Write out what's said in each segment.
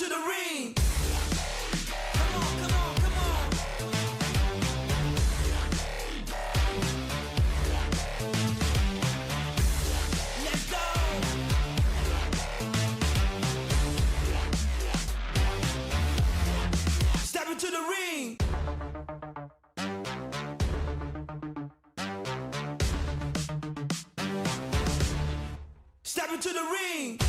into the ring. Come on, come on, come on. Let's go. Step into the ring. Step into the ring.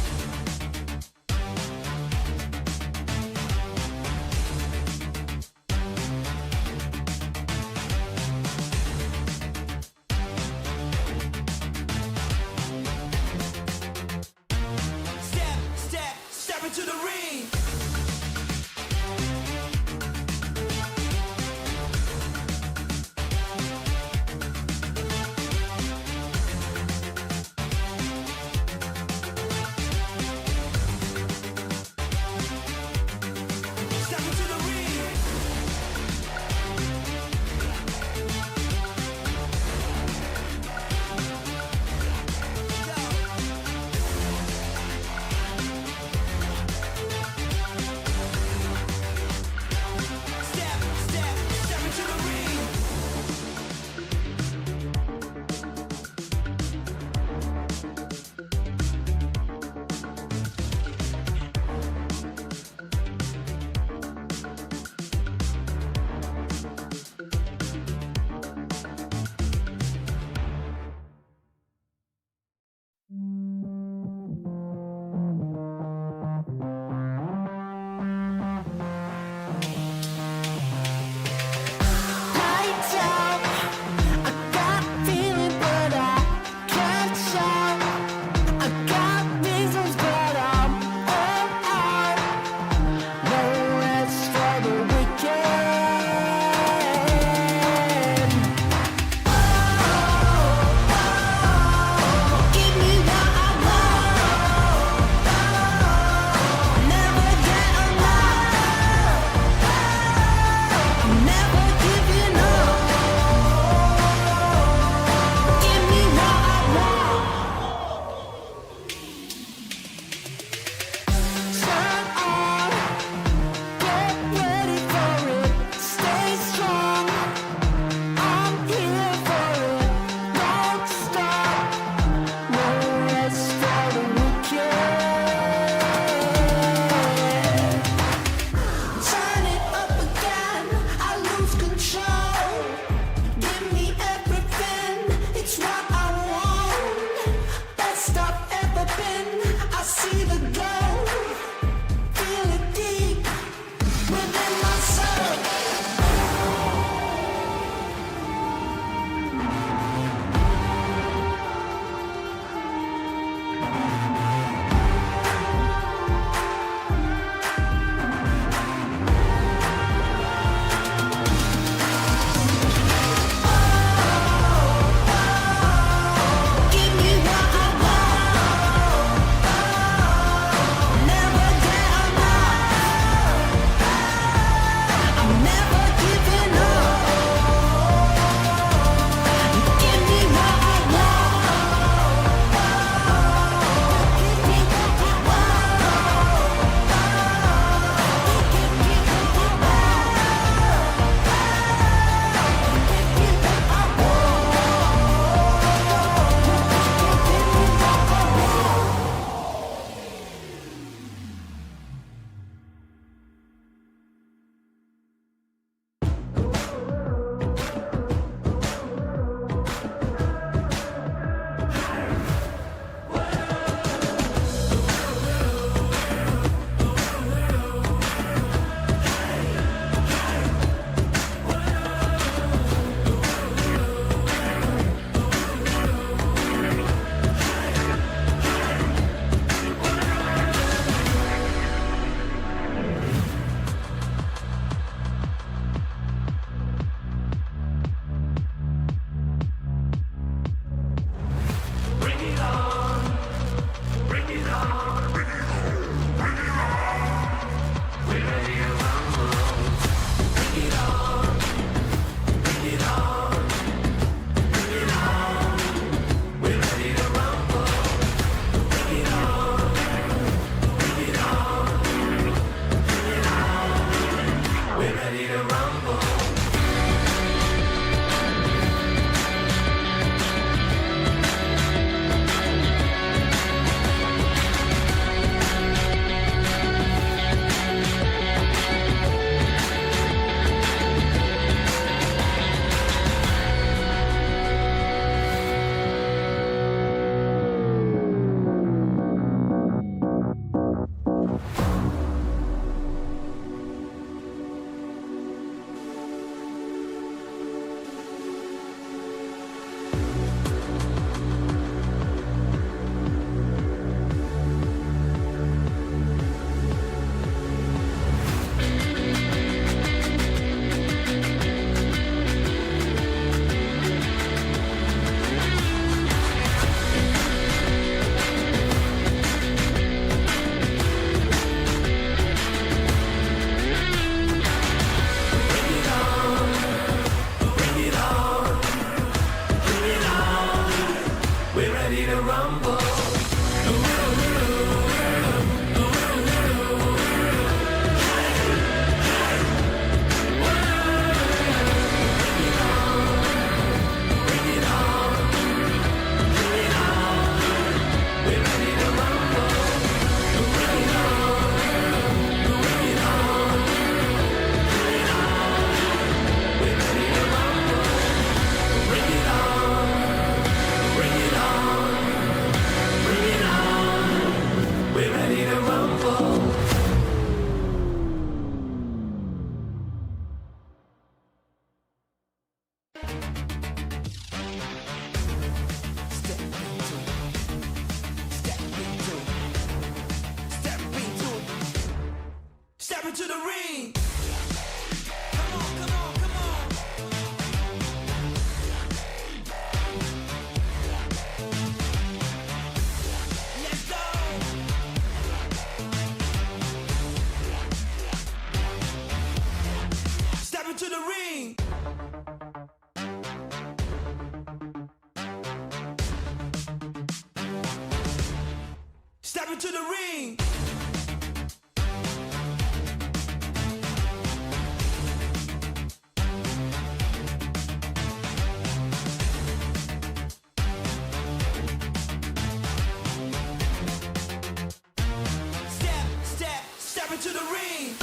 Step into the ring. into the ring. Come on, come on, come on. Let's go. Step into the ring. Step into the ring. Step into the ring.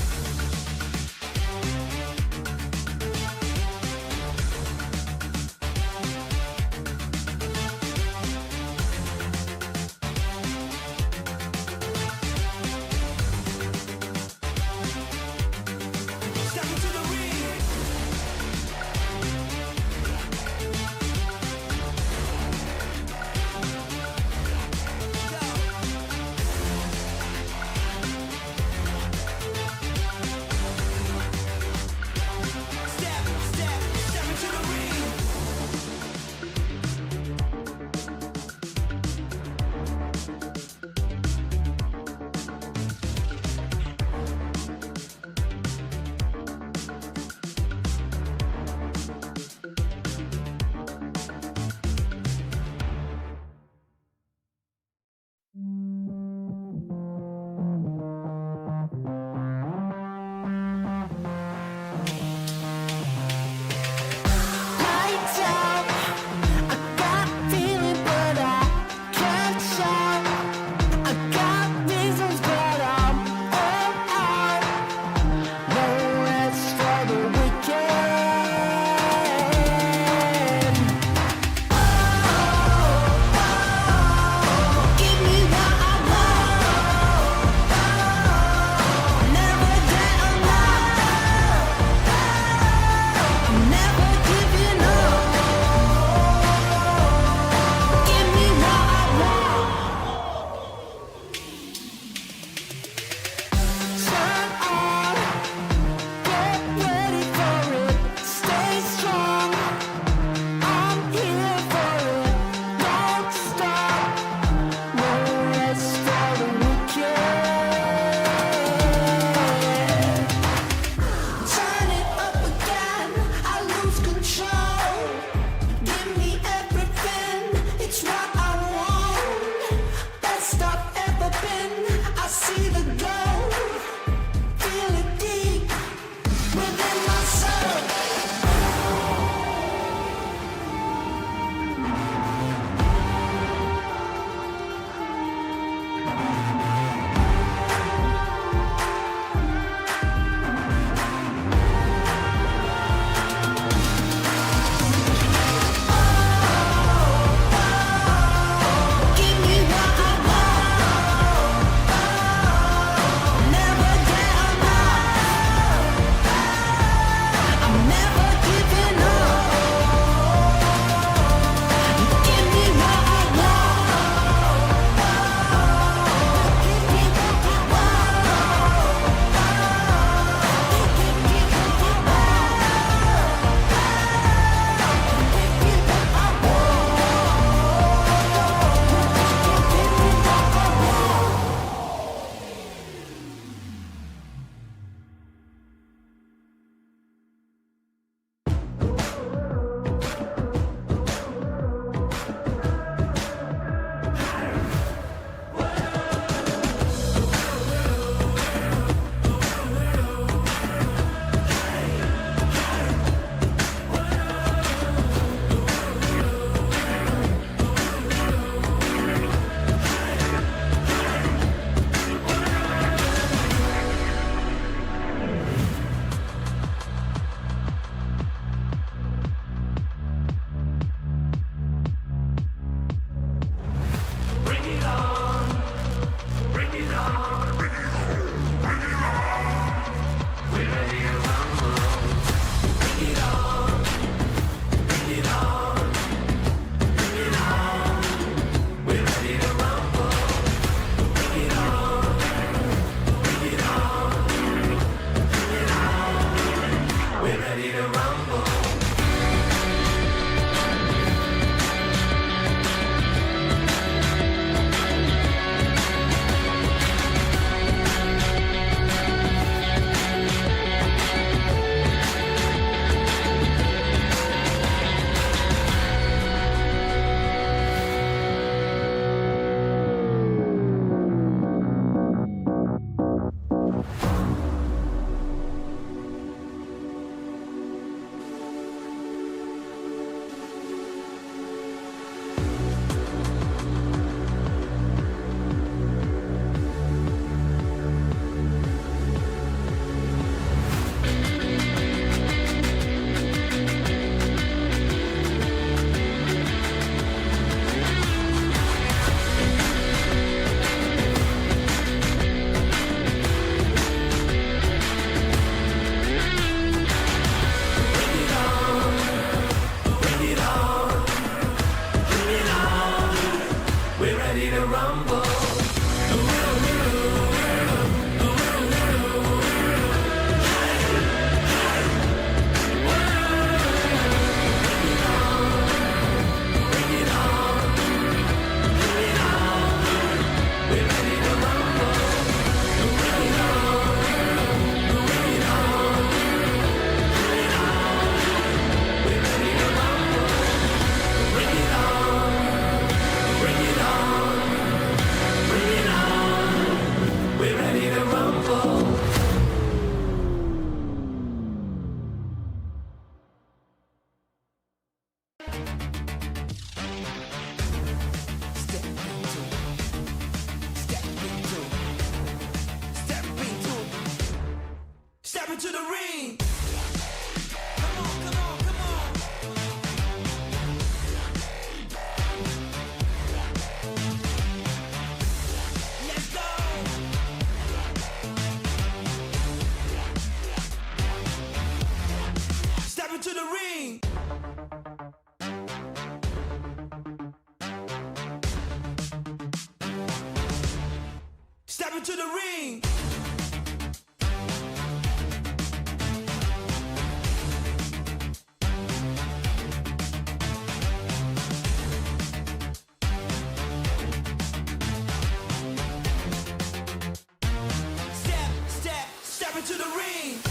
into the ring. Come on, come on, come on. Let's go. Step into the ring. Step into the ring. Step into the ring.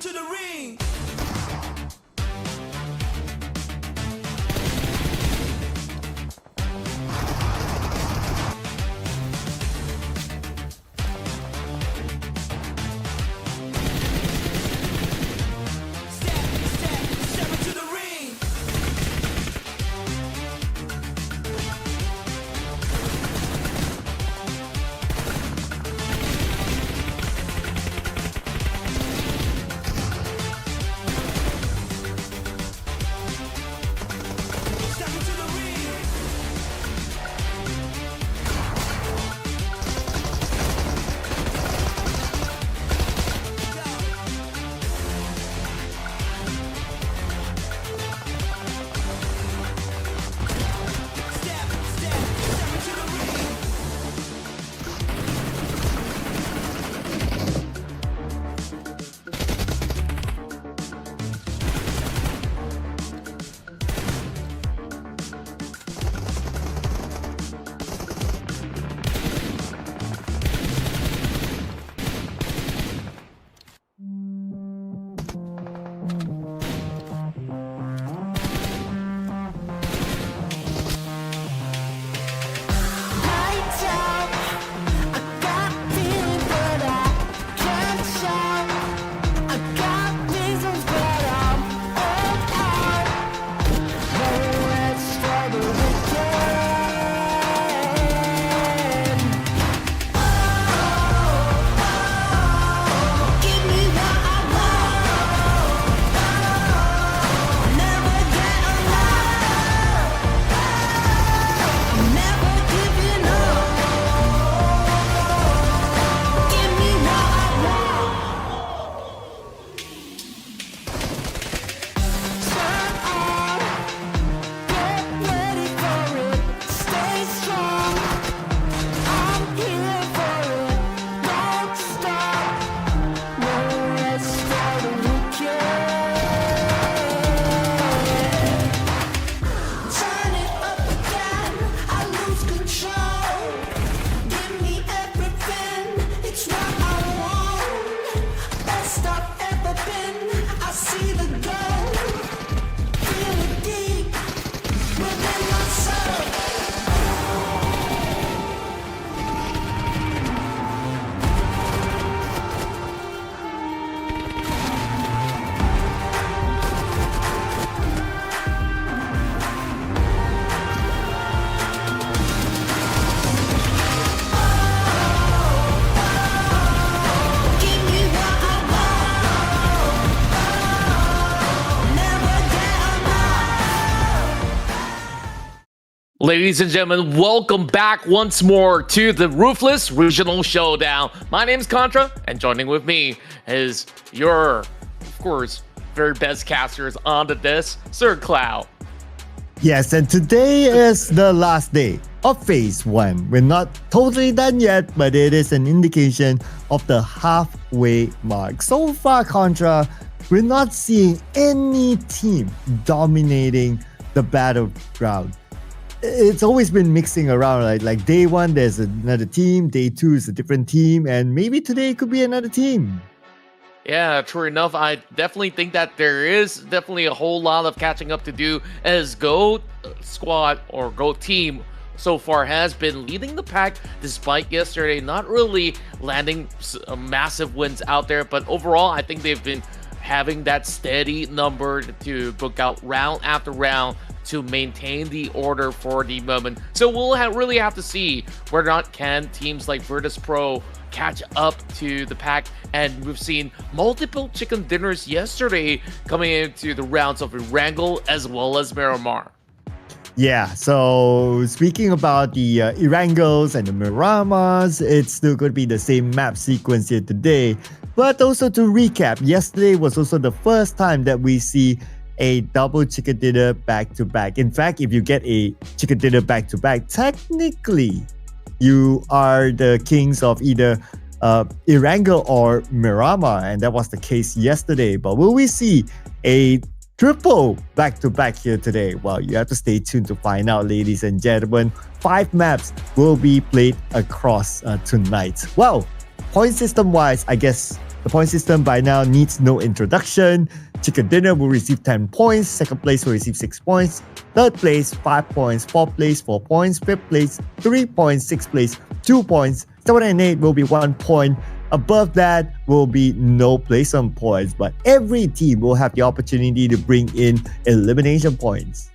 into the ring. Step into the ring. Step into the ring. Step into the ring. Lights out. I got feeling, but I can't shout. I got reasons, but I'm all out. No rest for the weekend. Give me what I want. Never get enough. Never giving up. Give me what I want. Turn on. Get ready for it. Stay strong. I'm here for it. Don't stop. No rest for the weekend. Turn it up again, I lose control. Give me everything, it's what I want. Best I've ever been, I see the goal. Feel it deep within my soul. Give me what I want. Never get enough. Ladies and gentlemen, welcome back once more to the Ruthless Regional Showdown. My name is Contra, and joining with me is your, of course, very best casters on the disc, Sir Cloud. Yes, and today is the last day of Phase 1. We're not totally done yet, but it is an indication of the halfway mark. So far, Contra, we're not seeing any team dominating the battleground. It's always been mixing around, right? Like day 1, there's another team, day 2 is a different team, and maybe today it could be another team. Yeah, true enough, I definitely think that there is definitely a whole lot of catching up to do, as GOAT squad or GOAT team so far has been leading the pack despite yesterday not really landing massive wins out there. But overall, I think they've been having that steady number to book out round after round to maintain the order for the moment. So we'll really have to see whether or not can teams like Virtus Pro catch up to the pack. And we've seen multiple chicken dinners yesterday coming into the rounds of ERANGEL as well as MIRAMAR. Yeah, so speaking about the ERANGELs and the MIRAMARs, it's still going to be the same map sequence here today. But also to recap, yesterday was also the first time that we see a double chicken dinner back-to-back. In fact, if you get a chicken dinner back-to-back, technically you are the kings of either ERANGEL or MIRAMAR, and that was the case yesterday. But will we see a triple back-to-back here today? Well, you have to stay tuned to find out, ladies and gentlemen. 5 maps will be played across tonight. Well, point system-wise, I guess The point system by now needs no introduction. Chicken Dinner will receive 10 points. Second place will receive 6 points. Third place, 5 points. Fourth place, 4 points. Fifth place, 3 points. Sixth place, 2 points. 7 and 8 will be 1 point. Above that will be no placement points, but every team will have the opportunity to bring in elimination points.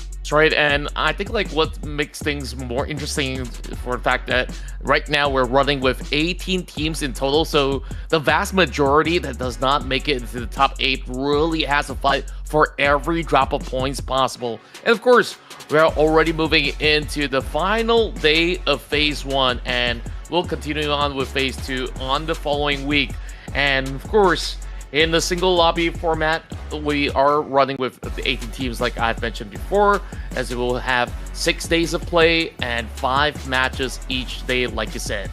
That's right, and I think like what makes things more interesting for the fact that right now we're running with 18 teams in total, so the vast majority that does not make it into the top 8 really has to fight for every drop of points possible. And of course, we are already moving into the final day of Phase 1, and we'll continue on with Phase 2 on the following week. And of course, in the single lobby format, we are running with the 18 teams like I've mentioned before, as it will have 6 days of play and 5 matches each day, like you said.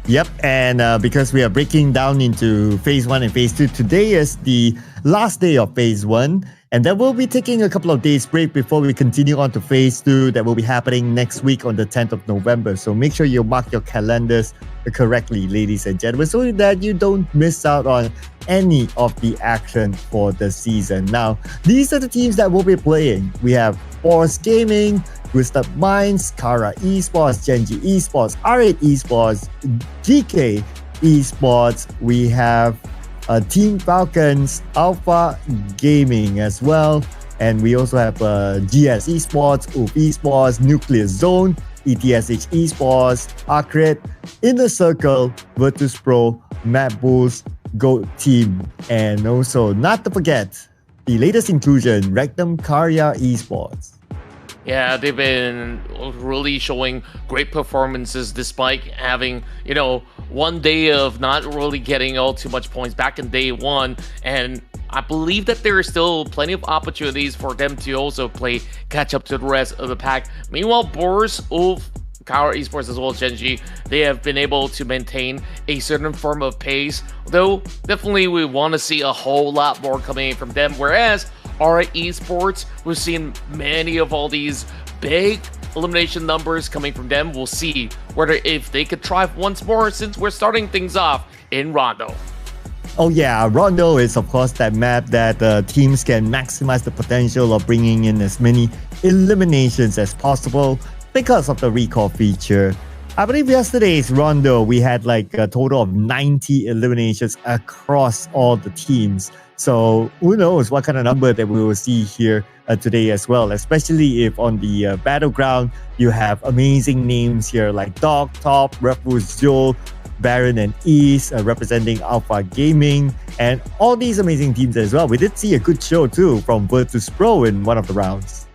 Yep, and because we are breaking down into Phase 1 and Phase 2, today is the last day of Phase 1, and then we'll be taking a couple of days break before we continue on to Phase 2 that will be happening next week on the 10th of November. So make sure you mark your calendars correctly, ladies and gentlemen, so that you don't miss out on any of the action for the season. Now, these are the teams that will be playing. We have BOARS Gaming, Twisted Minds, Kara Esports, GEN.G Esports, R8 Esports, GEEKAY Esports. We have Team Falcons, Alpha Gaming as well. And we also have GS Esports, UF Esports, Nuclear Zone, ETSH Esports, ARCred, Inner Circle, Virtus Pro, MADBULLS, GOAT Team, and also not to forget the latest inclusion, Rectum Karya Esports. Yeah, they've been really showing great performances despite having, you know, one day of not really getting all too much points back in day 1. And I believe that there are still plenty of opportunities for them to also play catch up to the rest of the pack. Meanwhile, BOARS, UF, Kara Esports as well as GEN.G, they have been able to maintain a certain form of pace, though definitely we want to see a whole lot more coming in from them. Whereas R8 Esports, we've seen many of all these big elimination numbers coming from them. We'll see whether if they could try once more since we're starting things off in Rondo. Oh yeah, Rondo is of course that map that teams can maximize the potential of bringing in as many eliminations as possible because of the recall feature. I believe yesterday's Rondo, we had like a total of 90 eliminations across all the teams. So who knows what kind of number that we will see here today as well, especially if on the battleground, you have amazing names here like Dog, Top, Ruthless Joel, Baron and East representing Alpha Gaming, and all these amazing teams as well. We did see a good show too from Virtus Pro in one of the rounds.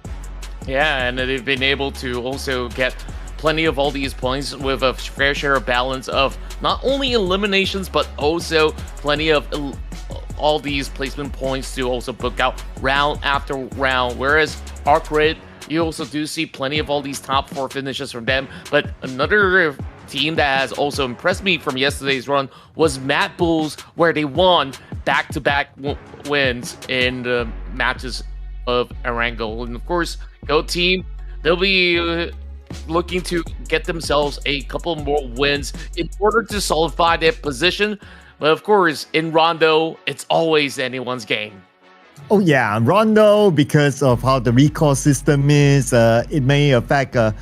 Yeah, and they've been able to also get plenty of all these points with a fair share of balance of not only eliminations, but also plenty of all these placement points to also book out round after round. Whereas ARCred, you also do see plenty of all these top 4 finishes from them. But another team that has also impressed me from yesterday's run was MADBULLS, where they won back-to-back wins in the matches of ERANGEL. And of course, GOAT Team, they'll be looking to get themselves a couple more wins in order to solidify their position. But of course, in Rondo, it's always anyone's game. Oh yeah, Rondo, because of how the recall system is, it may affect the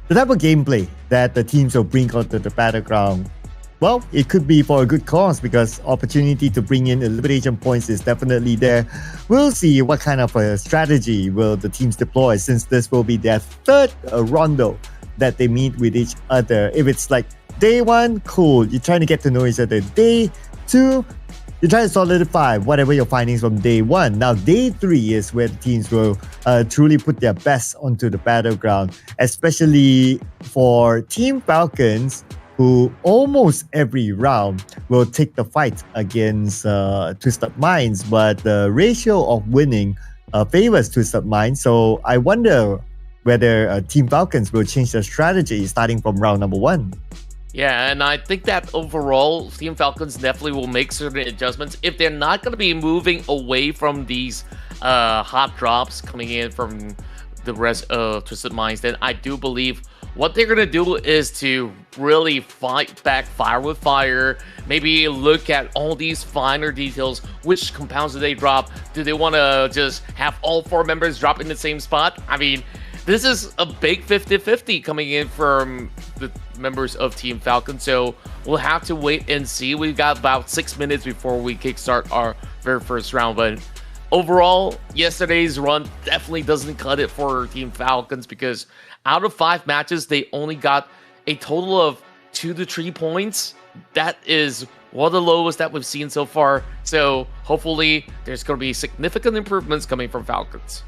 type of gameplay that the teams will bring onto the battleground. Well, it could be for a good cause because opportunity to bring in elimination points is definitely there. We'll see what kind of a strategy will the teams deploy since this will be their third Rondo that they meet with each other. If it's like day 1, cool, you're trying to get to know each other. Day 2, you try to solidify whatever your findings from day 1. Now, day 3 is where the teams will truly put their best onto the battleground, especially for Team Falcons, who almost every round will take the fight against Twisted Minds, but the ratio of winning favors Twisted Minds. So I wonder whether Team Falcons will change their strategy starting from round number 1. Yeah, and I think that overall, Team Falcons definitely will make certain adjustments. If they're not going to be moving away from these hot drops coming in from the rest of Twisted Minds, then I do believe what they're gonna do is to really fight back fire with fire. Maybe look at all these finer details. Which compounds do they drop? Do they want to just have all 4 members drop in the same spot? I mean, this is a big 50-50 coming in from the members of Team Falcon, so we'll have to wait and see. We've got about 6 minutes before we kickstart our very first round, but overall, yesterday's run definitely doesn't cut it for Team Falcons, because out of 5 matches, they only got a total of 2 to 3 points. That is one of the lowest that we've seen so far, so hopefully there's going to be significant improvements coming from Falcons.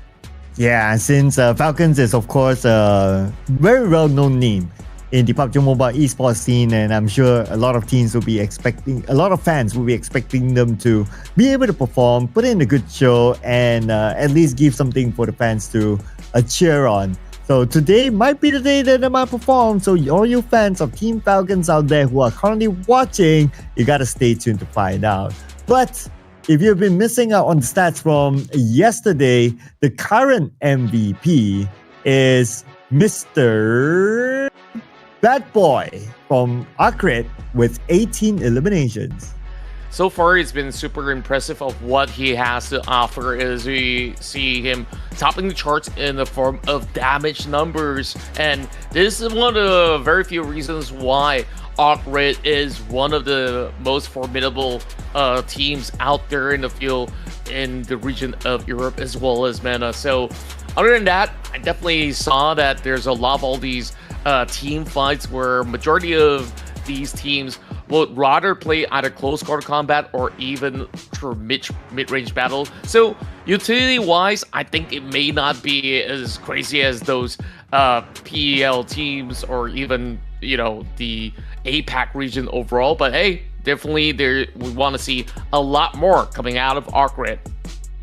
Yeah, since Falcons is of course a very well-known name in the PUBG Mobile esports scene, and I'm sure a lot of fans will be expecting them to be able to perform, put in a good show, and at least give something for the fans to cheer on. So today might be the day that they might perform. So all you fans of Team Falcons out there who are currently watching, you gotta stay tuned to find out. But if you've been missing out on the stats from yesterday, the current MVP is Mr. Bad Boy from ARCred with 18 eliminations. So far, it's been super impressive of what he has to offer as we see him topping the charts in the form of damage numbers. And this is one of the very few reasons why ARCred is one of the most formidable teams out there in the field in the region of Europe as well as MENA. So other than that, I definitely saw that there's a lot of all these team fights where majority of these teams would rather play either close quarter combat or even through mid-range battle. So utility-wise, I think it may not be as crazy as those PEL teams or even, you know, the APAC region overall. But hey, definitely we want to see a lot more coming out of ARCred.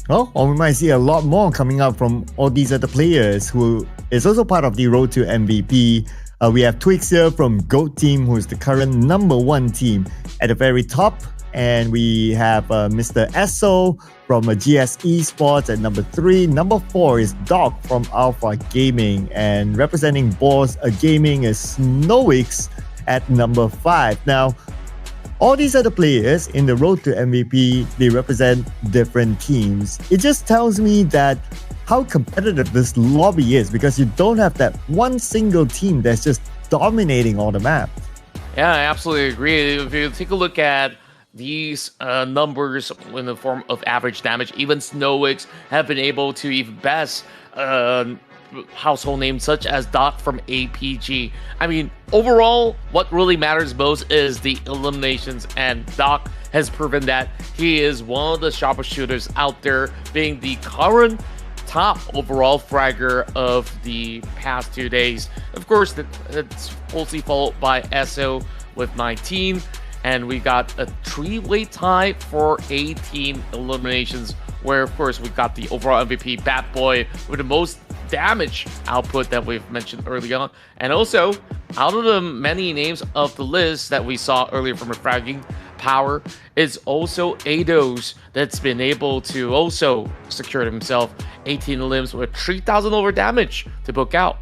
Well, or we might see a lot more coming out from all these other players who is also part of the road to MVP. We have Twix here from GOAT Team, who is the current #1 team at the very top. And we have Mr. Esso from GS Esports at #3. #4 is Doc from Alpha Gaming. And representing BOARS Gaming is Snowix at #5. Now, all these other players in the road to MVP, they represent different teams. It just tells me that how competitive this lobby is, because you don't have that one single team that's just dominating all the map. Yeah, I absolutely agree. If you take a look at these numbers in the form of average damage, even Snowix have been able to even best household names such as Doc from APG. I mean, overall, what really matters most is the eliminations, and Doc has proven that he is one of the sharpest shooters out there, being the current top overall fragger of the past 2 days. Of course, it's closely followed by Esso with 19, and we got a 3-way tie for 18 eliminations, where of course we got the overall MVP Bad Boy with the most damage output that we've mentioned earlier on. And also, out of the many names of the list that we saw earlier from the fragging power, is also Ados that's been able to also secure himself 18 limbs with 3,000 over damage to book out.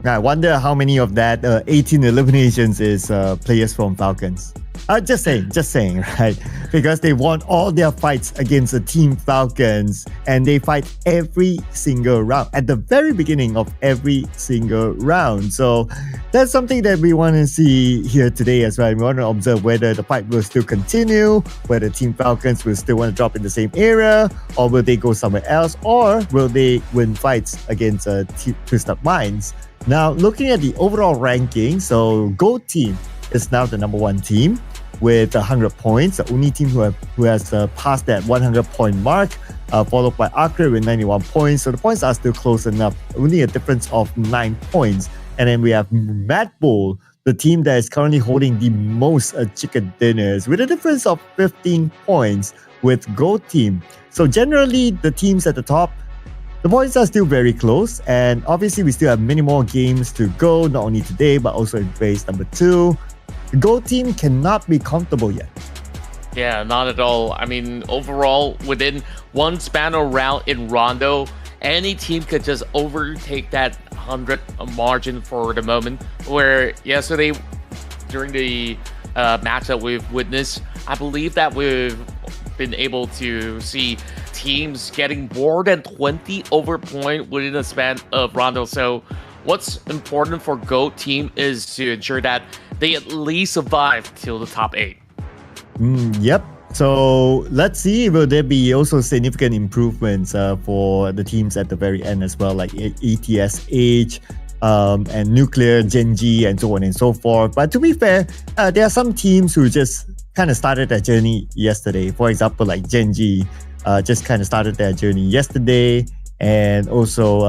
I wonder how many of that 18 eliminations is players from Falcons. Just saying, right? Because they won all their fights against the Team Falcons, and they fight every single round at the very beginning of every single round. So that's something that we want to see here today as well. We want to observe whether the fight will still continue, whether Team Falcons will still want to drop in the same area, or will they go somewhere else, or will they win fights against Twist Up Minds. Now, looking at the overall ranking, so GOAT Team is now the #1 team with 100 points, the only team who has passed that 100-point mark, followed by ARCred with 91 points. So the points are still close enough, only a difference of 9 points. And then we have MADBULLS, the team that is currently holding the most chicken dinners, with a difference of 15 points with GOAT Team. So generally, the teams at the top, the points are still very close, and obviously we still have many more games to go, not only today, but also in phase #2. The GOAT Team cannot be comfortable yet. Yeah, not at all. I mean, overall, within one span of round in Rondo, any team could just overtake that 100 margin for the moment. Where yesterday, during the match that we've witnessed, I believe that we've been able to see teams getting more than 20 over point within a span of Rondo. So what's important for GOAT team is to ensure that they at least survive till the top 8. Yep. So let's see, will there be also significant improvements for the teams at the very end as well, like ETSH and Nuclear, GEN.G, and so on and so forth. But to be fair, there are some teams who just kind of started their journey yesterday. For example, like GEN.G just kind of started their journey yesterday, and also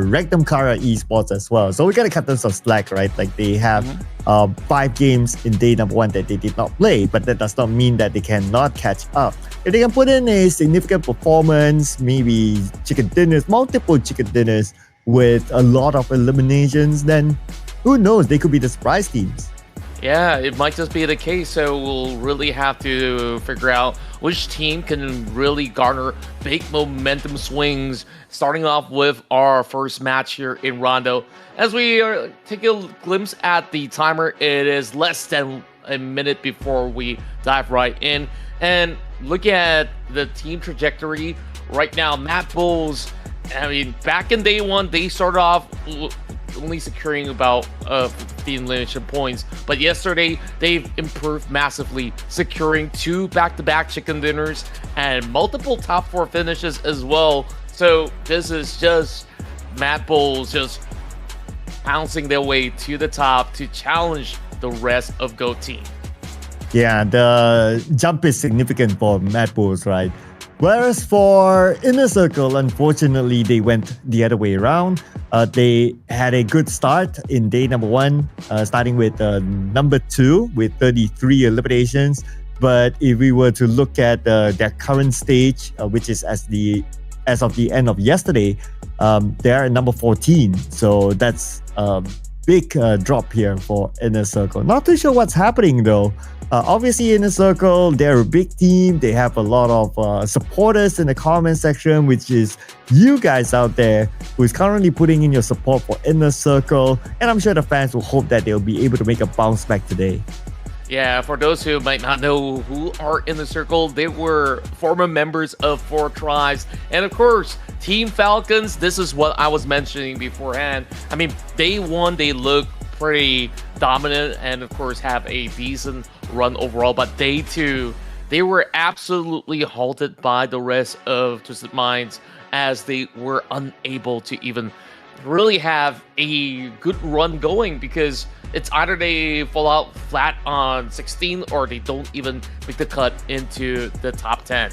Rectum Kara Esports as well. So we gotta cut them some slack, right? Like they have 5 games in day number 1 that they did not play, but that does not mean that they cannot catch up. If they can put in a significant performance, maybe chicken dinners, multiple chicken dinners with a lot of eliminations, then who knows, they could be the surprise teams. Yeah, it might just be the case. So we'll really have to figure out which team can really garner big momentum swings. Starting off with our first match here in Rondo. As we take a glimpse at the timer, it is less than a minute before we dive right in. And look at the team trajectory right now. MADBULLS, I mean, back in day 1, they started off only securing about 15 elimination points, but yesterday they've improved massively, securing 2 back-to-back chicken dinners and multiple top 4 finishes as well. So this is just MADBULLS just bouncing their way to the top to challenge the rest of GOAT team. Yeah, the jump is significant for MADBULLS, right? Whereas for Inner Circle, unfortunately, they went the other way around. They had a good start in day number 1, starting with number 2 with 33 eliminations. But if we were to look at their current stage, which is as of the end of yesterday, they're at number 14. So that's a big drop here for Inner Circle. Not too sure what's happening though. Obviously, Inner Circle, they're a big team. They have a lot of supporters in the comment section, which is you guys out there who is currently putting in your support for Inner Circle. And I'm sure the fans will hope that they'll be able to make a bounce back today. Yeah, for those who might not know who are in the circle, they were former members of 4 Tribes. And of course, Team Falcons, this is what I was mentioning beforehand. I mean, day 1, they look pretty dominant and of course have a decent run overall. But day 2, they were absolutely halted by the rest of Twisted Minds as they were unable to even really have a good run going, because it's either they fall out flat on 16 or they don't even make the cut into the top 10.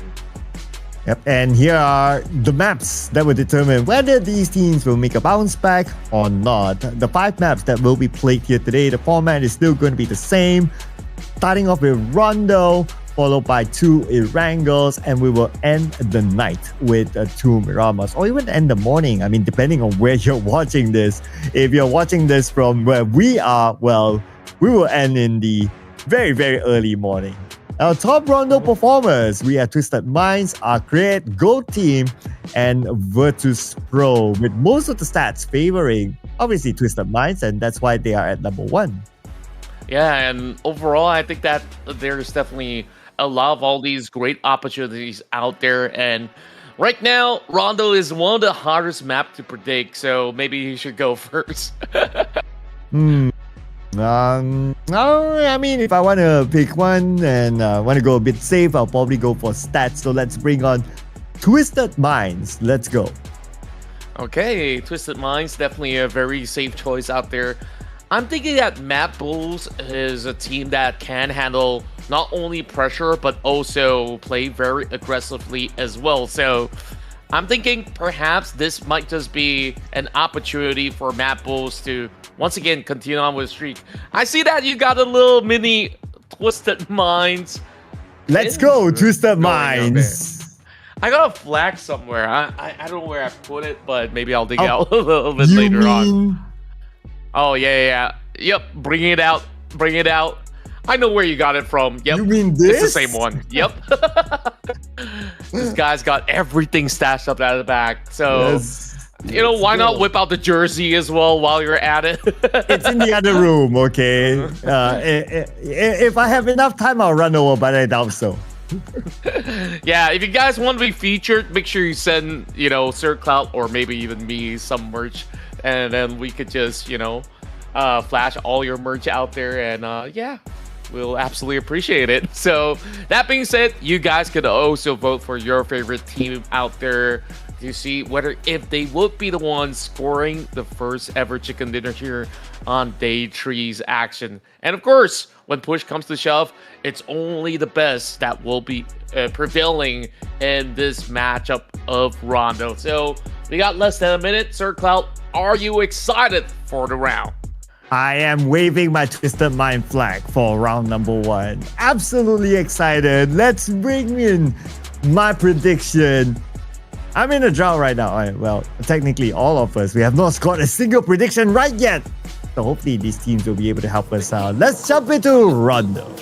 Yep, and here are the maps that will determine whether these teams will make a bounce back or not. The 5 maps that will be played here today, the format is still going to be the same. Starting off with Rondo, followed by 2 ERANGELs, and we will end the night with 2 MIRAMARs, or even end the morning. I mean, depending on where you're watching this. If you're watching this from where we are, well, we will end in the very, very early morning. Our top Rondo performers, we have Twisted Minds, ARCred, GOAT Team, and Virtus Pro, with most of the stats favoring, obviously, Twisted Minds, and that's why they are at number 1. Yeah, and overall, I think that there's definitely a lot of all these great opportunities out there. And right now, Rondo is one of the hardest maps to predict, so maybe he should go first. I mean, if I want to pick one and want to go a bit safe, I'll probably go for stats. So let's bring on Twisted Minds. Let's go. Okay, Twisted Minds, definitely a very safe choice out there. I'm thinking that MADBULLS is a team that can handle not only pressure, but also play very aggressively as well. So I'm thinking perhaps this might just be an opportunity for MADBULLS to once again continue on with the streak. I see that you got a little mini Twisted Minds. Let's go, Twisted Minds. I got a flag somewhere. I don't know where I put it, but maybe I'll dig it out a little bit later on. Oh, yeah. Yep, bring it out. Bring it out. I know where you got it from. Yep. You mean this? It's the same one. Yep. This guy's got everything stashed up out of the back. So, yes. You know, why not whip out the jersey as well while you're at it? It's in the other room, okay? If I have enough time, I'll run over, but I doubt so. Yeah, if you guys want to be featured, make sure you send, you know, Sir Clout or maybe even me some merch, and then we could just, you know, flash all your merch out there, and yeah, we'll absolutely appreciate it. So that being said, you guys could also vote for your favorite team out there to see whether if they would be the ones scoring the first ever chicken dinner here on day 3's action. And of course, when push comes to shove, it's only the best that will be prevailing in this matchup of Rondo. So we got less than a minute. Sir Clout, are you excited for the round? I am waving my Twisted Mind flag for round number 1. Absolutely excited. Let's bring in my prediction. I'm in a drought right now. Well, technically all of us. We have not scored a single prediction right yet. So hopefully these teams will be able to help us out. Let's jump into Rondo.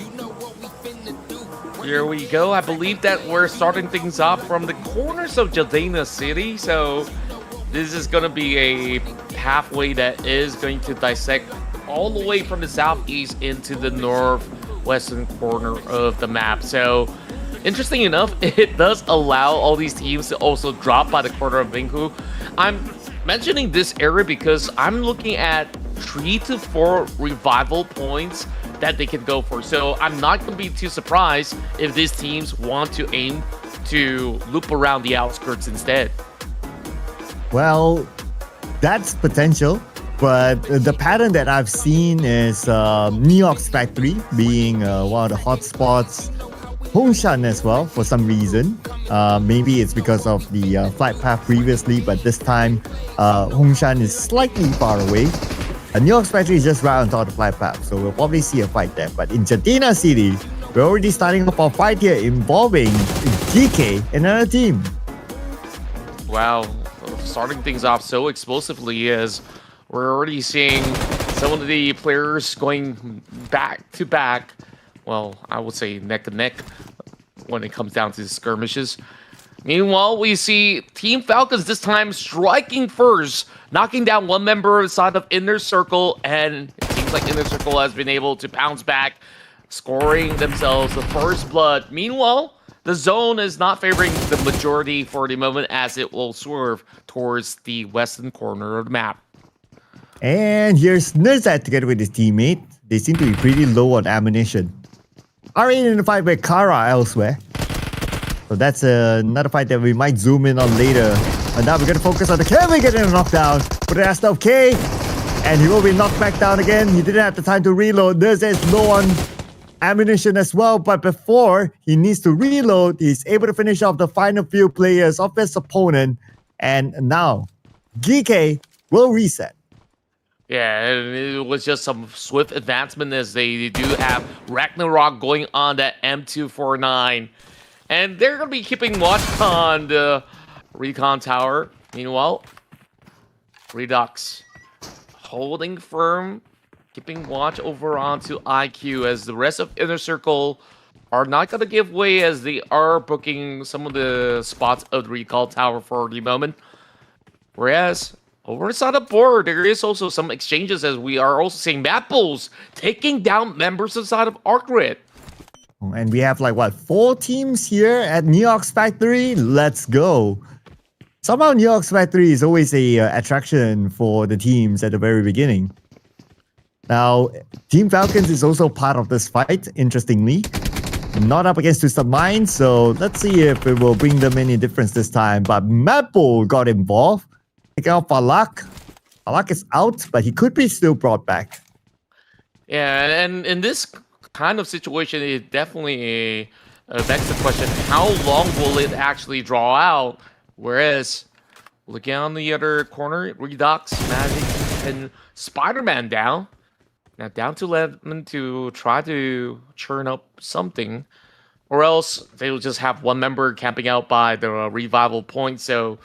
Here we go. I believe that we're starting things off from the corners of Jadena City. So this is going to be a pathway that is going to dissect all the way from the southeast into the northwestern corner of the map. So interesting enough, it does allow all these teams to also drop by the corner of Vinku. I'm mentioning this area because I'm looking at 3 to 4 revival points that they can go for. So I'm not going to be too surprised if these teams want to aim to loop around the outskirts instead. Well, that's potential, but the pattern that I've seen is Neox Factory being one of the hotspots. Hongshan as well for some reason. Maybe it's because of the flight path previously, but this time Hongshan is slightly far away. New York Factory is just right on top of the flight path, so we'll probably see a fight there. But in Jadena City, we're already starting up our fight here involving GEEKAY and another team. Wow, starting things off so explosively as we're already seeing some of the players going back to back. Well, I would say neck to neck when it comes down to skirmishes. Meanwhile, we see Team Falcons this time striking first, knocking down one member of the side of Inner Circle, and it seems like Inner Circle has been able to bounce back, scoring themselves the first blood. Meanwhile, the zone is not favoring the majority for the moment as it will swerve towards the western corner of the map. And here's Nerzat together with his teammate. They seem to be pretty low on ammunition. R8 in the fight with Kara elsewhere. So that's another fight that we might zoom in on later. And now we're going to focus on the Kevin getting a knockdown. But that's of K. And he will be knocked back down again. He didn't have the time to reload. Nerzat is low on ammunition as well. But before he needs to reload, he's able to finish off the final few players of his opponent. And now, GEEKAY will reset. Yeah, and it was just some swift advancement as they do have Ragnarok going on that M249. And they're going to be keeping watch on the recon tower. Meanwhile, Redux holding firm, keeping watch over onto IQ as the rest of Inner Circle are not going to give way as they are booking some of the spots of the recall tower for the moment. Whereas over inside the board, there is also some exchanges as we are also seeing MADBULLS taking down members inside of ARCred. And we have like, what, 4 teams here at Neox Factory? Let's go. Somehow Neox Factory is always a attraction for the teams at the very beginning. Now, Team Falcons is also part of this fight, interestingly. Not up against Twisted Mind, so let's see if it will bring them any difference this time. But MADBULL got involved. Taking out Falak. Falak is out, but he could be still brought back. Yeah, and in this kind of situation, it definitely begs the question, how long will it actually draw out? Whereas, looking on the other corner, Redux, Magic, and Spider-Man down. Now down to Lemon to try to churn up something. Or else they will just have one member camping out by the revival point. So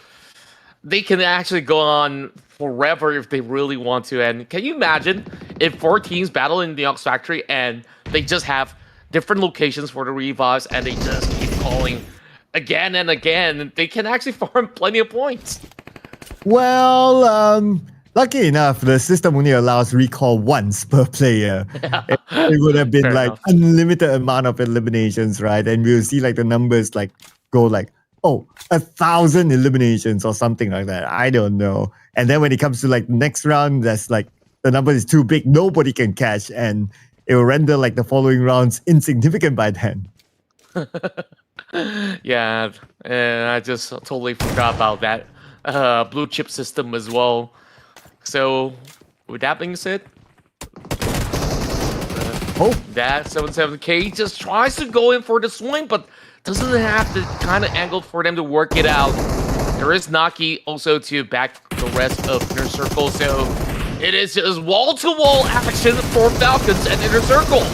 they can actually go on forever if they really want to. And can you imagine if 4 teams battle in the Ox Factory and they just have different locations for the revives and they just keep calling again and again? They can actually farm plenty of points. Well, lucky enough, the system only allows recall once per player. It would have been Fair like enough. unlimited amount of eliminations, right? And we'll see like the numbers like go like, oh, 1,000 eliminations or something like that. I don't know. And then when it comes to like the next round, that's like the number is too big, nobody can catch, and it will render like the following rounds insignificant by then. Yeah, and I just totally forgot about that blue chip system as well. So, with that being said, Oh, that 77K just tries to go in for the swing, but doesn't have the kind of angle for them to work it out. There is Naki also to back the rest of Inner Circle, so it is just wall-to-wall action for Falcons and Inner Circle.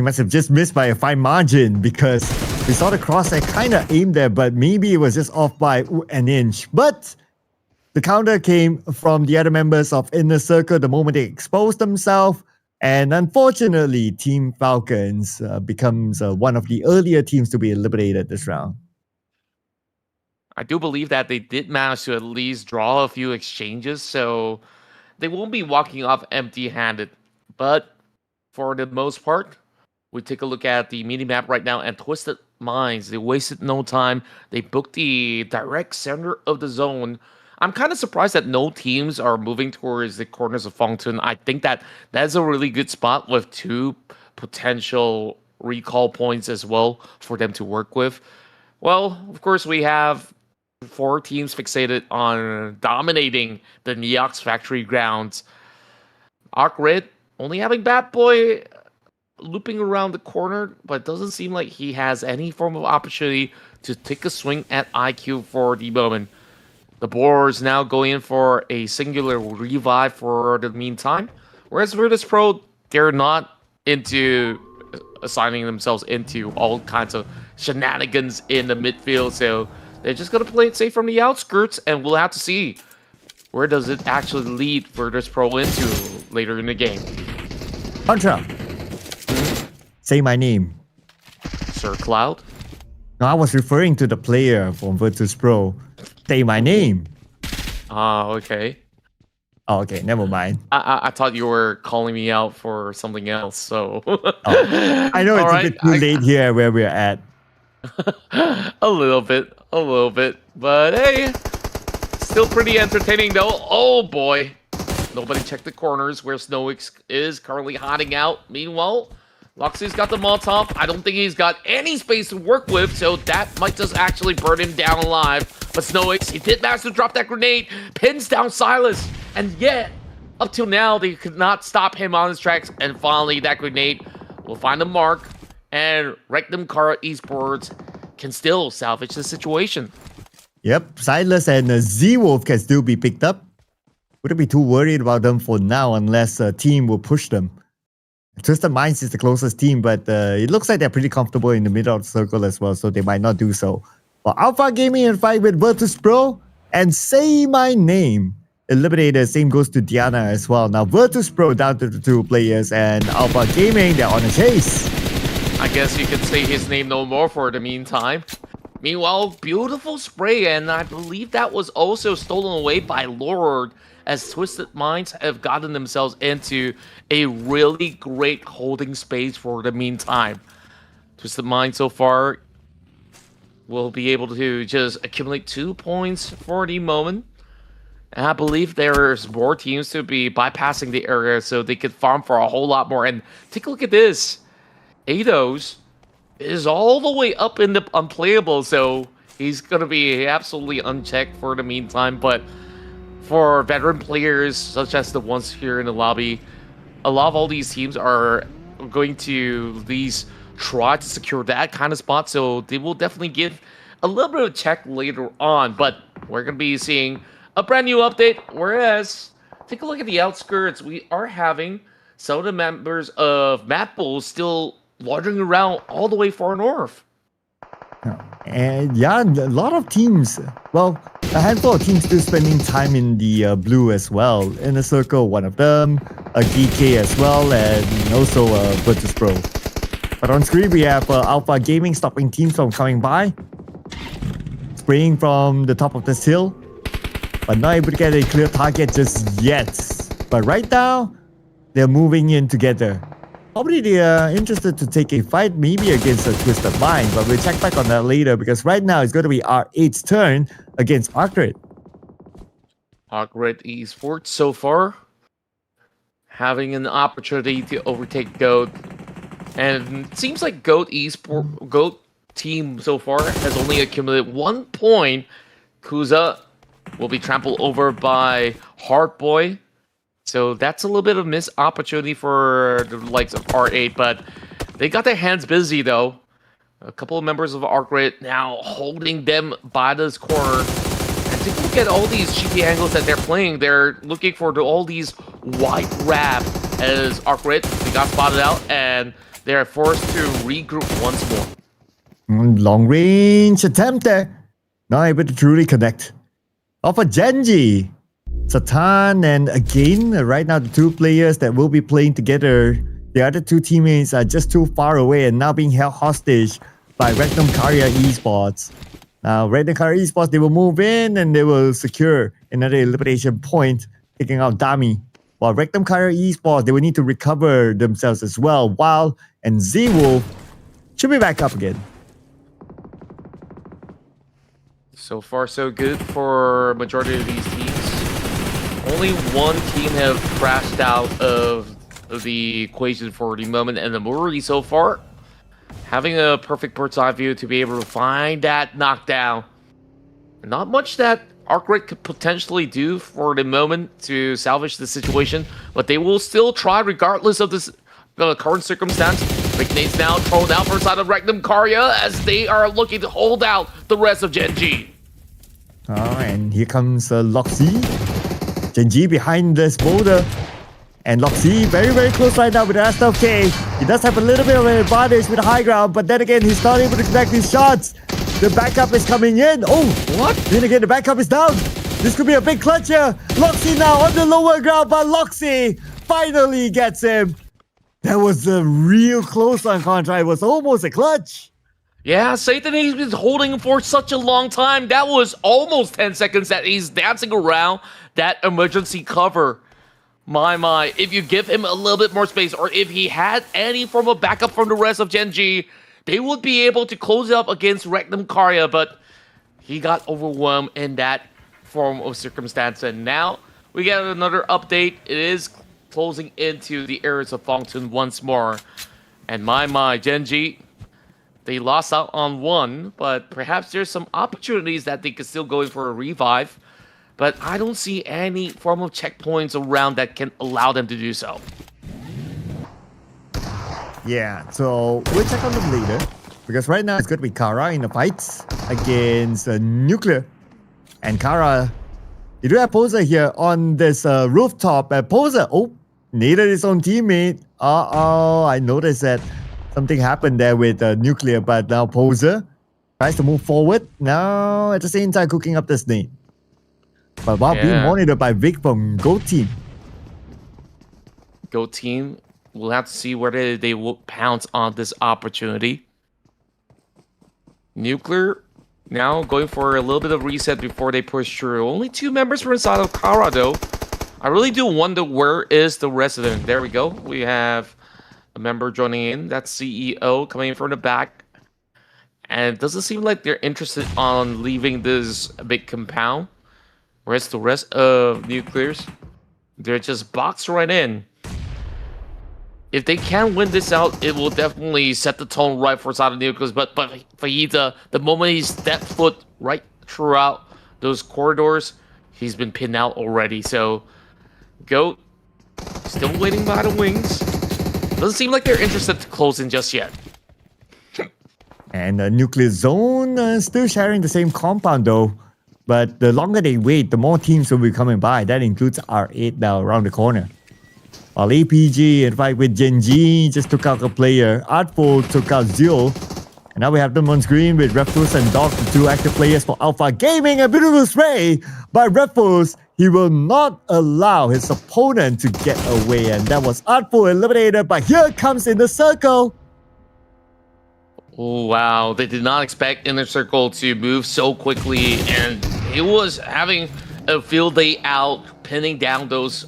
he must have just missed by a fine margin because we saw the crosshair kind of aimed there, but maybe it was just off by an inch. But the counter came from the other members of Inner Circle the moment they exposed themselves. And unfortunately, Team Falcons becomes one of the earlier teams to be eliminated this round. I do believe that they did manage to at least draw a few exchanges, so they won't be walking off empty-handed. But for the most part, we take a look at the mini-map right now, and Twisted Minds, they wasted no time. They booked the direct center of the zone. I'm kind of surprised that no teams are moving towards the corners of Fountain. I think that that's a really good spot with 2 potential recall points as well for them to work with. Well, of course, we have 4 teams fixated on dominating the Neox factory grounds. ARCred only having Bat Boy looping around the corner, but it doesn't seem like he has any form of opportunity to take a swing at IQ for the moment. The BOARS now going in for a singular revive for the meantime. Whereas Virtus Pro, they're not into assigning themselves into all kinds of shenanigans in the midfield. So they're just going to play it safe from the outskirts, and we'll have to see where does it actually lead Virtus Pro into later in the game. Contra, say my name. Sir Cloud? No, I was referring to the player from Virtus Pro. Say my name. Okay. Oh, okay, never mind. I thought you were calling me out for something else, so... I know it's Alright, a bit too late here where we're at. a little bit. But hey, still pretty entertaining though. Oh boy. Nobody checked the corners where Snowix is currently hiding out. Meanwhile, Loxy's got the Molotov. I don't think he's got any space to work with, so that might just actually burn him down alive. But Snowix, he did manage to drop that grenade, pins down Silas, and yet, up till now, they could not stop him on his tracks, and finally, that grenade will find a mark, and Rectum Kara Esports can still salvage the situation. Yep, Silas and Z-Wolf can still be picked up. Wouldn't be too worried about them for now unless a team will push them. Twisted Minds is the closest team, but it looks like they're pretty comfortable in the middle of the circle as well, so they might not do so. For Alpha Gaming in fight with Virtus Pro, and say my name. Eliminator, same goes to Diana as well. Now Virtus Pro down to the 2 players, and Alpha Gaming, they're on a chase. I guess you could say his name no more for the meantime. Meanwhile, beautiful spray, and I believe that was also stolen away by Lord, as Twisted Minds have gotten themselves into a really great holding space for the meantime. Twisted Minds so far will be able to just accumulate 2 points for the moment. And I believe there's more teams to be bypassing the area so they could farm for a whole lot more. And take a look at this. Eidos is all the way up in the unplayable, so he's going to be absolutely unchecked for the meantime. But for veteran players, such as the ones here in the lobby, a lot of all these teams are going to at least try to secure that kind of spot, so they will definitely give a little bit of a check later on. But we're going to be seeing a brand new update, whereas, take a look at the outskirts. We are having some of the members of MADBULLS still wandering around all the way far north. And yeah, a lot of teams, well, a handful of teams still spending time in the blue as well. Inner Circle, one of them, a GEEKAY as well, and also Virtus Pro. But on screen, we have Alpha Gaming stopping teams from coming by. Spraying from the top of this hill. but not able to get a clear target just yet. But right now, they're moving in together. Probably they are interested to take a fight maybe against a Twisted Mind, but we'll check back on that later because right now it's going to be R8's turn against ARCred. ARCred Esports so far having an opportunity to overtake GOAT. And it seems like GOAT team so far has only accumulated 1 point. Kuza will be trampled over by Heartboy. So that's a little bit of missed opportunity for the likes of R8, but they got their hands busy though. A couple of members of ARCred now holding them by this corner. And take a look at all these cheeky angles that they're playing. They're looking for all these wide wrap as ARCred, they got spotted out and they're forced to regroup once more. Long range attempt there. Not able to truly connect. Off of GEN.G. Satan, and again, right now the two players that will be playing together, the other two teammates are just too far away and now being held hostage by Rectum Carrier Esports. Now, Rectum Carrier Esports, they will move in and they will secure another elimination point, taking out Dami. While Rectum Carrier Esports, they will need to recover themselves as well. Wild and Z-Wolf should be back up again. So far, so good for majority of these teams. Only one team have crashed out of the equation for the moment, and the Muri so far having a perfect bird's eye view to be able to find that knockdown. Not much that ARCred could potentially do for the moment to salvage the situation, but they will still try regardless of this current circumstance. Big Nate's now thrown out for side of Rectum Karya as they are looking to hold out the rest of GEN.G. Oh, and here comes Loxy. GEN.G behind this boulder. And Loxy very, very close right now with the rest of K. He does have a little bit of an advantage with the high ground, but then again, he's not able to connect his shots. The backup is coming in. Oh, what? Then again, the backup is down. This could be a big clutch here. Loxy now on the lower ground, but Loxy finally gets him. That was a real close on contract. It was almost a clutch. Yeah, Satan, he's been holding for such a long time. That was almost 10 seconds that he's dancing around that emergency cover. My, if you give him a little bit more space, or if he had any form of backup from the rest of GEN.G, they would be able to close it up against Rectum Karya, but he got overwhelmed in that form of circumstance. And now we get another update. It is closing into the areas of FALCONS once more. And my, GEN.G, they lost out on one, but perhaps there's some opportunities that they could still go in for a revive. But I don't see any form of checkpoints around that can allow them to do so. Yeah, so we'll check on them later. Because right now it's going to be Kara in the fights against Nuclear. And Kara, you do have Poser here on this rooftop. Poser, needed his own teammate. I noticed that something happened there with Nuclear, but now Poser tries to move forward. Now at the same time cooking up the snake. But while being monitored by Vic from GOAT team. GOAT team, we'll have to see whether they will pounce on this opportunity. Nuclear now going for a little bit of reset before they push through. Only 2 members from inside of Kara though. I really do wonder where is the rest of them. There we go. We have a member joining in. That's CEO coming in from the back. And it doesn't seem like they're interested on leaving this big compound. Whereas the rest of Nuclears, they're just boxed right in. If they can win this out, it will definitely set the tone right for side of Nuclears. But Fajita, the moment he stepped foot right throughout those corridors, he's been pinned out already. So, GOAT still waiting by the wings. Doesn't seem like they're interested to close in just yet. And Nuclear Zone still sharing the same compound though. But the longer they wait, the more teams will be coming by. That includes R8 now around the corner. While APG, in fact, with GEN.G, just took out a player. Artful took out Zio. And now we have them on screen with Ruthless and Dog, the 2 active players for Alpha Gaming. A beautiful spray by Ruthless. He will not allow his opponent to get away. And that was Artful eliminated. But here comes in the circle. Oh, wow. They did not expect Inner Circle to move so quickly, and it was having a field day out, pinning down those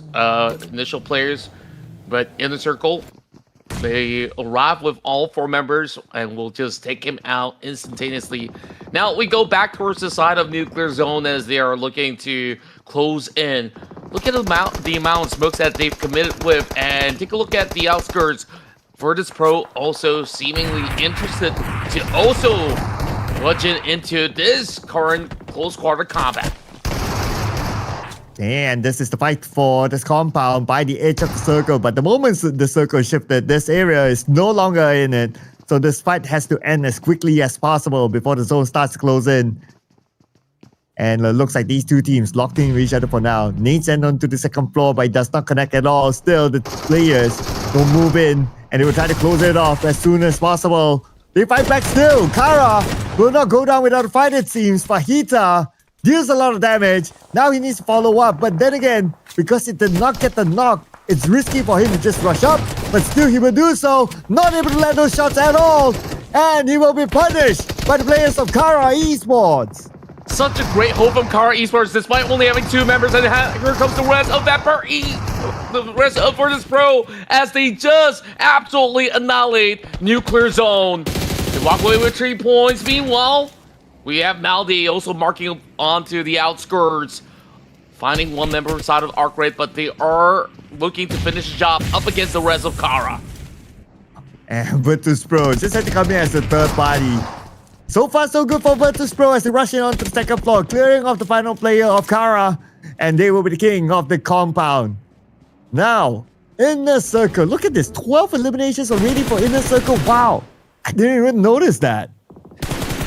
initial players. But in the circle, they arrive with all 4 members and will just take him out instantaneously. Now we go back towards the side of Nuclear Zone as they are looking to close in. Look at the amount of smokes that they've committed with, and take a look at the outskirts. Virtus Pro also seemingly interested to also bludgeon into this current close quarter combat. And this is the fight for this compound by the edge of the circle. But the moment the circle shifted, this area is no longer in it. So this fight has to end as quickly as possible before the zone starts to close in. And it looks like these two teams locked in with each other for now. Nate sent onto the second floor, but it does not connect at all. Still, the players will move in, and they will try to close it off as soon as possible. They fight back still. Kara will not go down without a fight, it seems. Fajita deals a lot of damage. Now he needs to follow up, but then again, because it did not get the knock, it's risky for him to just rush up, but still he will do so. Not able to land those shots at all, and he will be punished by the players of Kara Esports. Such a great hope from Kara Esports, despite only having 2 members, and here comes the rest of that the rest of Virtus Pro as they just absolutely annihilate Nuclear Zone. They walk away with 3 points. Meanwhile, we have Maldi also marking onto the outskirts, finding 1 member inside of ARCred, but they are looking to finish the job up against the rest of Kara. And Virtus Pro just had to come in as the third party. So far, so good for Virtus Pro as they rush in onto the second floor, clearing off the final player of Kara, and they will be the king of the compound. Now, Inner Circle. Look at this, 12 eliminations already for Inner Circle. Wow, I didn't even notice that.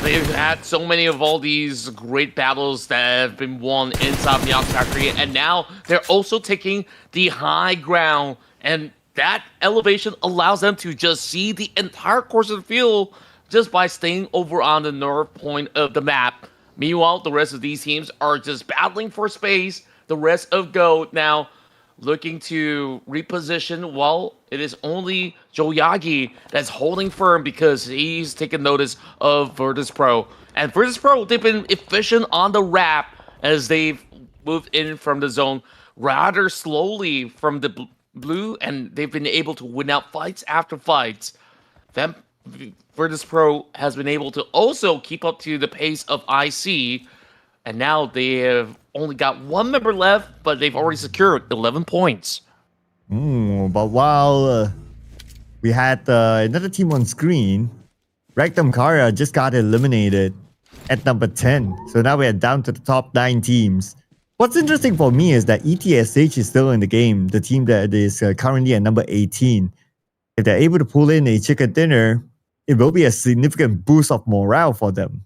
They've had so many of all these great battles that have been won inside the Ox Factory, and now they're also taking the high ground, and that elevation allows them to just see the entire course of the field just by staying over on the north point of the map. Meanwhile, the rest of these teams are just battling for space. The rest of GOAT now looking to reposition. Well, it is only Joyagi that's holding firm because he's taken notice of Virtus Pro. And Virtus Pro, they've been efficient on the wrap as they've moved in from the zone rather slowly from the blue, and they've been able to win out fights after fights. Virtus Pro has been able to also keep up to the pace of IC, and now they have only got 1 member left, but they've already secured 11 points. But while we had another team on screen, Rectum Kara just got eliminated at number 10. So now we are down to the top 9 teams. What's interesting for me is that ETSH is still in the game, the team that is currently at number 18. If they're able to pull in a chicken dinner, it will be a significant boost of morale for them.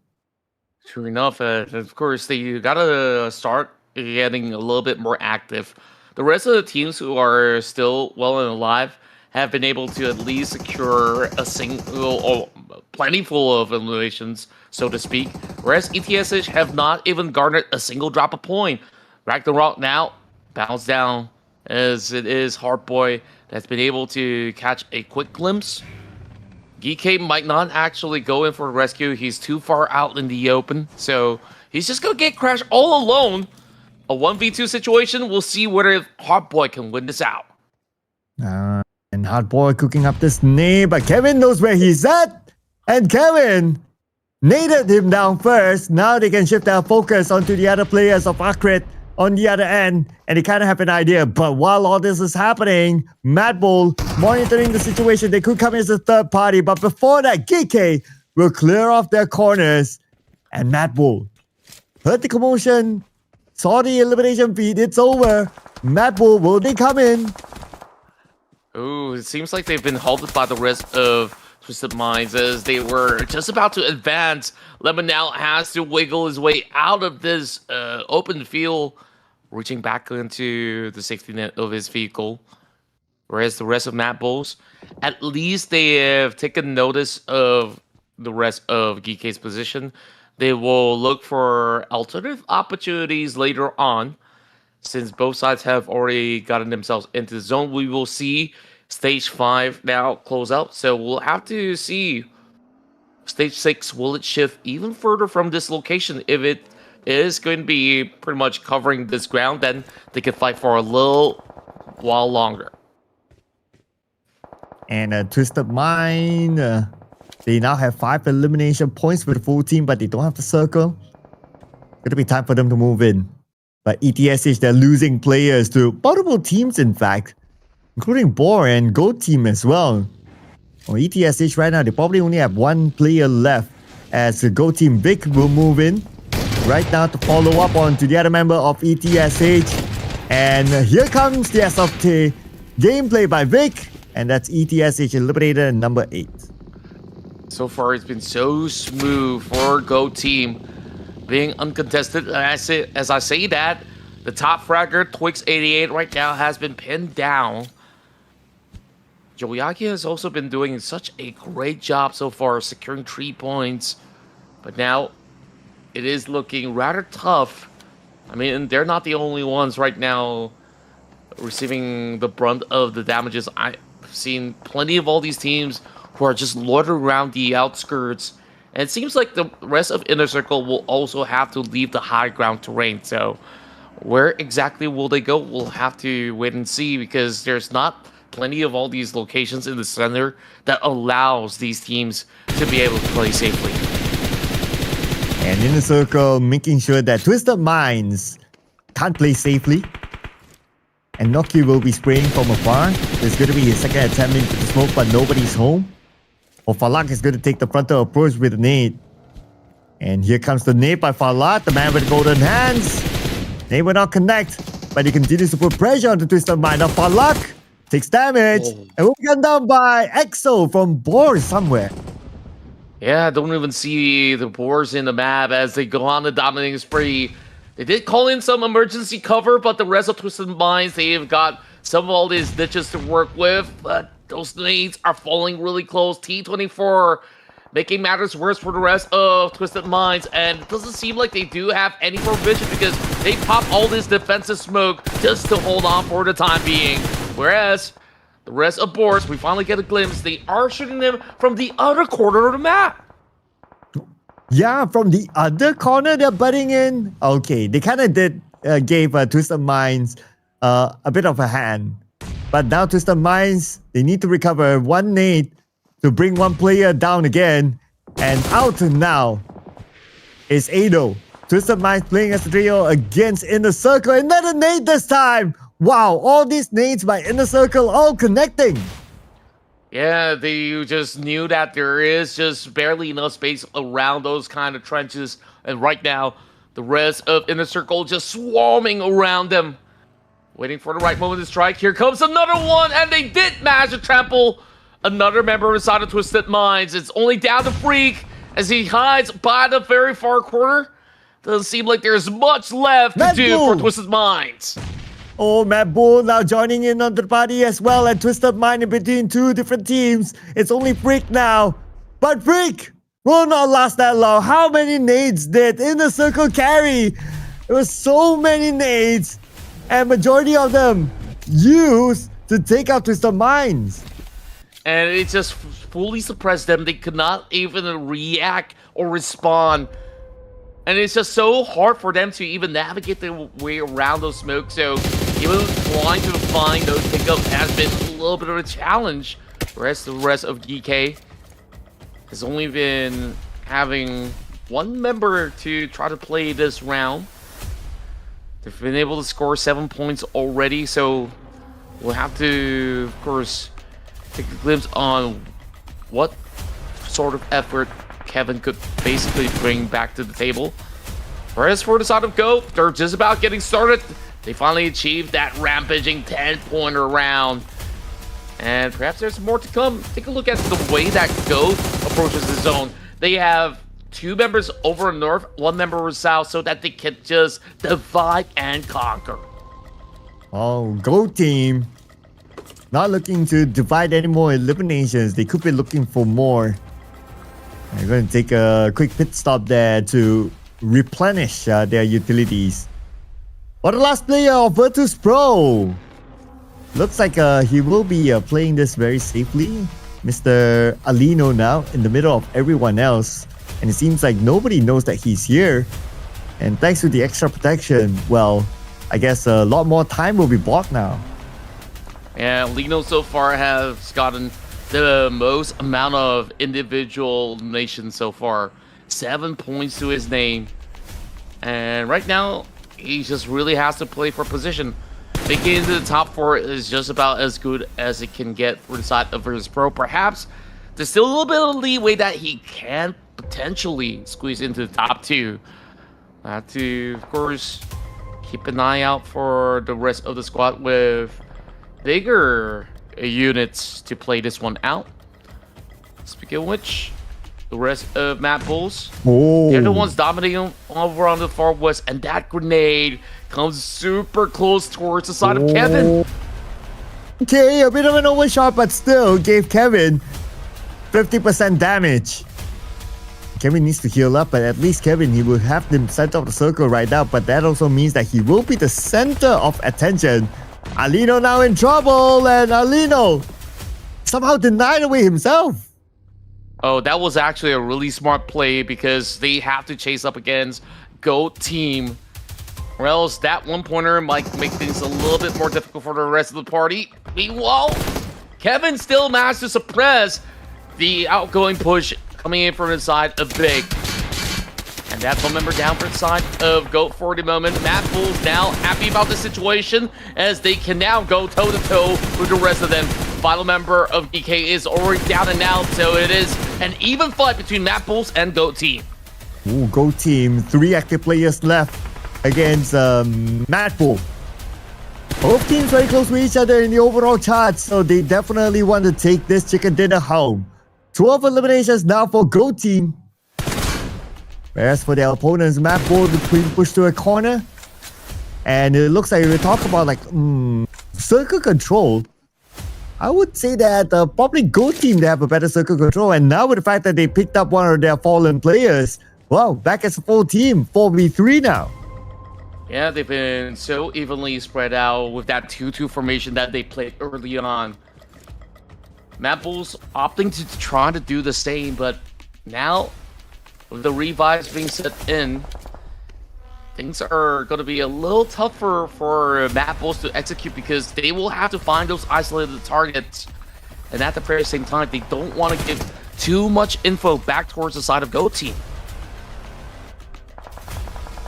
Sure enough, of course, they gotta start getting a little bit more active. The rest of the teams who are still well and alive have been able to at least secure a single or plentiful of eliminations, so to speak, whereas ETSH have not even garnered a single drop of point. Ragnarok now bounce down as it is Heartboy that's been able to catch a quick glimpse. GEEKAY might not actually go in for a rescue. He's too far out in the open, so he's just gonna get crashed all alone. A 1v2 situation. We'll see whether Heartboy can win this out. And Heartboy cooking up this nade, but Kevin knows where he's at. And Kevin naded him down first. Now they can shift their focus onto the other players of ARCred on the other end, and they kind of have an idea. But while all this is happening, MADBULLS monitoring the situation. They could come in as a third party, but before that, GEEKAY will clear off their corners. And MADBULLS heard the commotion, saw the elimination feed. It's over. MADBULLS, will they come in? Ooh, it seems like they've been halted by the rest of Twisted Minds as they were just about to advance. Lemon now has to wiggle his way out of this open field, reaching back into the safety net of his vehicle. Whereas the rest of MADBULLS, at least they have taken notice of the rest of GEEKAY's position. They will look for alternative opportunities later on. Since both sides have already gotten themselves into the zone, we will see Stage 5 now close out. So we'll have to see Stage 6, will it shift even further from this location if it is going to be pretty much covering this ground, then they can fight for a little while longer. And Twisted Mind, they now have 5 elimination points for the full team, but they don't have the circle. Gonna be time for them to move in. But ETSH, they're losing players to multiple teams, in fact, including BOARS and GOAT team as well. Well, ETSH right now, they probably only have 1 player left, as the GOAT team Vic will move in right now to follow up on to the other member of ETSH. And here comes the SFT gameplay by Vic, and that's ETSH eliminated at number 8. So far, it's been so smooth for GOAT team, being uncontested. As I say that, the top fragger, Twix88, right now has been pinned down. Joeyaki has also been doing such a great job so far, securing 3 points. But now, it is looking rather tough. I mean, they're not the only ones right now receiving the brunt of the damages. I've seen plenty of all these teams who are just loitering around the outskirts. And it seems like the rest of Inner Circle will also have to leave the high ground terrain. So where exactly will they go? We'll have to wait and see, because there's not plenty of all these locations in the center that allows these teams to be able to play safely. And Inner Circle making sure that Twisted Minds can't play safely. And Noki will be spraying from afar. There's going to be a second attempt into the smoke, but nobody's home. Or Falak is going to take the frontal approach with a nade. And here comes the nade by Falak, the man with golden hands. Nade will not connect, but he continues to put pressure on the Twisted Mind. Now Falak takes damage and will be gunned down by EXO from BOARS somewhere. Yeah, I don't even see the BOARS in the map as they go on the dominating spree. They did call in some emergency cover, but the rest of Twisted Minds, they've got some of all these ditches to work with, but those nades are falling really close. T24 making matters worse for the rest of Twisted Minds, and it doesn't seem like they do have any more vision, because they pop all this defensive smoke just to hold on for the time being. Whereas the rest of BOARS, we finally get a glimpse, they are shooting them from the other corner of the map. Yeah, from the other corner, they're butting in. Okay, they kind of gave Twisted Minds a bit of a hand. But now Twisted Minds, they need to recover 1 nade to bring 1 player down again. And out now is Ado. Twisted Minds playing as a trio against Inner Circle. Another nade this time. Wow, all these nades by Inner Circle all connecting. Yeah, they just knew that there is just barely enough space around those kind of trenches. And right now, the rest of Inner Circle just swarming around them. Waiting for the right moment to strike. Here comes another one, and they did manage to trample another member inside of Twisted Minds. It's only down to Freak as he hides by the very far corner. Doesn't seem like there's much left to do for Twisted Minds. Oh, MADBULLS now joining in on the party as well, and Twisted Mind in between 2 different teams. It's only Freak now. But Freak will not last that long. How many nades did Inner Circle carry? There were so many nades, and majority of them used to take out Twisted Minds. And it just fully suppressed them. They could not even react or respond. And it's just so hard for them to even navigate their way around those smokes. So even trying to find those pickups has been a little bit of a challenge. Whereas the rest of GEEKAY has only been having 1 member to try to play this round. They've been able to score 7 points already. So we'll have to, of course, take a glimpse on what sort of effort Kevin could basically bring back to the table. Whereas for the side of GOAT, they're just about getting started. They finally achieved that rampaging 10-pointer round. And perhaps there's more to come. Take a look at the way that GOAT approaches the zone. They have 2 members over north, 1 member over south, so that they can just divide and conquer. Oh, GOAT team not looking to divide any more eliminations. They could be looking for more. I'm going to take a quick pit stop there to replenish their utilities. For the last player of Virtus Pro, looks like he will be playing this very safely. Mr. Alino now in the middle of everyone else. And it seems like nobody knows that he's here. And thanks to the extra protection, well, I guess a lot more time will be bought now. And Lino so far has gotten the most amount of individual eliminations so far. 7 points to his name. And right now, he just really has to play for position. Making it into the top 4 is just about as good as it can get for the side of Virtus Pro. Perhaps there's still a little bit of leeway that he can potentially squeeze into the top 2. Have to, of course, keep an eye out for the rest of the squad with bigger units to play this one out. Speaking of which, the rest of MADBULLS, they're the ones dominating over on the far west, and that grenade comes super close towards the side of Kevin. Okay, a bit of an overshot, but still gave Kevin 50% damage. Kevin needs to heal up, but at least Kevin, he will have the center of the circle right now, but that also means that he will be the center of attention. Alino now in trouble, and Alino somehow denied away himself. Oh, that was actually a really smart play because they have to chase up against GOAT team, or else that one-pointer might make things a little bit more difficult for the rest of the party. Meanwhile, Kevin still managed to suppress the outgoing push coming in from the side of Big. And that's one member down for the side of GOAT for the moment. MADBULLS now happy about the situation as they can now go toe-to-toe with the rest of them. Final member of GEEKAY is already down and out, so it is an even fight between MADBULLS and GOAT team. Ooh, GOAT team, 3 active players left against MADBULL. Both teams very close to each other in the overall chart, so they definitely want to take this chicken dinner home. 12 eliminations now for GOAT team. Whereas for their opponents, MADBULLS being pushed to a corner. And it looks like we talk about like circle control. I would say that probably GOAT team, they have a better circle control. And now with the fact that they picked up one of their fallen players, wow, back as a full team, 4v3 now. Yeah, they've been so evenly spread out with that 2-2 formation that they played early on. MADBULLS opting to try to do the same, but now with the revives being set in, things are going to be a little tougher for MADBULLS to execute because they will have to find those isolated targets. And at the very same time, they don't want to give too much info back towards the side of GOAT team.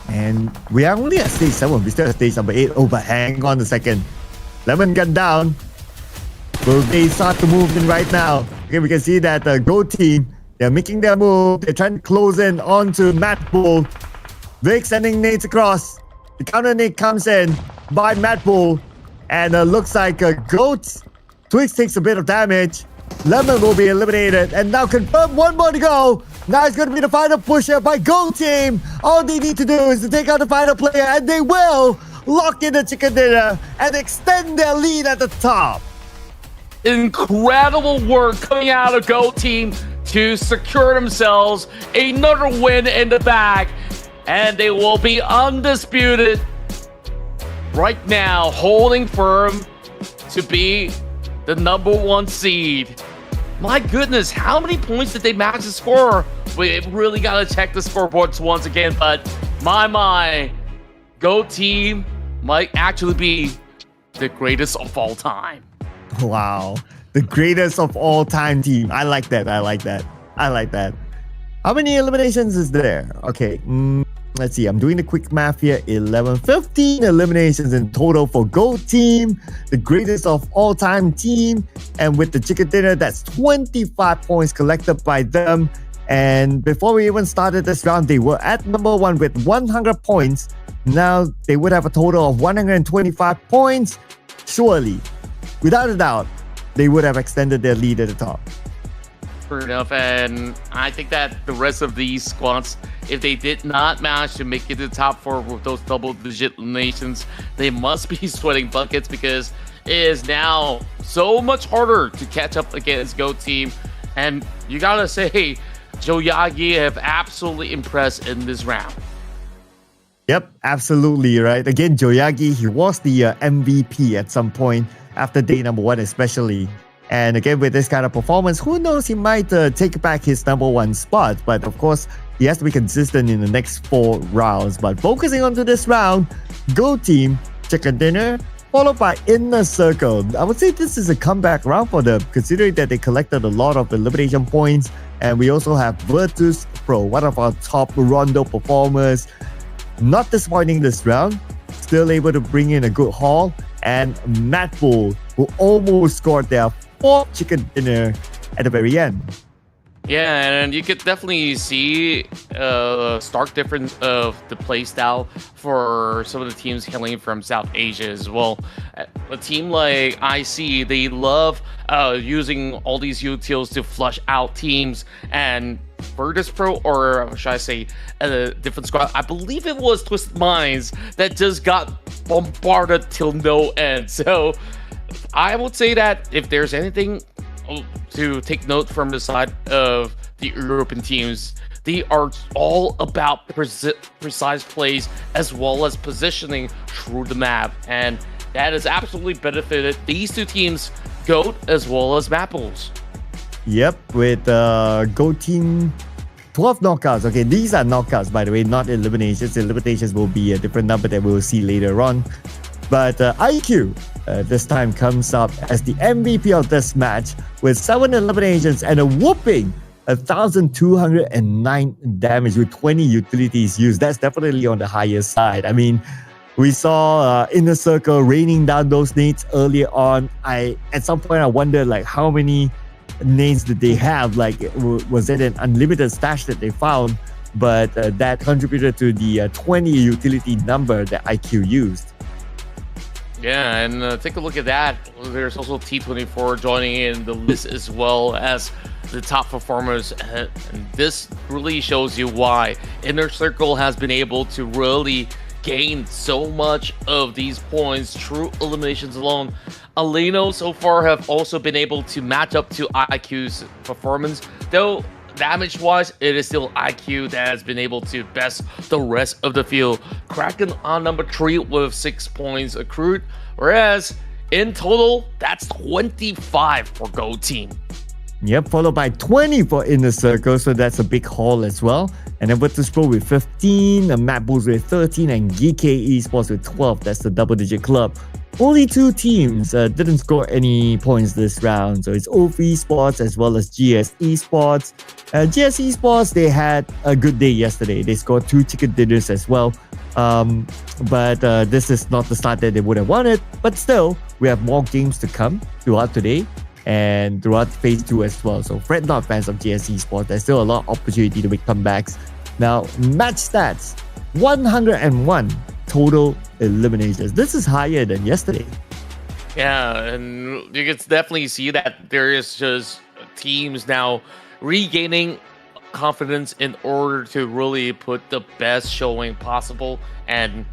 And we are only at stage 7. We still at stage number 8. Oh, but hang on a second. Lemon gun down. Will they start to move in right now? Okay, we can see that the GOAT team, they're making their move. They're trying to close in onto MADBULL. Vic sending nades across. The counter nade comes in by MADBULL. And looks like GOAT. Twix takes a bit of damage. Lemon will be eliminated. And now confirm, 1 more to go. Now it's going to be the final push here by GOAT team. All they need to do is to take out the final player. And they will lock in the chicken dinner and extend their lead at the top. Incredible work coming out of GOAT team to secure themselves another win in the bag, and they will be undisputed right now, holding firm to be the #1 seed. My goodness, how many points did they manage to score? We really got to check the scoreboards once again, but my, GOAT team might actually be the greatest of all time. Wow. The greatest of all time team. I like that. I like that. I like that. How many eliminations is there? Okay. Let's see. I'm doing the quick math here. 11, 15 eliminations in total for GOAT team. The greatest of all time team. And with the chicken dinner, that's 25 points collected by them. And before we even started this round, they were at #1 with 100 points. Now they would have a total of 125 points. Surely, without a doubt, they would have extended their lead at the top. Fair enough, and I think that the rest of these squads, if they did not manage to make it to the top 4 with those double-digit eliminations, they must be sweating buckets because it is now so much harder to catch up against GOAT team. And you gotta say, Joyagi have absolutely impressed in this round. Yep, absolutely, right? Again, Joyagi, he was the MVP at some point after day #1 especially. And again, with this kind of performance, who knows, he might take back his #1 spot. But of course, He has to be consistent in the next 4 rounds. But focusing on to this round, Go Team, Chicken Dinner, followed by Inner Circle. I would say this is a comeback round for them, considering that they collected a lot of elimination points. And we also have Virtus Pro, one of our top Rondo performers. Not disappointing this round, still able to bring in a good haul. And MADBULLS, who almost scored their 4th Chicken Dinner at the very end. Yeah, and you could definitely see a stark difference of the play style for some of the teams hailing from South Asia as well. A team like IC, they love using all these utils to flush out teams, and Virtus Pro, or should I say a different squad, I believe it was Twisted Minds, that just got bombarded till no end. So I would say that if there's anything to take note from the side of the European teams, they are all about precise plays as well as positioning through the map, and that has absolutely benefited these two teams, GOAT as well as MADBULLS. Yep, with Go Team 12 knockouts. Okay, these are knockouts, by the way, not eliminations. Eliminations will be a different number that we'll see later on. But IQ this time comes up as the MVP of this match with 7 eliminations and a whooping 1,209 damage with 20 utilities used. That's definitely on the higher side. I mean, we saw Inner Circle raining down those nades earlier on. At some point I wondered like how many nades did they have? Like, was it an unlimited stash that they found? But that contributed to the 20 utility number that IQ used. Yeah, and take a look at that. There's also T24 joining in the list as well as the top performers. And this really shows you why Inner Circle has been able to really gain so much of these points through eliminations alone. Aleno so far have also been able to match up to IQ's performance, though damage-wise, it is still IQ that has been able to best the rest of the field. Kraken on number 3 with 6 points accrued, whereas in total, that's 25 for Go Team. Yep, followed by 20 for Inner Circle, so that's a big haul as well. And then Virtus Pro with 15, MADBULLS with 13, and GEEKAY Esports with 12. That's the double-digit club. Only 2 teams didn't score any points this round. So it's OF Esports as well as GS Esports. GS Esports, they had a good day yesterday. They scored 2 chicken dinners as well. But this is not the start that they would have wanted. But still, we have more games to come throughout today and throughout phase 2 as well. So fret not, fans of GS Esports. There's still a lot of opportunity to make comebacks. Now, match stats, 101 total eliminations. This is higher than yesterday. Yeah, and you can definitely see that there is just teams now regaining confidence in order to really put the best showing possible. And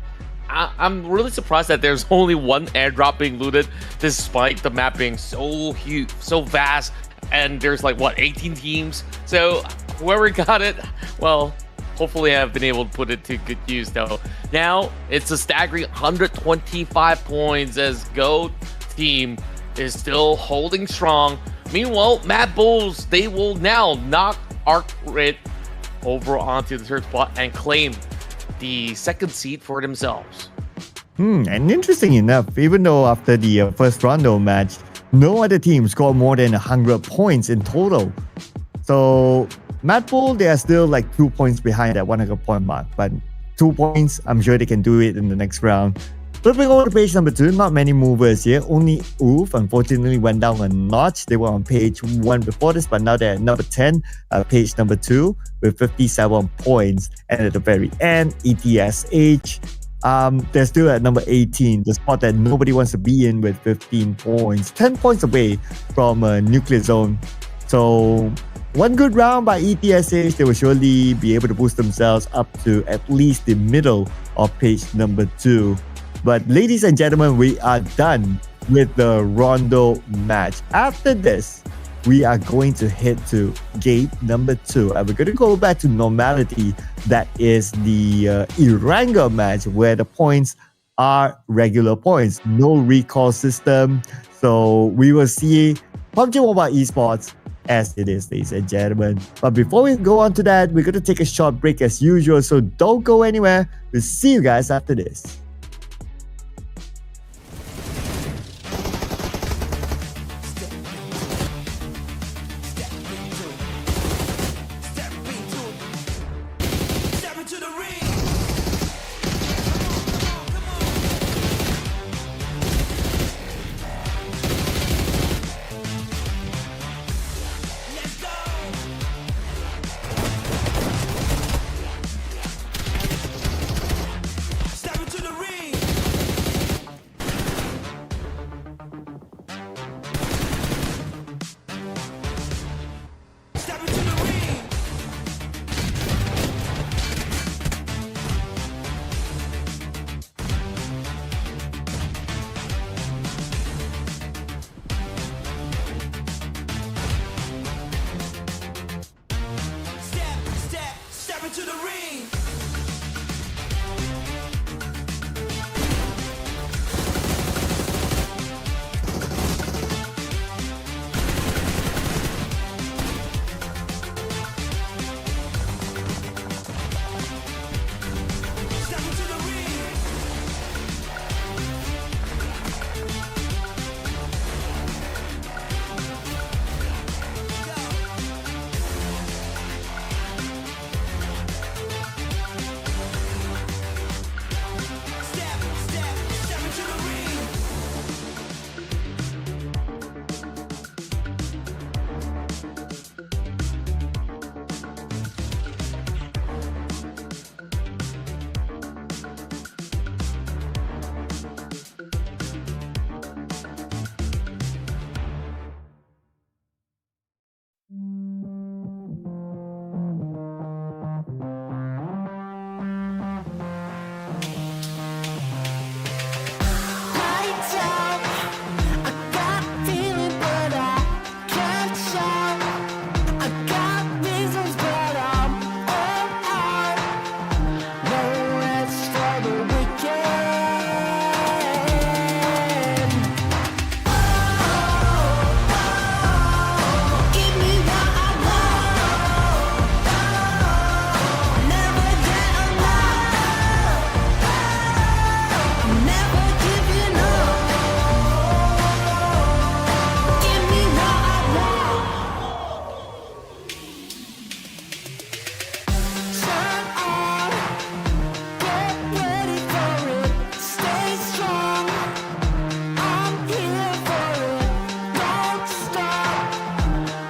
I'm really surprised that there's only 1 airdrop being looted despite the map being so huge, so vast, and there's like, what, 18 teams? So whoever got it, well, hopefully I've been able to put it to good use though. Now, it's a staggering 125 points as Go Team is still holding strong. Meanwhile, MADBULLS, they will now knock ARCred over onto the 3rd spot and claim the 2nd seed for themselves. And interesting enough, even though after the first Rondo match, no other team scored more than 100 points in total. So MADBULLS, they are still like 2 points behind that 100 point mark, but 2 points, I'm sure they can do it in the next round. Flipping over to page number 2, not many movers here. Only OOF unfortunately went down a notch. They were on page 1 before this, but now they're at number 10, page number 2 with 57 points. And at the very end, ETSH, they're still at number 18, the spot that nobody wants to be in with 15 points, 10 points away from a nuclear zone. So one good round by ETSH, they will surely be able to boost themselves up to at least the middle of page number 2. But ladies and gentlemen, we are done with the Rondo match. After this, we are going to head to gate number 2. And we're going to go back to normality. That is the ERANGEL match where the points are regular points. No recall system. So we will see PUBG Mobile Esports as it is, ladies and gentlemen. But before we go on to that, we're going to take a short break as usual, so don't go anywhere. We'll see you guys after this. Step into the ring. Let's go. Step into the ring. Step into the ring. Step into the ring. Step into the ring. Step into the ring. Lights out. I got feeling, but I can't shout. I got reasons, but I'm all out. No rest for the weekend. Give me what I want. Never get enough. Never giving up. Give me what I want. Turn on. Get ready for it. Stay strong. I'm here for it. Don't stop.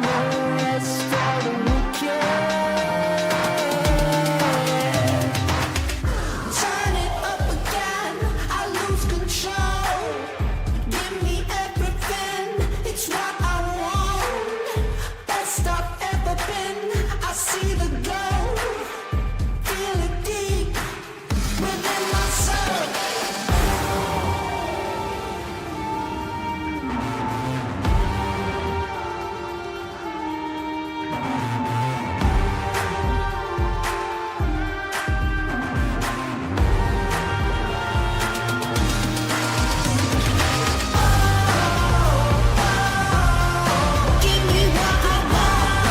No rest for the weekend. Turn it up again, I lose control. Give me everything, it's what I want. Best I've ever been, I see the glow. Feel it deep within my soul. Give me what I want.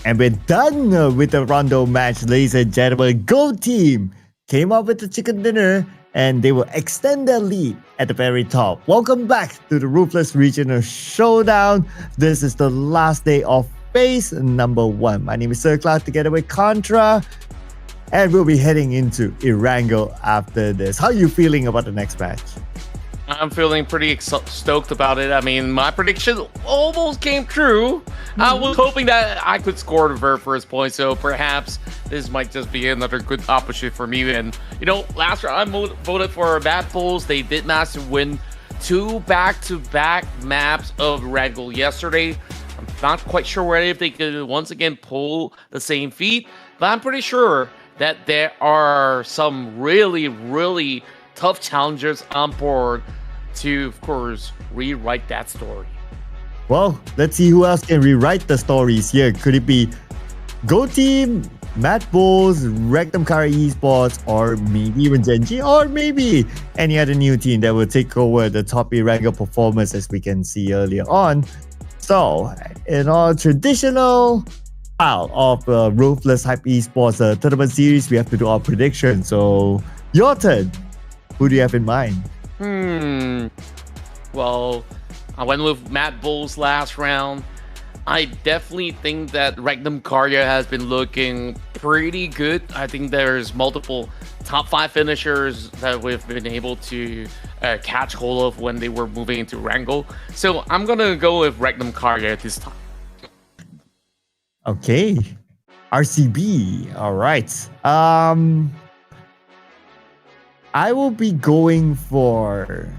And we're done with the Rondo match, ladies and gentlemen. Go team came up with the chicken dinner and they will extend their lead at the very top. Welcome back to the Ruthless Regional Showdown. This is the last day of phase number 1. My name is Sir Clark together with Contra. And we'll be heading into ERANGEL after this. How are you feeling about the next match? I'm feeling pretty stoked about it. I mean, my prediction almost came true. I was hoping that I could score the very first point, so perhaps this might just be another good opportunity for me. And, you know, last year I voted for MADBULLS. They did manage to win 2 back-to-back maps of ERANGEL yesterday. I'm not quite sure if they could once again pull the same feat, but I'm pretty sure that there are some really tough challengers on board to, of course, rewrite that story. Well, let's see who else can rewrite the stories here. Could it be Go Team, MADBULLS, Rectum Kara Esports, or maybe even GEN.G, or maybe any other new team that will take over the top ERANGEL performance as we can see earlier on. So, in our traditional style of Ruthless Hype Esports tournament series, we have to do our prediction. So, your turn. Who do you have in mind? Well, I went with MADBULLS last round. I definitely think that Rectum Kara has been looking pretty good. I think there's multiple top 5 finishers that we've been able to catch hold of when they were moving into ERANGEL. So I'm going to go with Rectum Kara this time. Okay. RCB. All right. I will be going for...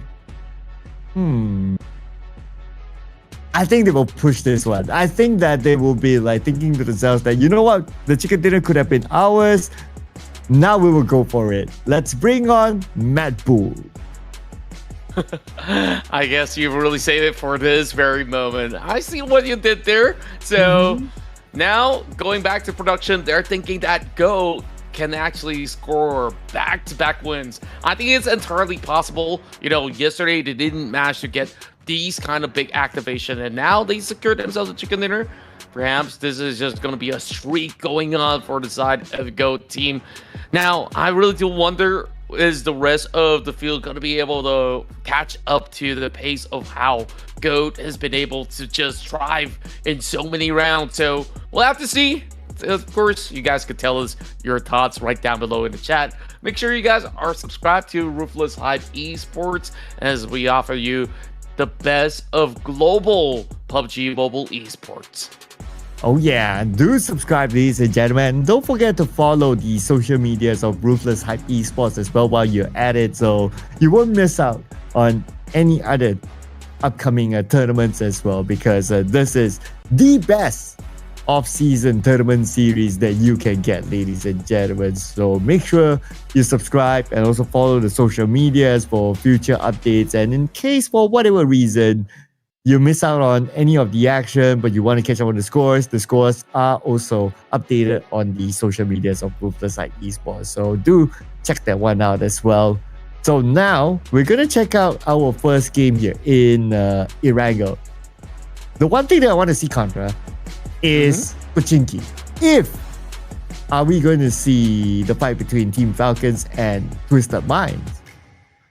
I think they will push this one. I think that they will be like thinking to themselves that, you know what? The chicken dinner could have been ours. Now we will go for it. Let's bring on MADBULLS. I guess you really saved it for this very moment. I see what you did there. So now going back to production, they're thinking that Go can actually score back-to-back wins. I think it's entirely possible. You know, yesterday they didn't manage to get these kind of big activation, and now they secured themselves a chicken dinner. Perhaps this is just going to be a streak going on for the side of the GOAT team. Now, I really do wonder, is the rest of the field going to be able to catch up to the pace of how GOAT has been able to just thrive in so many rounds? So we'll have to see. Of course, you guys could tell us your thoughts right down below in the chat. Make sure you guys are subscribed to Ruthless Hype Esports as we offer you the best of global PUBG mobile esports. Oh yeah, do subscribe, ladies and gentlemen. Don't forget to follow the social medias of Ruthless Hype Esports as well while you're at it, so you won't miss out on any other upcoming tournaments as well, because this is the best off-season tournament series that you can get, ladies and gentlemen. So make sure you subscribe and also follow the social medias for future updates. And in case for whatever reason you miss out on any of the action but you want to catch up on the scores are also updated on the social medias of Ruthless Hype Esports. So do check that one out as well. So now we're gonna check out our first game here in ERANGEL. The one thing that I want to see, Contra, is Pochinki. Are we going to see the fight between Team Falcons and Twisted Minds?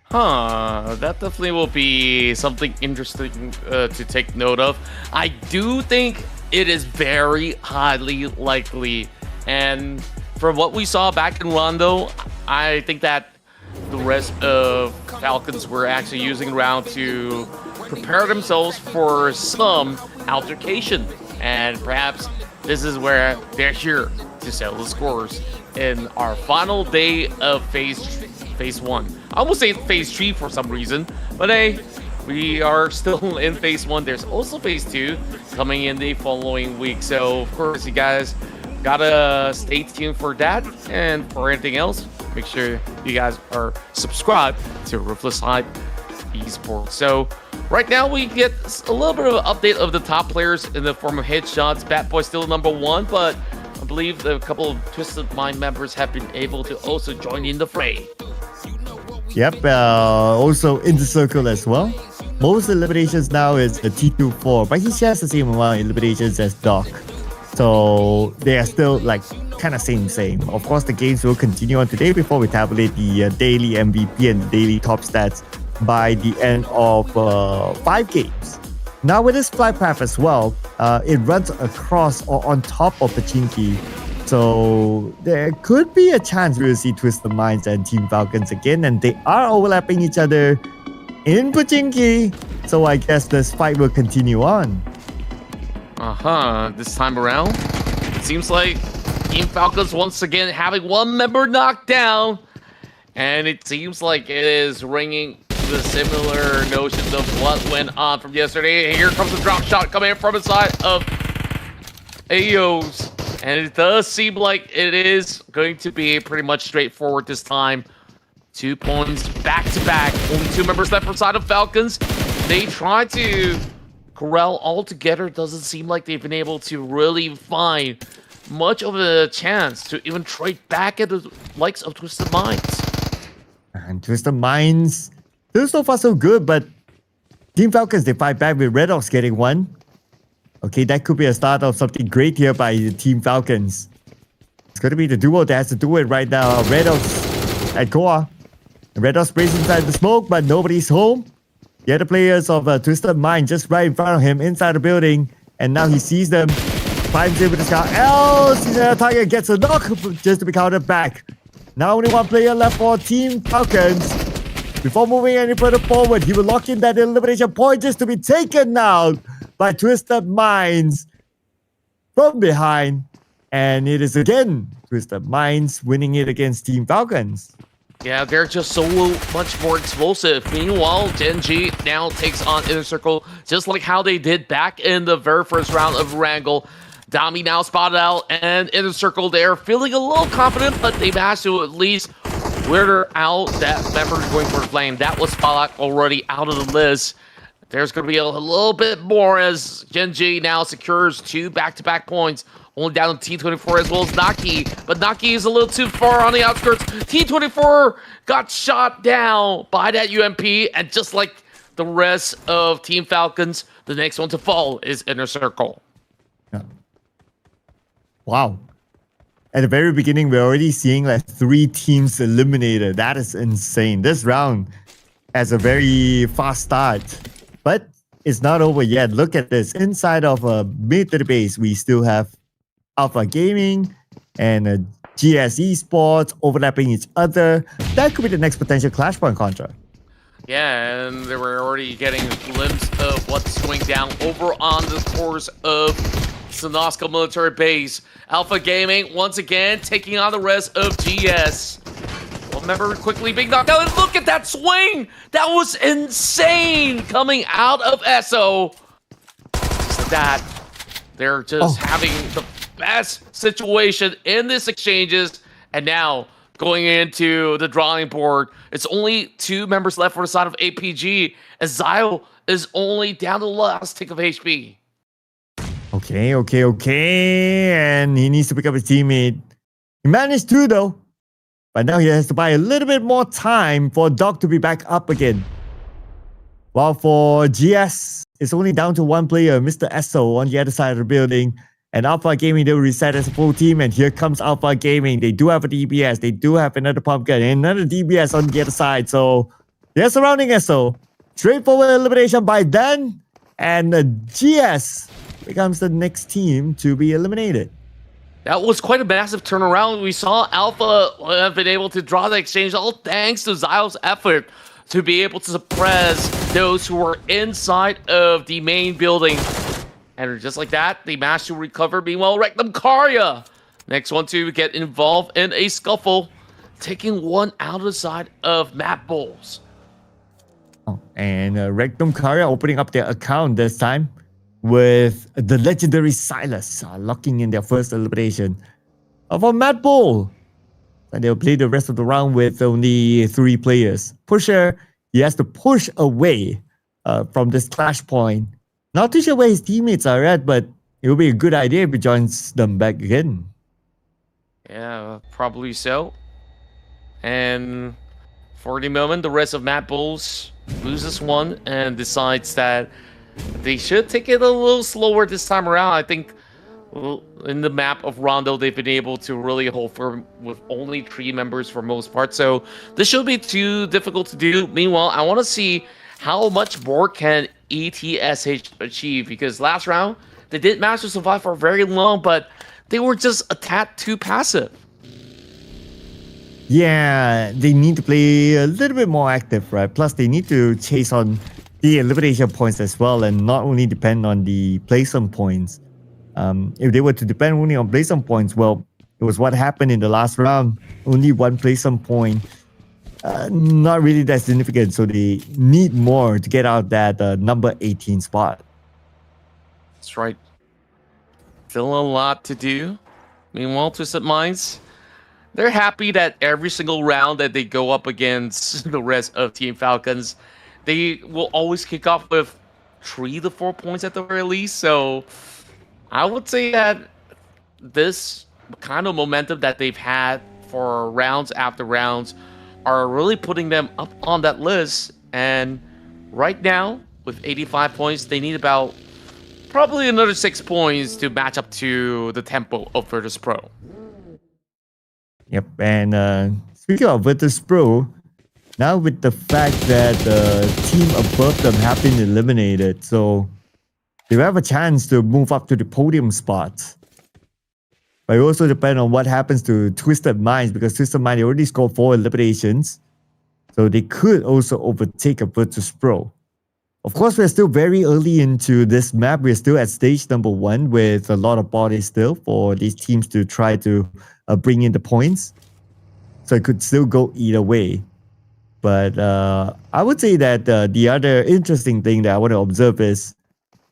That definitely will be something interesting to take note of. I do think it is very highly likely, and from what we saw back in Rondo, I think that the rest of Falcons were actually using round to prepare themselves for some altercation. And perhaps this is where they're here to settle the scores in our final day of phase 1. I almost say phase 3 for some reason, but hey, we are still in phase 1. There's also phase 2 coming in the following week. So of course you guys gotta stay tuned for that, and for anything else, make sure you guys are subscribed to Ruthless Hype Esports. So right now we get a little bit of an update of the top players in the form of headshots. Batboy still number 1, but I believe a couple of Twisted Mind members have been able to also join in the fray. Yep, also in the circle as well. Most eliminations now is the T24, but he shares the same amount of eliminations as Doc. So they are still like kind of same. Of course, the games will continue on today before we tabulate the daily MVP and the daily top stats by the end of 5 games. Now with this flight path as well, it runs across or on top of Pachinki. So there could be a chance we'll see Twisted Minds and Team Falcons again, and they are overlapping each other in Pachinki. So I guess this fight will continue on. This time around, it seems like Team Falcons once again having one member knocked down, and it seems like it is ringing the similar notions of what went on from yesterday. Here comes a drop shot coming in from the side of AOs, and it does seem like it is going to be pretty much straightforward this time. 2 points back to back. Only 2 members left from side of Falcons. They try to corral all together. Doesn't seem like they've been able to really find much of a chance to even trade back at the likes of Twisted Minds. And Twisted Minds, still so far so good, but Team Falcons, they fight back with Red Ops getting 1. Okay, that could be a start of something great here by the Team Falcons. It's going to be the duo that has to do it right now. Red Ops at Goa. Red Ops sprays inside the smoke, but nobody's home. The other players of Twisted Mind just right in front of him inside the building, and now he sees them. Climbs in with the scout. Sees the target, gets a knock just to be countered back. Now only 1 player left for Team Falcons. Before moving any further forward, he will lock in that elimination point just to be taken out by Twisted Minds from behind. And it is again Twisted Minds winning it against Team Falcons. Yeah, they're just so much more explosive. Meanwhile, GEN.G now takes on Inner Circle, just like how they did back in the very first round of ERANGEL. Dami now spotted out, and Inner Circle there feeling a little confident, but they managed to at least weirder out that member going for Flame. That was spotted already out of the list. There's going to be a little bit more as GEN.G now secures 2 back-to-back points. Only down to T24 as well as Naki. But Naki is a little too far on the outskirts. T24 got shot down by that UMP. And just like the rest of Team Falcons, the next one to fall is Inner Circle. Yeah. Wow. At the very beginning, we're already seeing like 3 teams eliminated. That is insane. This round has a very fast start. But it's not over yet. Look at this. Inside of mid to the base, we still have Alpha Gaming and GS Esports overlapping each other. That could be the next potential Clash Point contract. Yeah, and they were already getting a glimpse of what's going down over on the course of Sinoska Military Base. Alpha Gaming, once again, taking on the rest of GS. Well, remember, quickly being knocked out. And look at that swing! That was insane coming out of ESO. Just that, they're just having the best situation in this exchanges, and now going into the drawing board, it's only 2 members left for the side of APG, as Zio is only down to the last tick of HP. Okay, and he needs to pick up his teammate. He managed to though, but now he has to buy a little bit more time for Doc to be back up again. While for GS, it's only down to 1 player, Mr. Esso, on the other side of the building. And Alpha Gaming, they will reset as a full team. And here comes Alpha Gaming. They do have a DBS. They do have another Pubg and another DBS on the other side. So they're surrounding SO. Straightforward elimination by Dan. And GS becomes the next team to be eliminated. That was quite a massive turnaround. We saw Alpha have been able to draw the exchange, all thanks to Zio's effort to be able to suppress those who were inside of the main building. And just like that, they managed to recover. Meanwhile, Rectum Karya, next one to get involved in a scuffle, taking one out of the side of MADBULLS. And Rectum Karya opening up their account this time with the legendary Silas locking in their first elimination for MADBULL. And they'll play the rest of the round with only 3 players. Pusher, he has to push away from this clash point. Not too sure where his teammates are at, but it would be a good idea if he joins them back again. Yeah, probably so. And for the moment, the rest of MADBULLS loses one and decides that they should take it a little slower this time around. I think Well, in the map of Rondo, they've been able to really hold firm with only 3 members for most part. So this shouldn't be too difficult to do. Meanwhile, I want to see how much more can ETSH achieve, because last round they did manage to survive for very long, but they were just a tad too passive. Yeah, they need to play a little bit more active, right? Plus, they need to chase on the elimination points as well, and not only depend on the placement points. If they were to depend only on placement points, well, it was what happened in the last round. Only 1 placement point, not really that significant. So they need more to get out that number 18 spot. That's right. Still a lot to do. Meanwhile, Twisted Minds, they're happy that every single round that they go up against the rest of Team Falcons, they will always kick off with 3 to 4 points at the very least. So I would say that this kind of momentum that they've had for rounds after rounds are really putting them up on that list. And right now, with 85 points, they need about probably another 6 points to match up to the tempo of Virtus Pro. Yep, and speaking of Virtus Pro, now with the fact that the team above them have been eliminated, so they will have a chance to move up to the podium spots. But it also depends on what happens to Twisted Minds, because Twisted Minds already scored 4 eliminations. So they could also overtake a Virtus Pro. Of course, we're still very early into this map. We're still at stage number 1 with a lot of bodies still for these teams to try to bring in the points. So it could still go either way. But I would say that the other interesting thing that I want to observe is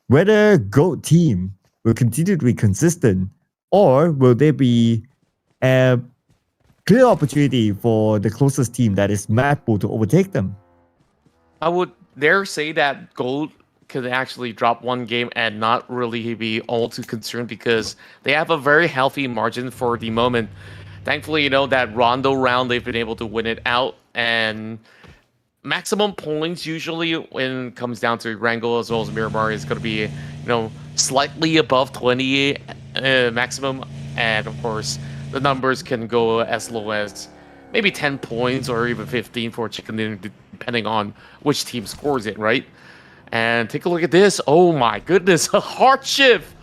whether GOAT team will continue to be consistent, or will there be a clear opportunity for the closest team, that is MADBULLS, to overtake them. I would dare say that Gold could actually drop 1 game and not really be all too concerned, because they have a very healthy margin for the moment. Thankfully, you know, that Rondo round, they've been able to win it out, and maximum points usually when it comes down to ERANGEL as well as MIRAMAR is going to be, you know, slightly above 20 maximum, and of course the numbers can go as low as maybe 10 points or even 15 for Chicken Dinner, depending on which team scores it, right? And take a look at this. Oh my goodness, a hard shift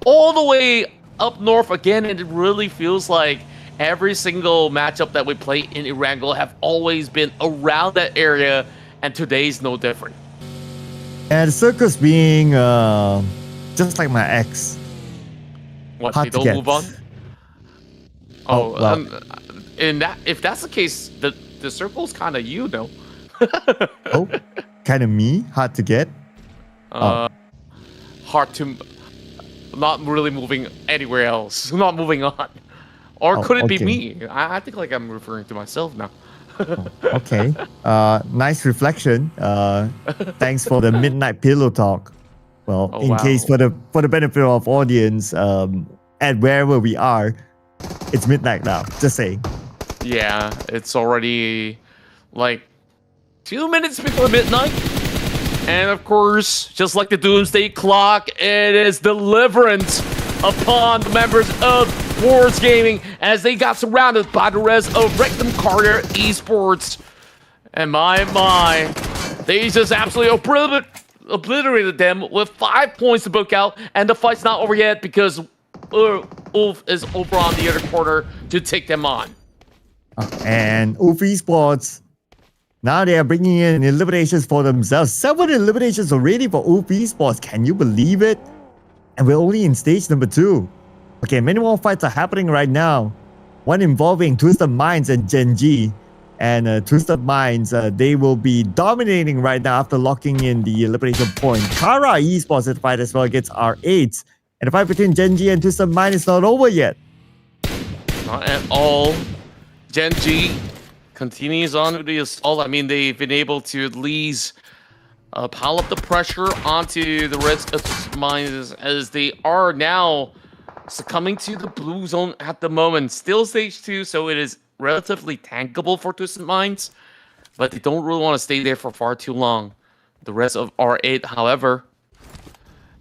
all the way up north again, and it really feels like every single matchup that we play in ERANGEL have always been around that area, and today's no different. And the circus being just like my ex. What, Hard they to don't get. move on? Oh, well. In that, if that's the case, the circle's kind of you, though. Oh, kind of me? Hard to get? Hard to, not really moving anywhere else, not moving on. Or Oh, could it be okay. me? I think like I'm referring to myself now. Okay. Nice reflection. Thanks for the midnight pillow talk. Well, Oh, in wow. case for the benefit of audience, at wherever we are, it's midnight now. Just saying. Yeah, it's already like 2 minutes before midnight. And of course, just like the Doomsday Clock, it is deliverance upon the members of BOARS Gaming as they got surrounded by the rest of Rectum Carter Esports. And my, they just absolutely obliterated them with 5 points to book out, and the fight's not over yet because Ulf is over on the other corner to take them on. And UF Esports, now they are bringing in eliminations for themselves. 7 eliminations already for UF Esports. Can you believe it? And we're only in stage number 2. Okay, many more fights are happening right now. One involving Twisted Minds and GEN.G. And Twisted Minds, they will be dominating right now after locking in the elimination point. Kara Esports is fight as well against R8. And the fight between GEN.G and Twisted Minds is not over yet. Not at all. GEN.G continues on with the assault. I mean, they've been able to at least pile up the pressure onto the rest of the Minds as they are now succumbing to the blue zone at the moment. Still stage 2, so it is relatively tankable for Twisted Minds, but they don't really want to stay there for far too long. The rest of R8, however,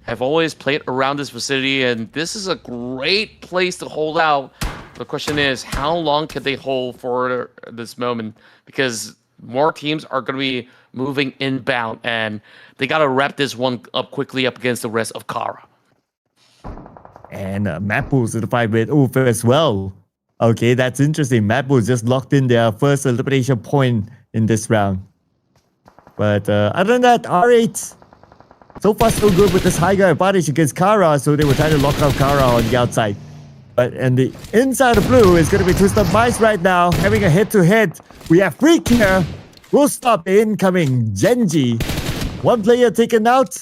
have always played around this vicinity, and this is a great place to hold out. The question is, how long can they hold for this moment? Because more teams are going to be moving inbound, and they got to wrap this one up quickly up against the rest of Kara. And MADBULLS in the fight with Ufa as well. Okay, that's interesting. MADBULLS just locked in their first elimination point in this round. But other than that, R8, so far so good with this high ground advantage against Kara, so they were trying to lock out Kara on the outside. But and the inside of blue is going to be Twisted Mice right now, having a head-to-head. We have Freak here. We'll stop the incoming Gen.G. One player taken out,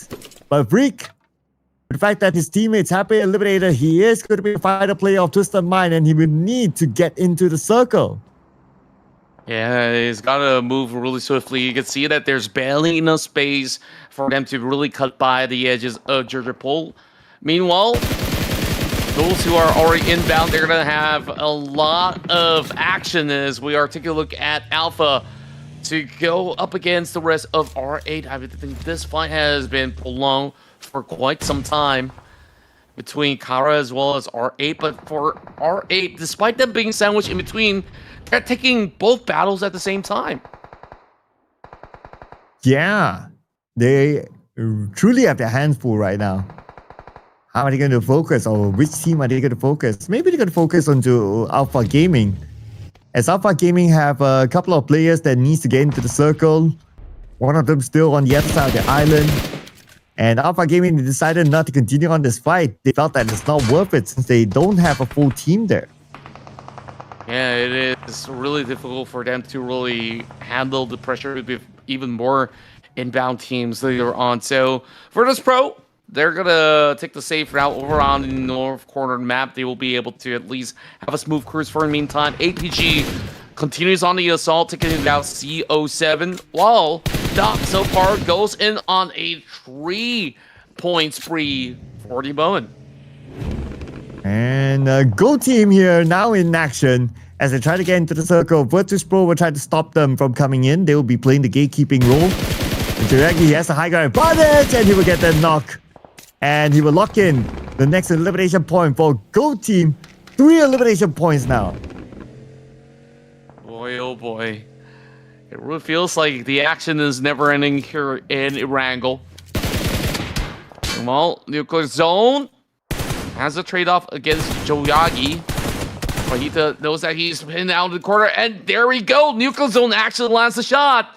but Freak, the fact that his teammates have been eliminated, he is going to be a fighter player of Twisted Mind, and he will need to get into the circle. Yeah, he's got to move really swiftly. You can see that there's barely enough space for them to really cut by the edges of Georgia Pole. Meanwhile, those who are already inbound, they're going to have a lot of action as we are taking a look at Alpha to go up against the rest of R8. I think this fight has been prolonged for quite some time between Kara as well as R8. But for R8, despite them being sandwiched in between, they're taking both battles at the same time. Yeah, they truly have their hands full right now. How are they going to focus, or which team are they going to focus? Maybe they're going to focus onto Alpha Gaming, as Alpha Gaming have a couple of players that needs to get into the circle. One of them still on the other side of the island. And Alpha Gaming decided not to continue on this fight. They felt that it's not worth it since they don't have a full team there. Yeah, it is really difficult for them to really handle the pressure with even more inbound teams later on. So for this pro, they're going to take the safe route over on the north corner map. They will be able to at least have a smooth cruise for the meantime. APG continues on the assault, taking it out CO7, while Doc so far goes in on a 3-point spree for the moment. And Go Team here now in action as they try to get into the circle. Virtus Pro will try to stop them from coming in. They will be playing the gatekeeping role. And Jiragi has a high ground advantage, and he will get that knock. And he will lock in the next elimination point for Go Team. 3 elimination points now. Boy, oh boy. It really feels like the action is never ending here in ERANGEL. Well, Nuclear Zone has a trade-off against Joyagi. Fajita knows that he's pinned out in the corner, and there we go! Nuclear Zone actually lands the shot!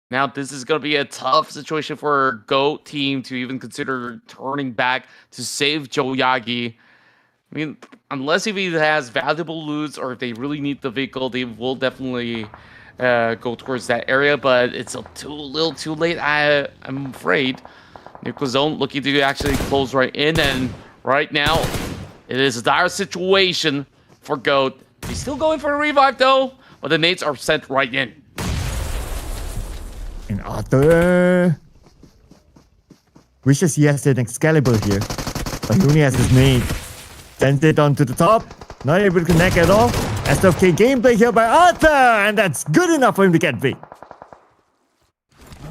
Now, this is going to be a tough situation for GOAT team to even consider turning back to save Joyagi. I mean, unless if he has valuable loot or if they really need the vehicle, they will definitely go towards that area, but it's a little too late, I'm afraid. Nuclear Zone looking to actually close right in, and right now, it is a dire situation for GOAT. He's still going for a revive though, but the nades are sent right in. And Arthur wishes he has an Excalibur here, but he only has his nade. Sends it onto the top, not able to connect at all. SFK gameplay here by Arthur, and that's good enough for him to get V.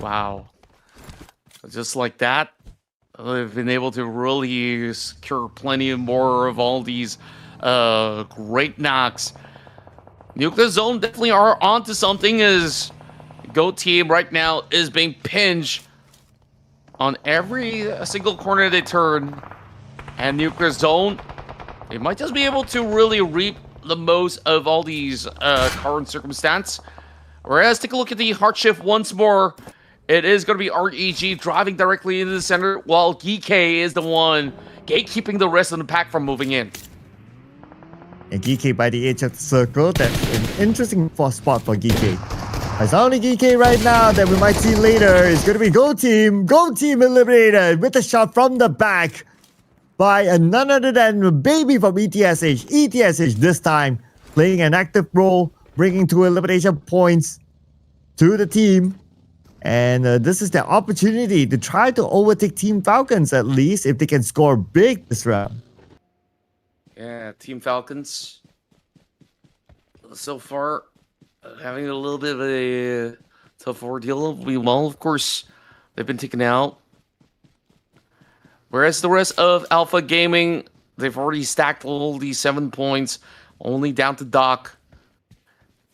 Wow. Just like that, they've been able to really secure plenty more of all these great knocks. Nuclear Zone definitely are onto something, as GOAT team right now is being pinched on every single corner they turn. And Nuclear Zone, they might just be able to really reap the most of all these current circumstance. Whereas, take a look at the heart shift once more. It is going to be REG driving directly into the center, while GEEKAY is the one gatekeeping the rest of the pack from moving in. And GEEKAY by the edge of the circle. That's an interesting spot for GEEKAY. It's only GEEKAY right now that we might see later. It's going to be Go Team. Go Team eliminated with a shot from the back by none other than Baby from ETSH. ETSH this time playing an active role, bringing 2 elimination points to the team. And this is their opportunity to try to overtake Team Falcons, at least, if they can score big this round. Yeah, Team Falcons so far having a little bit of a tough ordeal. Well, of course, they've been taken out Whereas the rest of Alpha Gaming, they've already stacked all these 7 points, only down to Doc.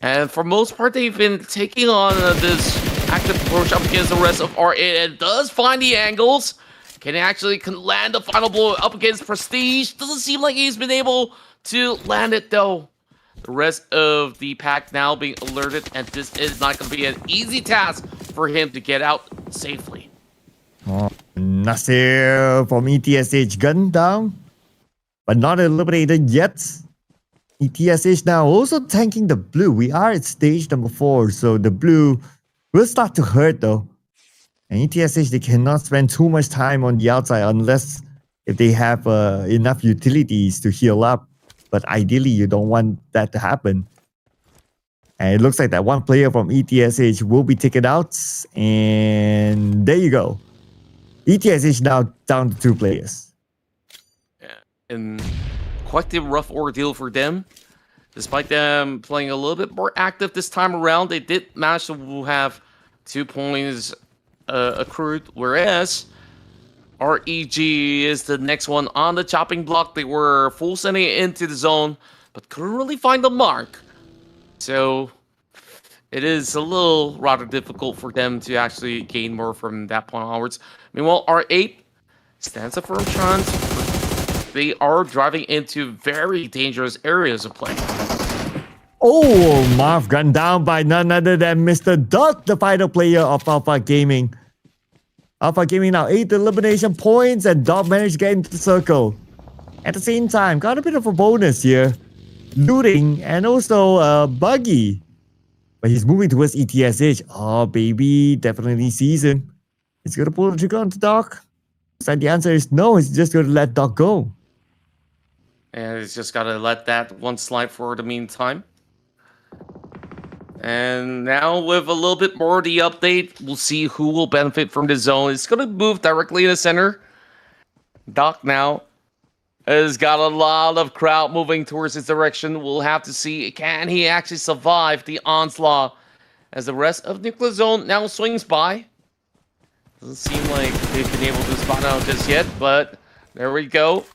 And for most part, they've been taking on this active approach up against the rest of R8, and does find the angles. Can land the final blow up against Prestige. Doesn't seem like he's been able to land it though. The rest of the pack now being alerted, and this is not going to be an easy task for him to get out safely. Oh, Nasir from ETSH gunned down, but not eliminated yet. ETSH now also tanking the blue. We are at stage number 4, so the blue will start to hurt though. And ETSH, they cannot spend too much time on the outside unless if they have enough utilities to heal up. But ideally, you don't want that to happen. And it looks like that one player from ETSH will be taken out. And there you go. ETSH now down to 2 players. Yeah, and quite the rough ordeal for them. Despite them playing a little bit more active this time around, they did manage to have 2 points accrued, whereas REG is the next one on the chopping block. They were full sending it into the zone, but couldn't really find the mark. So it is a little rather difficult for them to actually gain more from that point onwards. Meanwhile, R8 stands a firm chance. They are driving into very dangerous areas of play. Oh, Marv gunned down by none other than Mr. Duck, the final player of Alpha Gaming. Alpha Gaming now 8 elimination points, and Dog managed to get into the circle. At the same time, got a bit of a bonus here. Looting and also Buggy. But he's moving towards ETSH. Oh, baby, definitely sees him. He's going to pull the trigger onto Doc. So the answer is no, he's just going to let Doc go. And he's just got to let that one slide for the meantime. And now with a little bit more of the update, we'll see who will benefit from the zone. It's going to move directly in the center. Doc now has got a lot of crowd moving towards his direction. We'll have to see, can he actually survive the onslaught as the rest of Nuclear Zone now swings by. Doesn't seem like they've been able to spot out just yet, but there we go.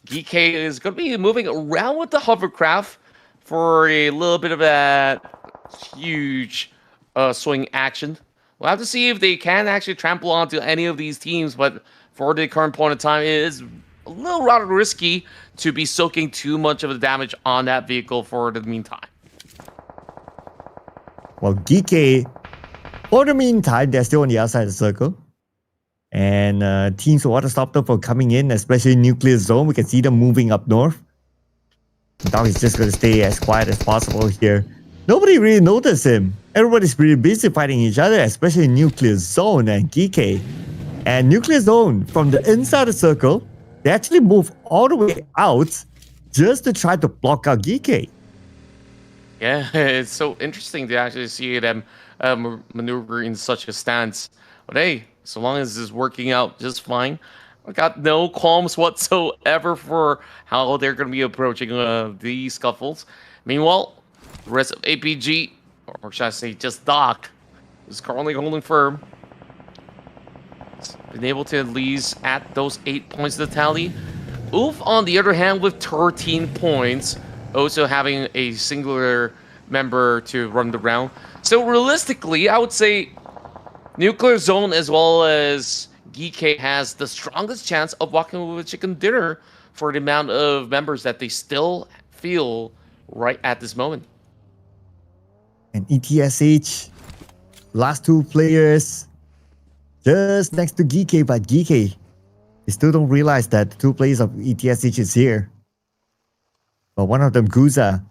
GEEKAY is going to be moving around with the hovercraft for a little bit of that huge swing action. We'll have to see if they can actually trample onto any of these teams, but for the current point of time, it is a little rather risky to be soaking too much of the damage on that vehicle for the meantime. Well, GEEKAY, for the meantime, they're still on the outside of the circle. And teams will want to stop them from coming in, especially Nuclear Zone. We can see them moving up north. Dog is just going to stay as quiet as possible here. Nobody really noticed him. Everybody's pretty busy fighting each other, especially Nuclear Zone and GEEKAY. And Nuclear Zone, from the inside of the circle, they actually move all the way out just to try to block out GEEKAY. Yeah, it's so interesting to actually see them maneuver in such a stance. But hey, so long as it's working out just fine, I got no qualms whatsoever for how they're going to be approaching these scuffles. Meanwhile, the rest of APG, or should I say just Doc, is currently holding firm. It's been able to at least at those 8 points to the tally. Oof, on the other hand, with 13 points, also having a singular member to run the round. So realistically, I would say Nuclear Zone as well as GEEKAY has the strongest chance of walking with a chicken dinner for the amount of members that they still feel right at this moment. And ETSH, last 2 players, just next to GEEKAY, but GEEKAY, they still don't realize that the 2 players of ETSH is here. But one of them, Guza,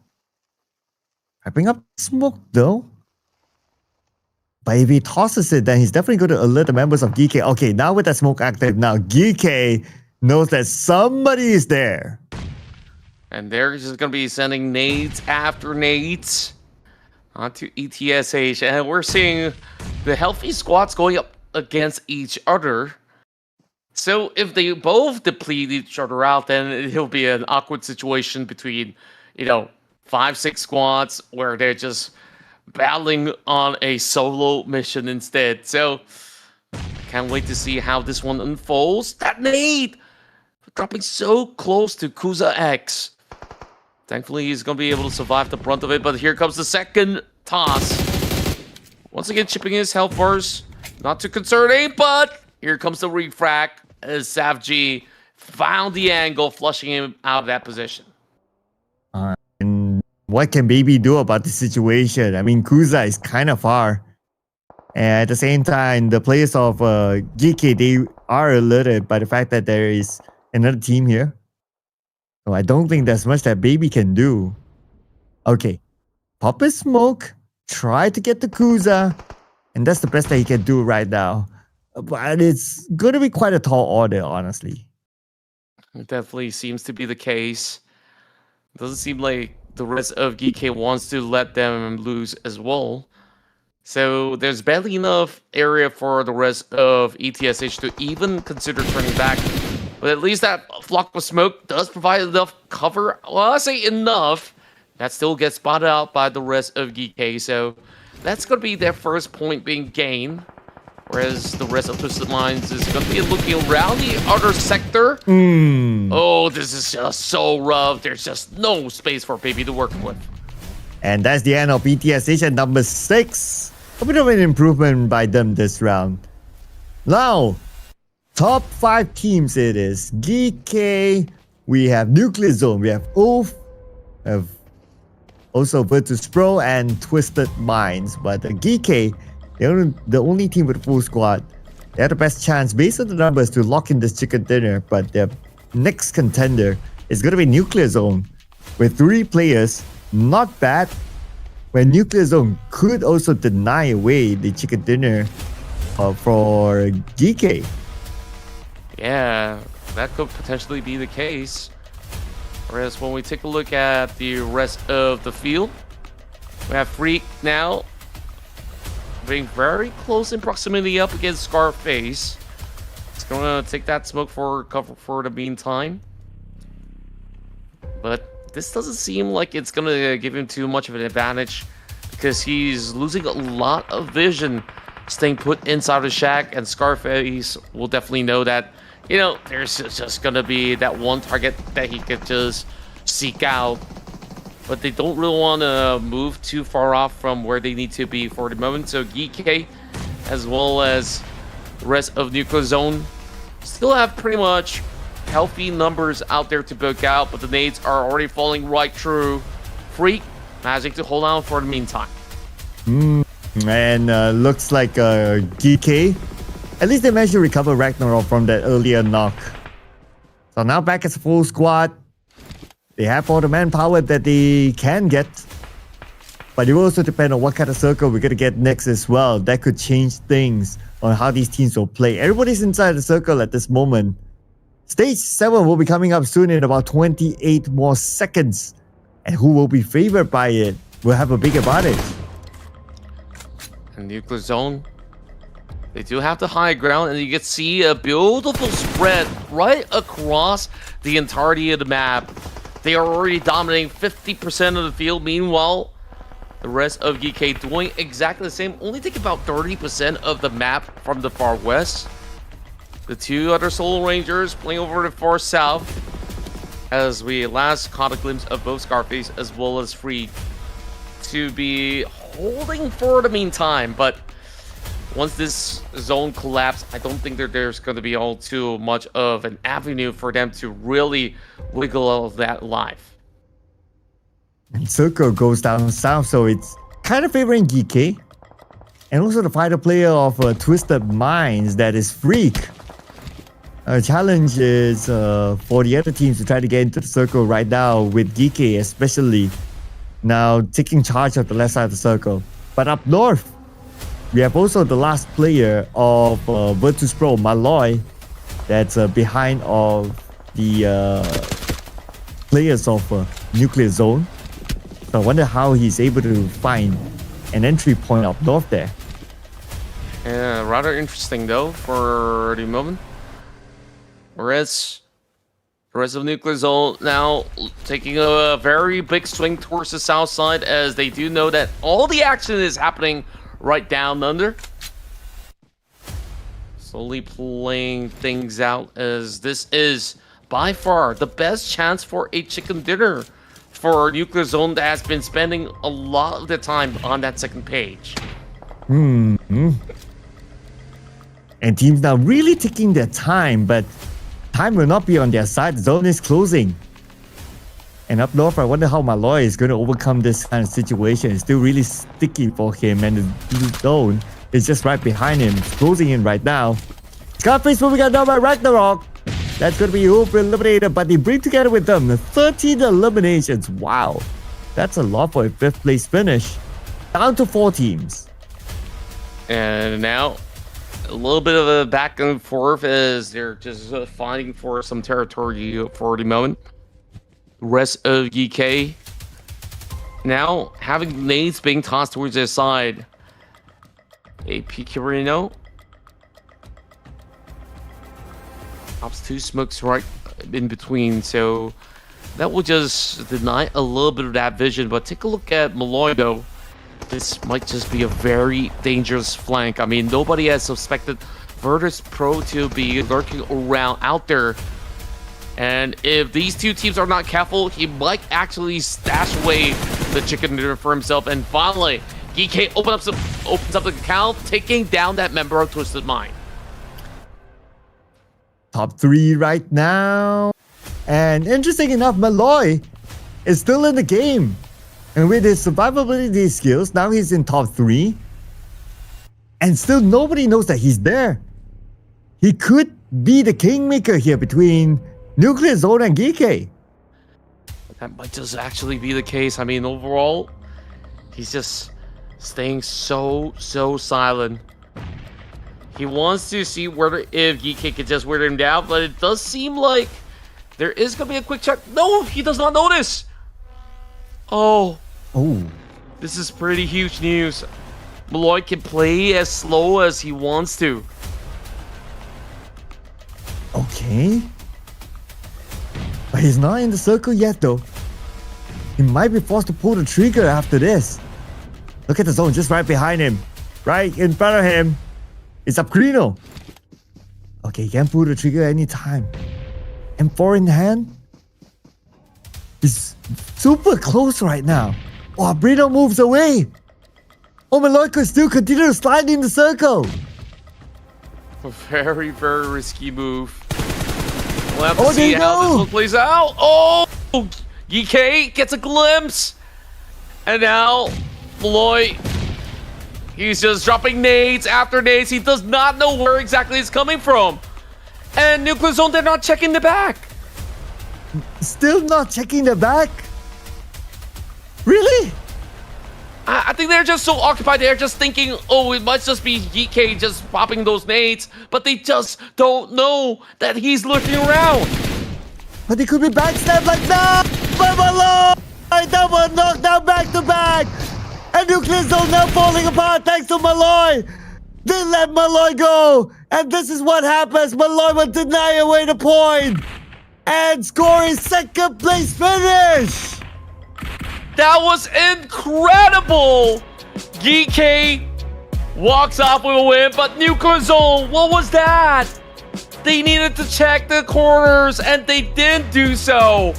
wrapping up smoke though. But if he tosses it, then he's definitely going to alert the members of GEEKAY. Okay, now with that smoke active, now GEEKAY knows that somebody is there. And they're just going to be sending nades after nades onto ETSH. And we're seeing the healthy squads going up against each other. So if they both deplete each other out, then it'll be an awkward situation between, 5-6 squads where they're just battling on a solo mission instead. So Can't wait to see how this one unfolds. That nade! Dropping so close to Kuza X. Thankfully, he's going to be able to survive the brunt of it, but here comes the second toss. Once again, chipping his health bars. Not too concerning, but here comes the refract as SAFG found the angle, flushing him out of that position. And what can Baby do about the situation? I mean, Kuza is kind of far. And at the same time, the players of GEEKAY, they are alerted by the fact that there is another team here. So I don't think there's much that Baby can do. Okay. Pop his smoke. Try to get the Kuza. And that's the best that he can do right now. But it's going to be quite a tall order, honestly. It definitely seems to be the case. It doesn't seem like the rest of GEEKAY wants to let them lose as well. So there's barely enough area for the rest of ETSH to even consider turning back. But at least that flock of smoke does provide enough cover. Well, I say enough. That still gets spotted out by the rest of GEEKAY. So that's going to be their first point being gained. Whereas the rest of Twisted Lines is going to be looking around the other sector. Oh, this is just so rough. There's just no space for Baby to work with. And that's the end of ETSH at number 6. A bit of an improvement by them this round. Now, top 5 teams it is. GEEKAY, we have Nuclear Zone, we have Oath, we have also Virtus Pro and Twisted Minds. But GEEKAY, they're the only team with a full squad. They have the best chance based on the numbers to lock in this chicken dinner. But their next contender is going to be Nuclear Zone with 3 players. Not bad. When Nuclear Zone could also deny away the chicken dinner for GEEKAY. Yeah, that could potentially be the case. Whereas when we take a look at the rest of the field, we have Freak now being very close in proximity up against Scarface. It's going to take that smoke for cover for the meantime. But this doesn't seem like it's going to give him too much of an advantage because he's losing a lot of vision staying put inside the shack, and Scarface will definitely know that, you know, there's just going to be that one target that he could just seek out. But they don't really want to move too far off from where they need to be for the moment. So GEEKAY, as well as the rest of Nuclear Zone, still have pretty much healthy numbers out there to book out, but the nades are already falling right through. Freak managing to hold on for the meantime. And looks like GEEKAY, at least they managed to recover Ragnarok from that earlier knock. So now back as a full squad. They have all the manpower that they can get. But it will also depend on what kind of circle we're going to get next as well. That could change things on how these teams will play. Everybody's inside the circle at this moment. Stage 7 will be coming up soon in about 28 more seconds. And who will be favored by it will have a big advantage. And Nuclear Zone, they do have the high ground, and you can see a beautiful spread right across the entirety of the map. They are already dominating 50% of the field. Meanwhile, the rest of GEEKAY doing exactly the same, only taking about 30% of the map from the far west. The 2 other Soul Rangers playing over the far south, as we last caught a glimpse of both Scarface as well as Freak to be holding for the meantime. But once this zone collapses, I don't think that there's going to be all too much of an avenue for them to really wiggle all of that life. And Circle goes down south, so it's kind of favoring GEEKAY. And also the fighter player of Twisted Minds, that is Freak. Challenge is for the other teams to try to get into the circle right now, with GEEKAY especially now taking charge of the left side of the circle. But up north, we have also the last player of Virtus Pro, Malloy, that's behind of the players of Nuclear Zone. So I wonder how he's able to find an entry point up north there. Yeah, rather interesting though for the moment. Whereas the rest of Nuclear Zone now taking a very big swing towards the south side, as they do know that all the action is happening right down under. Slowly playing things out, as this is by far the best chance for a chicken dinner for Nuclear Zone that has been spending a lot of the time on that second page. And teams now really taking their time, but time will not be on their side. The zone is closing. And up north, I wonder how Malloy is going to overcome this kind of situation. It's still really sticky for him, and the zone is just right behind him. It's closing in right now. Scarface moving on down by Ragnarok. That's going to be Hoop eliminated, but they bring together with them 13 eliminations. Wow. That's a lot for a 5th place finish. Down to 4 teams. And now, a little bit of a back and forth as they're just fighting for some territory for the moment. The rest of GEEKAY now having nades being tossed towards their side. AP Kirino pops 2 smokes right in between, so that will just deny a little bit of that vision. But take a look at Malloy though. This might just be a very dangerous flank. I mean, nobody has suspected Virtus Pro to be lurking around out there. And if these two teams are not careful, he might actually stash away the chicken dinner for himself. And finally, GEEKAY opens up the account, taking down that member of Twisted Mind. Top 3 right now. And interesting enough, Malloy is still in the game. And with his survivability skills, now he's in top 3. And still nobody knows that he's there. He could be the kingmaker here between Nuclear Zone and GEEKAY. That might just actually be the case. I mean, overall, he's just staying so silent. He wants to see whether if GEEKAY could just wear him down, but it does seem like there is going to be a quick check. No, he does not notice. Oh, this is pretty huge news. Malloy can play as slow as he wants to. Okay. But he's not in the circle yet though. He might be forced to pull the trigger after this. Look at the zone just right behind him. Right in front of him. It's Upgrino. Okay, he can pull the trigger anytime. M4 in hand. He's super close right now. Oh, Brino moves away. Oh, Malloy could still continue to slide in the circle. A very risky move. We'll have to Oh, see there you how this go. one plays out. Oh, GEEKAY gets a glimpse. And now, Malloy, he's just dropping nades after nades. He does not know where exactly it's coming from. And Nuclear Zone, they're not checking the back. Still not checking the back. Really? I think they're just so occupied. They're just thinking, oh, it must just be GEEKAY just popping those nades. But they just don't know that he's looking around. But he could be backstabbed like that. But Malloy, double knockdown back to back. And Nuclear Zone now falling apart thanks to Malloy. They let Malloy go. And this is what happens. Malloy will deny away the point. And score his 2nd place finish. That was incredible! GEEKAY walks off with a win, but Nuclear Zone, what was that? They needed to check the corners, and they didn't do so.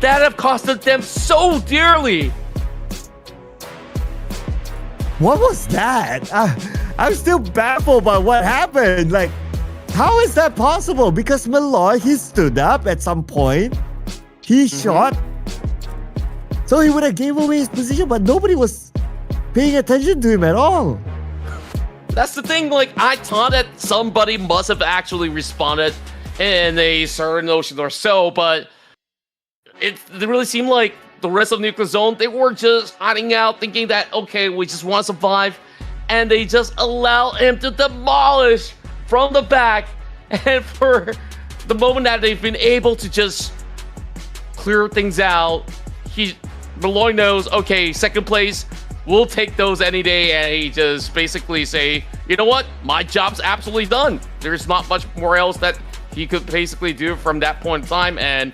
That have costed them so dearly. What was that? I'm still baffled by what happened. Like, how is that possible? Because Malloy, he stood up at some point. He shot. So he would have gave away his position, but nobody was paying attention to him at all. That's the thing, like, I thought that somebody must have actually responded in a certain notion or so, but it really seemed like the rest of Nuclear Zone, they were just hiding out, thinking that, okay, we just want to survive, and they just allow him to demolish from the back. And for the moment that they've been able to just clear things out, Malloy knows, okay, 2nd place, we'll take those any day, and he just basically say, you know what, my job's absolutely done. There's not much more else that he could basically do from that point in time, and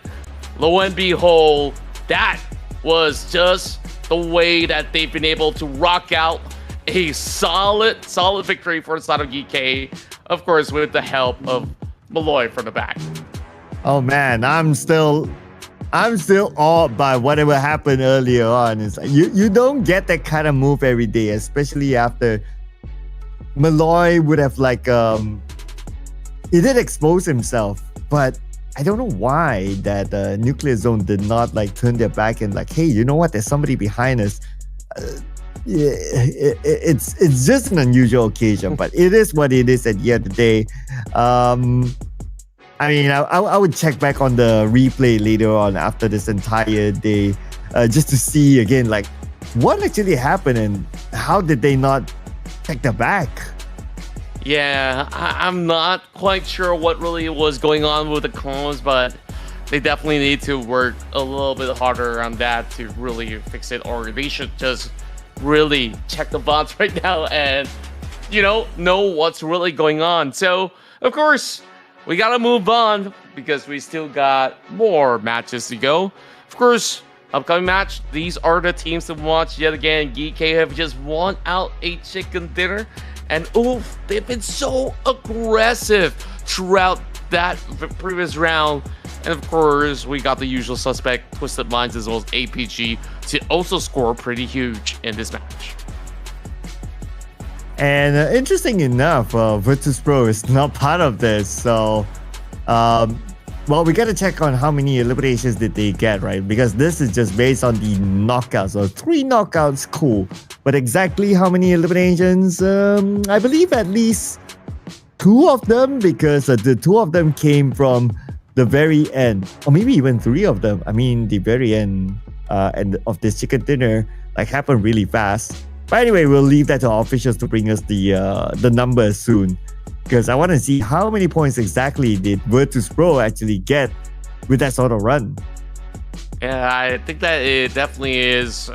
lo and behold, that was just the way that they've been able to rock out a solid victory for the side of GEEKAY. of course, with the help of Malloy from the back. Oh man, I'm still awed by whatever happened earlier on. It's like you don't get that kind of move every day, especially after Malloy would have he did expose himself, but I don't know why that Nuclear Zone did not turn their back and hey, you know what? There's somebody behind us. Yeah, it's just an unusual occasion, but it is what it is at the end of the day. I mean, I would check back on the replay later on after this entire day, just to see again what actually happened and how did they not check the back. Yeah, I'm not quite sure what really was going on with the comms, but they definitely need to work a little bit harder on that to really fix it, or they should just really check the bots right now and, know what's really going on. So, of course, we gotta move on because we still got more matches to go. Of course, upcoming match, these are the teams to watch yet again. GEEKAY have just won out a chicken dinner. And oof, they've been so aggressive throughout that previous round. And of course, we got the usual suspect, Twisted Minds, as well as APG, to also score pretty huge in this match. And interesting enough, Virtus Pro is not part of this. So, well, we got to check on how many eliminations did they get, right? Because this is just based on the knockouts. So 3 knockouts, cool. But exactly how many eliminations? I believe at least 2 of them, because the 2 of them came from the very end. Or maybe even 3 of them. I mean, the very end of this chicken dinner happened really fast. But anyway, we'll leave that to our officials to bring us the numbers soon, because I want to see how many points exactly did Virtus Pro actually get with that sort of run. Yeah, I think that it definitely is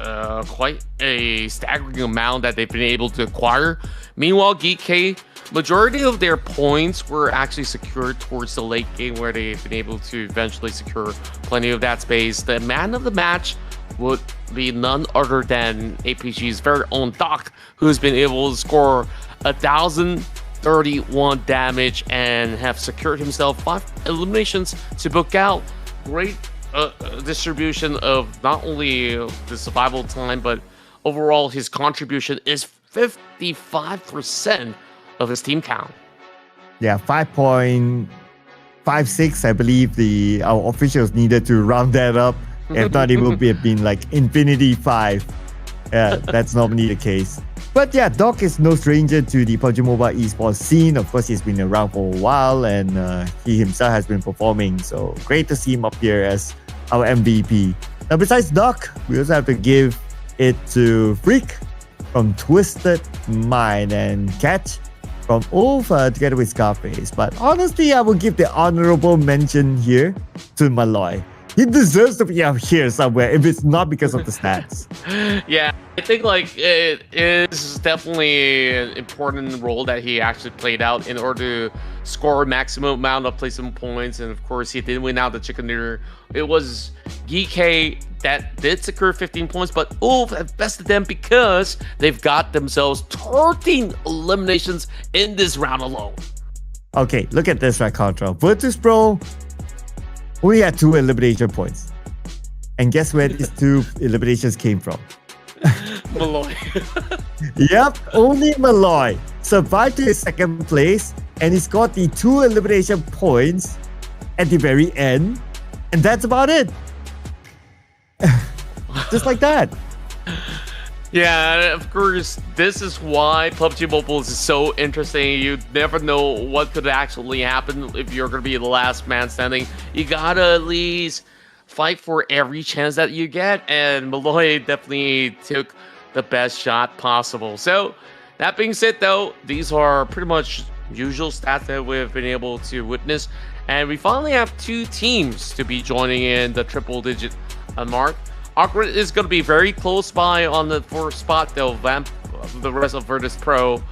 quite a staggering amount that they've been able to acquire. Meanwhile, GEEKAY, majority of their points were actually secured towards the late game, where they've been able to eventually secure plenty of that space. The man of the match would be none other than APG's very own Doc, who's been able to score 1,031 damage and have secured himself 5 eliminations to book out. Great distribution of not only the survival time, but overall his contribution is 55% of his team count. Yeah, 5.56, I believe our officials needed to round that up. If not, it would have been Infinity 5. Yeah, that's normally the case. But yeah, Doc is no stranger to the Pubg Mobile esports scene. Of course, he's been around for a while, and he himself has been performing. So great to see him up here as our MVP. Now, besides Doc, we also have to give it to Freak from Twisted Mind and Catch from Ulfa together with Scarface. But honestly, I will give the honorable mention here to Malloy. He deserves to be out here somewhere if it's not because of the stats. Yeah, I think it is definitely an important role that he actually played out in order to score maximum amount of placement points. And of course, he did win out the chicken dinner. It was GEEKAY that did secure 15 points, but Ulf have bested them because they've got themselves 13 eliminations in this round alone. Okay, look at this right, Contra. Virtus Pro only had 2 elimination points. And guess where these 2 eliminations came from? Malloy. Yep, only Malloy survived to his 2nd place, and he scored the 2 elimination points at the very end. And that's about it. Just like that. Yeah, of course, this is why PUBG Mobile is so interesting. You never know what could actually happen if you're going to be the last man standing. You gotta at least fight for every chance that you get, and Malloy definitely took the best shot possible. So, that being said though, these are pretty much usual stats that we've been able to witness, and we finally have 2 teams to be joining in the triple-digit mark. ARCred is going to be very close by on the 4th spot, though. The rest of Virtus Pro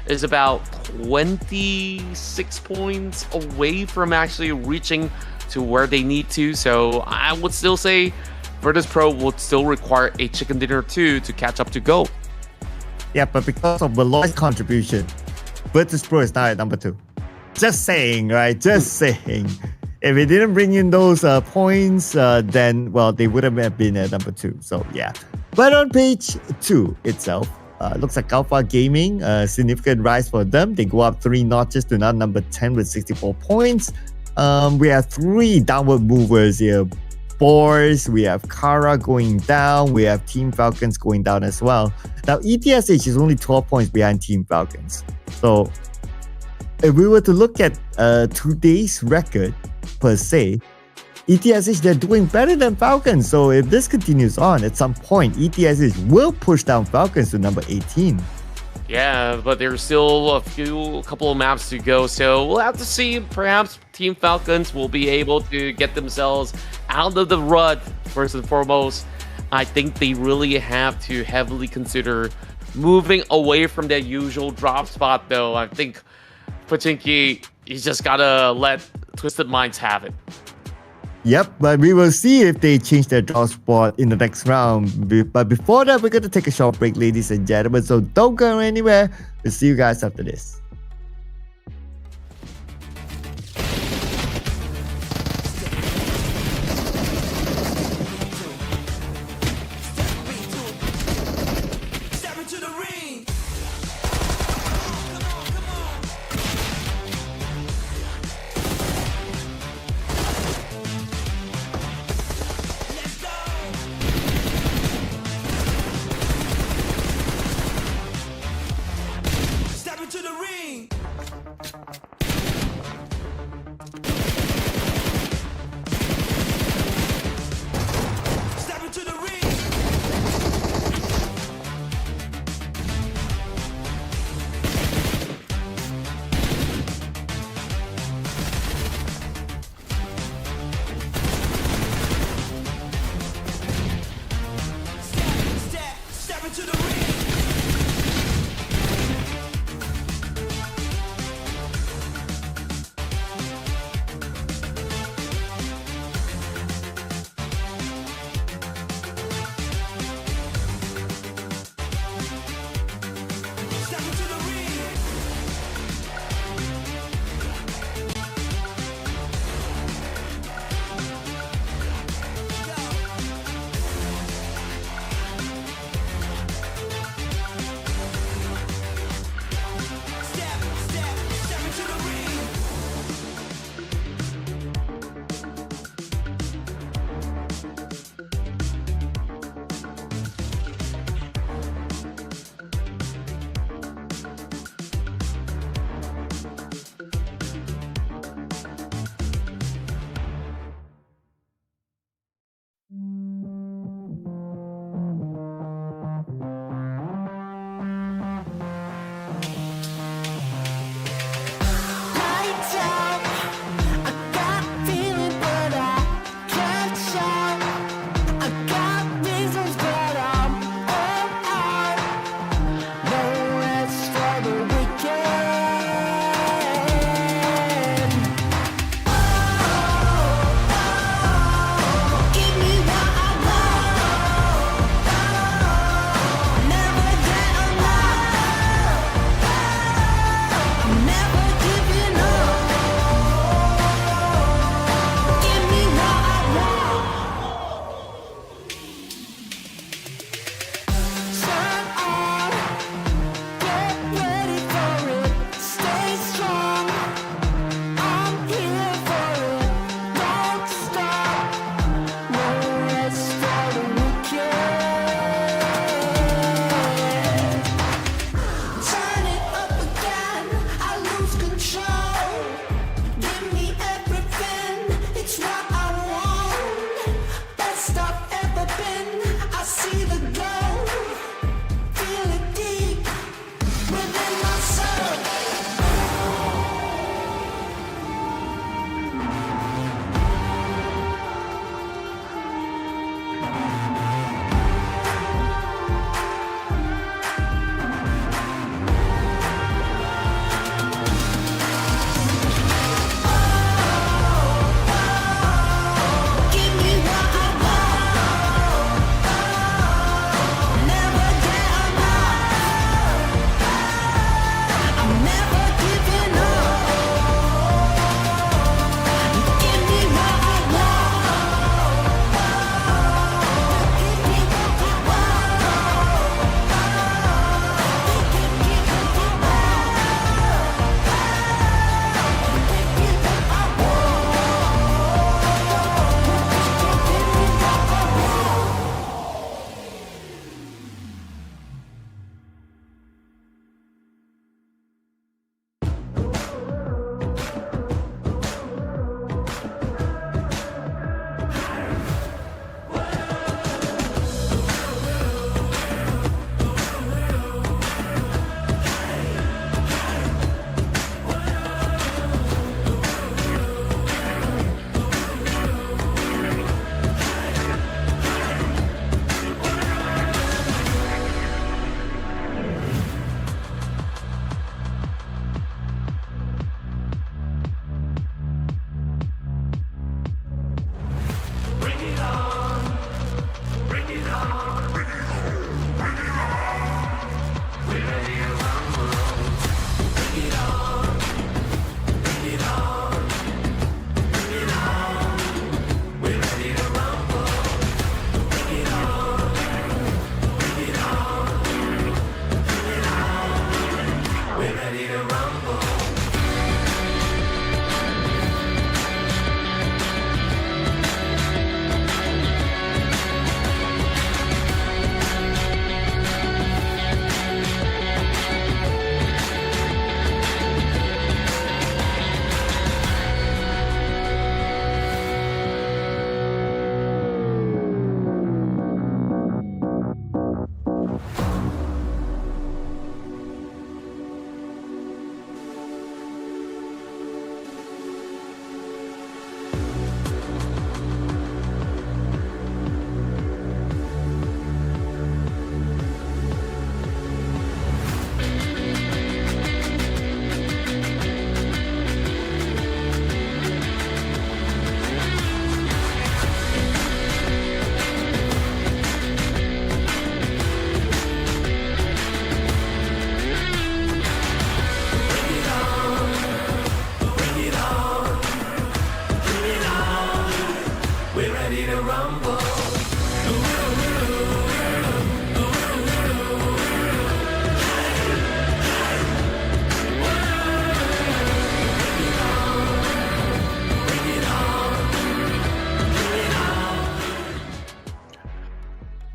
is about 26 points away from actually reaching to where they need to. So I would still say Virtus Pro would still require a chicken dinner too to catch up to go. Yeah, but because of Malloy's contribution, Virtus Pro is now at number 2. Just saying, right? Just saying. If it didn't bring in those points, then, well, they would have been at number 2. So, yeah. But on page 2 itself, looks like Alpha Gaming, a significant rise for them. They go up 3 notches to now number 10 with 64 points. We have 3 downward movers here. BOARS, we have Kara going down, we have Team Falcons going down as well. Now, ETSH is only 12 points behind Team Falcons. So, if we were to look at today's record, per se, ETSH, they're doing better than Falcons. So if this continues on, at some point, ETSH will push down Falcons to number 18. Yeah, but there's still a couple of maps to go, so we'll have to see. Perhaps Team Falcons will be able to get themselves out of the rut. First and foremost, I think they really have to heavily consider moving away from their usual drop spot, though. I think Pachinki, he's just gotta let Twisted Minds have it. Yep, but we will see if they change their draw spot in the next round. But before that, we're going to take a short break, ladies and gentlemen. So don't go anywhere. We'll see you guys after this. Step into the ring. Let's go. Step into the ring.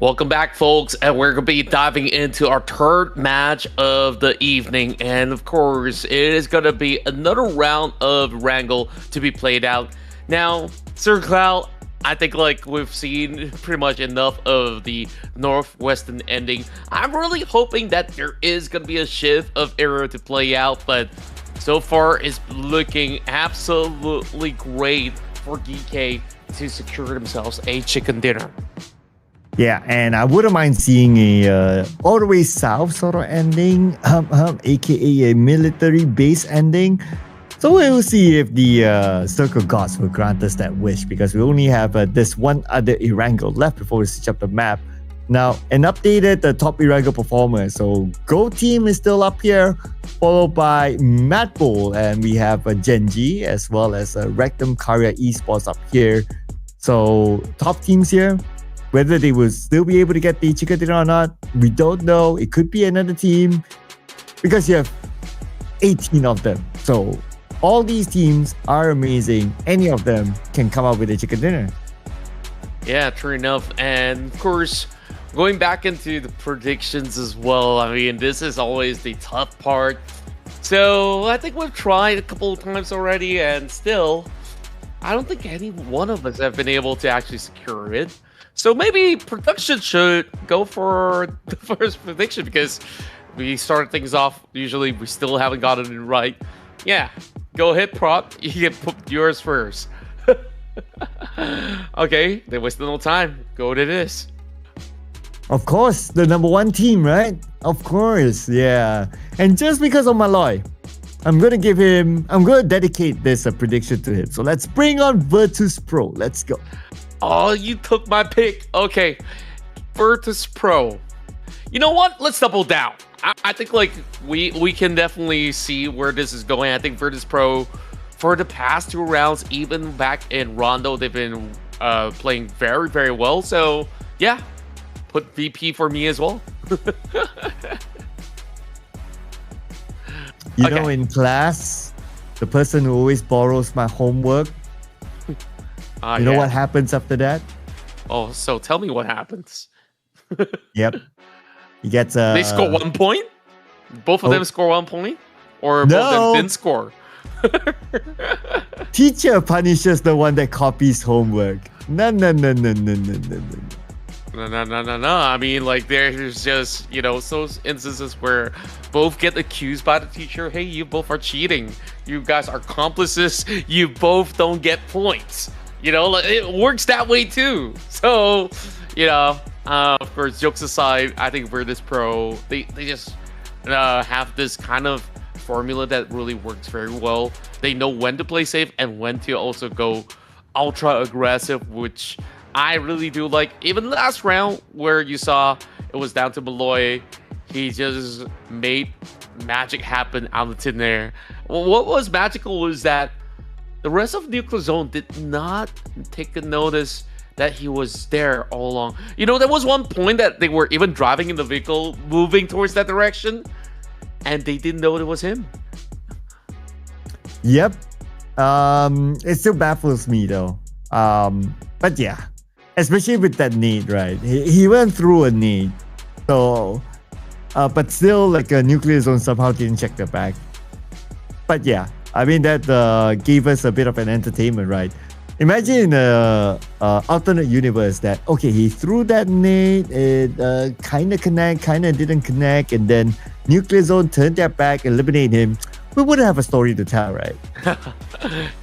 Welcome back, folks, and we're going to be diving into our third match of the evening. And of course, it is going to be another round of Wrangle to be played out. Now, Sir Cloud, I think like we've seen pretty much enough of the Northwestern ending. I'm really hoping that there is going to be a shift of era to play out, but so far it's looking absolutely great for GEEKAY to secure themselves a chicken dinner. Yeah, and I wouldn't mind seeing a all the way south sort of ending, aka a military base ending. So we'll see if the Circle Gods will grant us that wish, because we only have this one other ERANGEL left before we switch up the map. Now, an updated top ERANGEL performer. So Go Team is still up here, followed by MADBULLS, and we have GEN.G as well as Rectum Carrier Esports up here. So top teams here. Whether they will still be able to get the chicken dinner or not, we don't know. It could be another team because you have 18 of them. So all these teams are amazing. Any of them can come up with a chicken dinner. Yeah, true enough. And of course, going back into the predictions as well, I mean, this is always the tough part. So I think we've tried a couple of times already, and still, I don't think any one of us have been able to actually secure it. So maybe production should go for the first prediction, because we started things off, usually we still haven't gotten it right. Yeah, go ahead, Prop. You can put yours first. Okay, they wasted no time. Go to this. Of course, the number one team, right? Of course, yeah. And just because of Malloy, I'm going to dedicate this prediction to him. So let's bring on Virtus Pro. Let's go. Oh, you took my pick. Okay, Virtus Pro. You know what? Let's double down. I think like we can definitely see where this is going. I think Virtus Pro, for the past two rounds, even back in Rondo, they've been playing very, very well. So yeah, put VP for me as well. You know, in class, the person who always borrows my homework, you know what happens after that? Oh, so tell me what happens. Yep. He gets They score 1 point? Both of them score 1 point? Or both of them didn't score? Teacher punishes the one that copies homework. No. No. I mean, like, there's just, you know, those instances where both get accused by the teacher. Hey, you both are cheating. You guys are accomplices. You both don't get points. You know, like, it works that way too. So, you know, of course, jokes aside, I think Virtus Pro, they just have this kind of formula that really works very well. They know when to play safe and when to also go ultra aggressive, which I really do like. Even last round where you saw it was down to Malloy, he just made magic happen out of thin air. Well, what was magical was that the rest of Nuclear Zone did not take a notice that he was there all along. You know, there was one point that they were even driving in the vehicle, moving towards that direction, and they didn't know it was him. Yep. It still baffles me though. But yeah, especially with that nade, right? He went through a nade. So, but still, like a Nuclear Zone somehow didn't check the back. But yeah, I mean, that gave us a bit of an entertainment, right? Imagine in an alternate universe that, okay, he threw that nade, it kind of connect, kind of didn't connect, and then Nuclear Zone turned their back, eliminate him. We wouldn't have a story to tell, right?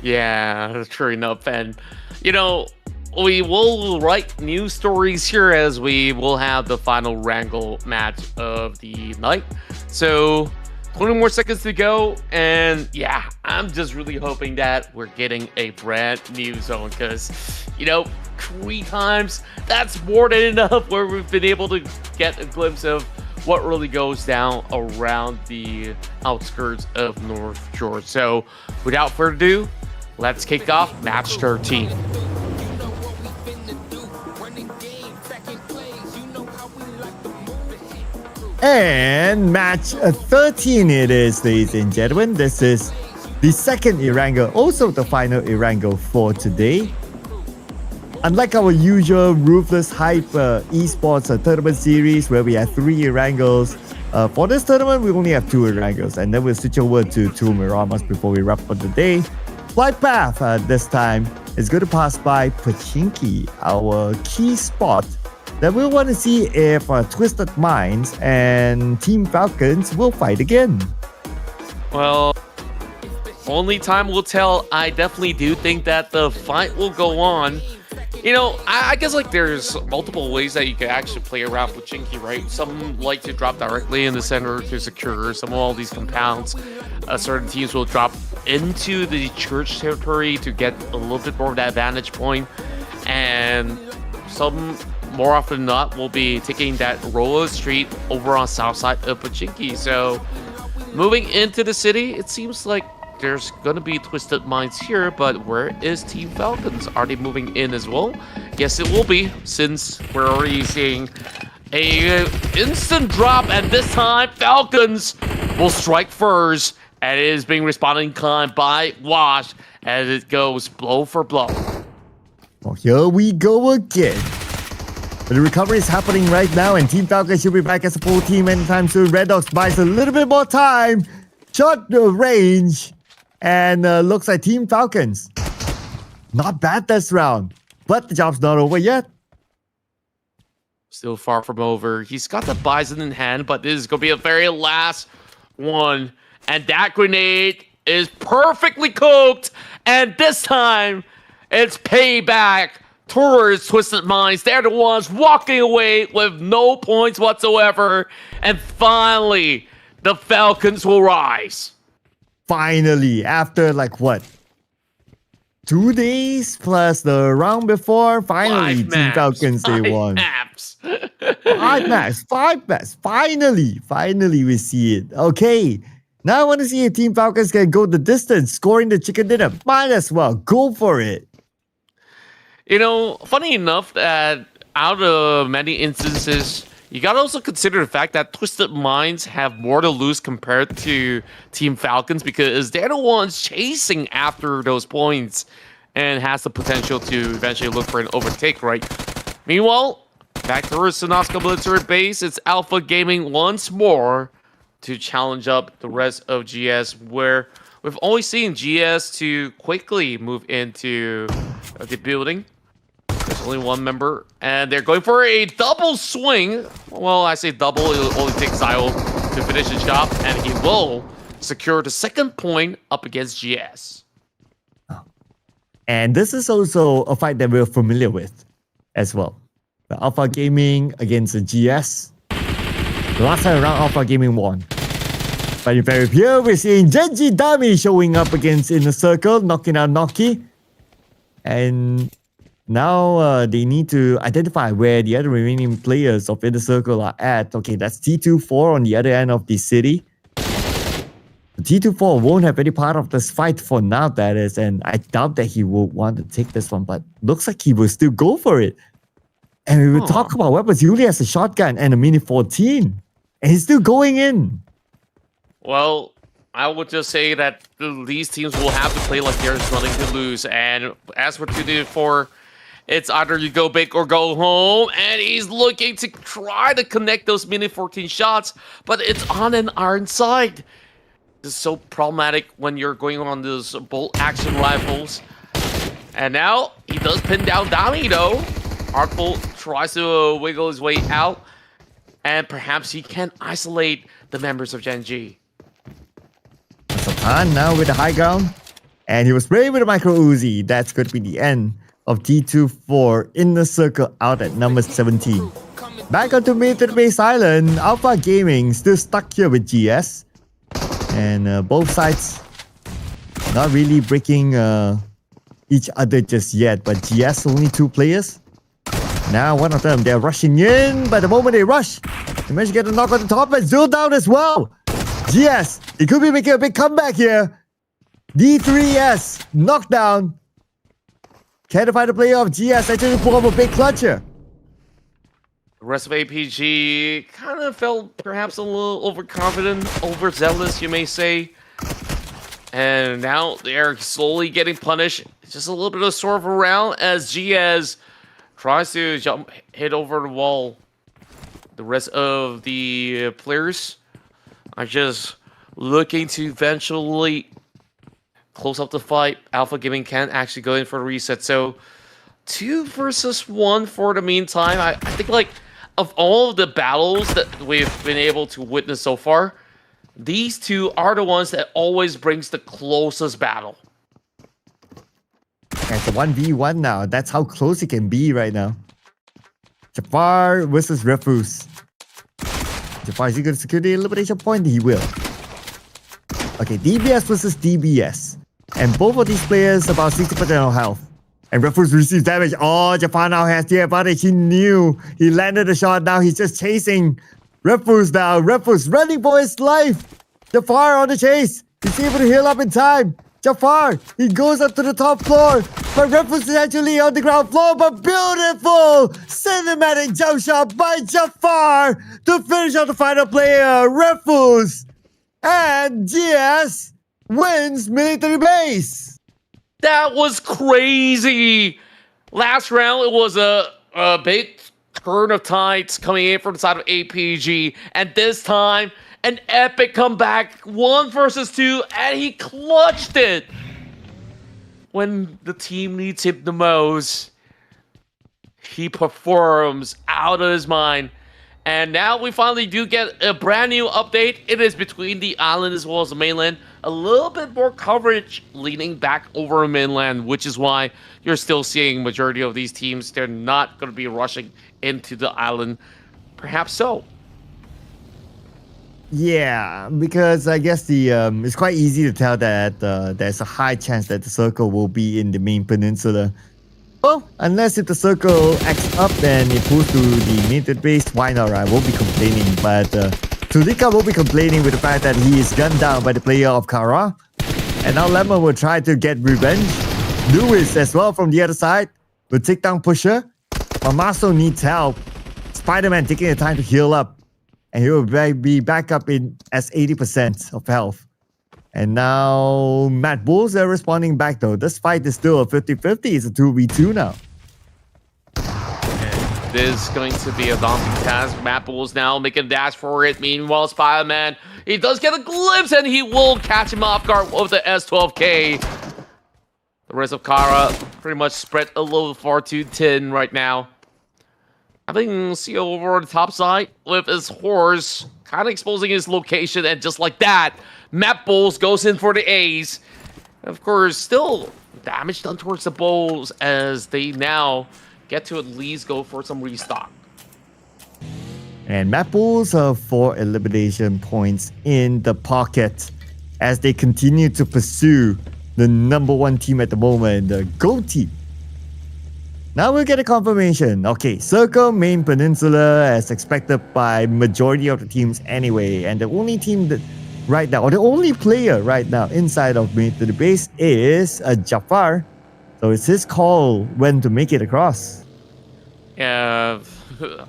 Yeah, true enough. And, you know, we will write new stories here as we will have the final Wrangle match of the night. So 20 more seconds to go, and yeah, I'm just really hoping that we're getting a brand new zone, because, you know, 3 times, that's more than enough where we've been able to get a glimpse of what really goes down around the outskirts of North Shore. So without further ado, let's kick off match 13. And match 13 it is, ladies and gentlemen. This is the second ERANGEL, also the final ERANGEL for today. Unlike our usual Ruthless Hype Esports tournament series where we have 3 ERANGELs, for this tournament we only have 2 ERANGELs, and then we'll switch over to 2 MIRAMARs before we wrap up the day. Flight path this time is going to pass by Pachinki, our key spot that we'll want to see if Twisted Minds and Team Falcons will fight again. Well, only time will tell. I definitely do think that the fight will go on. You know, I guess like there's multiple ways that you can actually play around with Chinky, right? Some like to drop directly in the center to secure some of all these compounds. Certain teams will drop into the church territory to get a little bit more of that vantage point. And some, more often than not, will be taking that roller street over on south side of Pachinki. So moving into the city, it seems like there's gonna be Twisted Minds here, but where is Team Falcons? Are they moving in as well? Yes, it will be, since we're already seeing a instant drop, and this time Falcons will strike first, and it is being responded in kind by Wash as it goes blow for blow. Well, here we go again. The recovery is happening right now, and Team Falcons should be back as a full team anytime soon. Red Dogs buys a little bit more time. Short range. And looks like Team Falcons. Not bad this round. But the job's not over yet. Still far from over. He's got the Bison in hand, but this is going to be a very last one. And that grenade is perfectly cooked. And this time, it's payback towards Twisted Minds. They're the ones walking away with no points whatsoever. And finally, the Falcons will rise. Finally, after like what? 2 days plus the round before, finally Team Falcons they won. 5 maps. Finally we see it. Okay, now I want to see if Team Falcons can go the distance, scoring the chicken dinner. Might as well go for it. You know, funny enough that out of many instances, you gotta also consider the fact that Twisted Minds have more to lose compared to Team Falcons because they're the ones chasing after those points and has the potential to eventually look for an overtake, right? Meanwhile, back towards Sonoska Military Base, it's Alpha Gaming once more to challenge up the rest of GS, where we've always seen GS to quickly move into the building. There's only one member, and they're going for a double swing. Well, I say double, it'll only take Zio to finish the job, and he will secure the second point up against GS. And this is also a fight that we're familiar with as well. The Alpha Gaming against the GS. The last time around, Alpha Gaming won. But in very here, we're seeing GEN.G Dummy showing up against Inner Circle, knocking out Noki. And now they need to identify where the other remaining players of Inner Circle are at. Okay, that's T24 on the other end of the city. T24 won't have any part of this fight for now, that is, and I doubt that he will want to take this one, but looks like he will still go for it. And we will talk about weapons. He only has a shotgun and a Mini 14, and he's still going in. Well, I would just say that these teams will have to play like there's nothing to lose, and as for T24, it's either you go big or go home, and he's looking to try to connect those Mini 14 shots, but it's on an iron side. This is so problematic when you're going on those bolt action rifles. And now he does pin down Dami though. Artful tries to wiggle his way out, and perhaps he can isolate the members of GEN.G. Sultan now with the high ground, and he was spraying with a micro Uzi. That's going to be the end of T24 Inner Circle out at number 17. Back onto Military Base Island, Alpha Gaming still stuck here with GS. And both sides not really breaking each other just yet, but GS only 2 players. Now one of them, they're rushing in, but the moment they rush, they manage to get a knock on the top and Zul down as well. GS, it could be making a big comeback here. D3S, knockdown. Can't find the player of GS actually pull up a big clutch here. The rest of APG kind of felt perhaps a little overconfident, overzealous, you may say. And now they're slowly getting punished. just a little bit of swerve around as GS tries to hit over the wall. The rest of the players are just looking to eventually close up the fight. Alpha Gaming can't actually go in for a reset. So 2 versus 1 for the meantime. I think like of all of the battles that we've been able to witness so far, these two are the ones that always brings the closest battle. It's a 1v1 now. That's how close it can be right now. Jafar versus Refuse. Jafar, is he going to secure the elimination point? He will. Okay, DBS versus DBS. And both of these players about 60% of health. And Refuse receives damage. Oh, Jafar now has the advantage. He knew. He landed the shot. Now he's just chasing Refuse now. Refuse running for his life. Jafar on the chase. He's able to heal up in time. Jafar, he goes up to the top floor, but Refuse is actually on the ground floor, but beautiful cinematic jump shot by Jafar to finish out the final player, Refuse. And GS wins military base. That was crazy. Last round, it was a big turn of tides coming in from the side of APG, and this time, an epic comeback, 1 versus 2, and he clutched it when the team needs him the most. He performs out of his mind. And now we finally do get a brand new update. It is between the island as well as the mainland. A little bit more coverage leaning back over mainland, which is why you're still seeing majority of these teams. They're not going to be rushing into the island. Perhaps so. Yeah, because I guess the it's quite easy to tell that there's a high chance that the circle will be in the main peninsula. Well, unless if the circle acts up and it pulls to the main base, why not? I won't be complaining, but Tulika will be complaining with the fact that he is gunned down by the player of Kara. And now Lemon will try to get revenge. Lewis as well from the other side will take down Pusher. Mamaso needs help. Spider-Man taking the time to heal up. And he will be back up in as 80% of health. And now MADBULLS are responding back though. This fight is still a 50-50. It's a 2v2 now. This is going to be a daunting task. MADBULLS now making a dash for it. Meanwhile, Spider-Man, he does get a glimpse and he will catch him off guard with the S12K. The rest of Kara pretty much spread a little far too thin right now. I think see over on the top side with his horse, kind of exposing his location, and just like that, MADBULLS goes in for the A's. Of course, still damage done towards the Bulls as they now get to at least go for some restock. And MADBULLS are 4 elimination points in the pocket as they continue to pursue the #1 team at the moment, the GOAT team. Now we'll get a confirmation. Okay, Circle Main Peninsula as expected by majority of the teams anyway. And the only team that right now, or the only player right now inside of Main to the base is Jafar. So it's his call when to make it across. Yeah,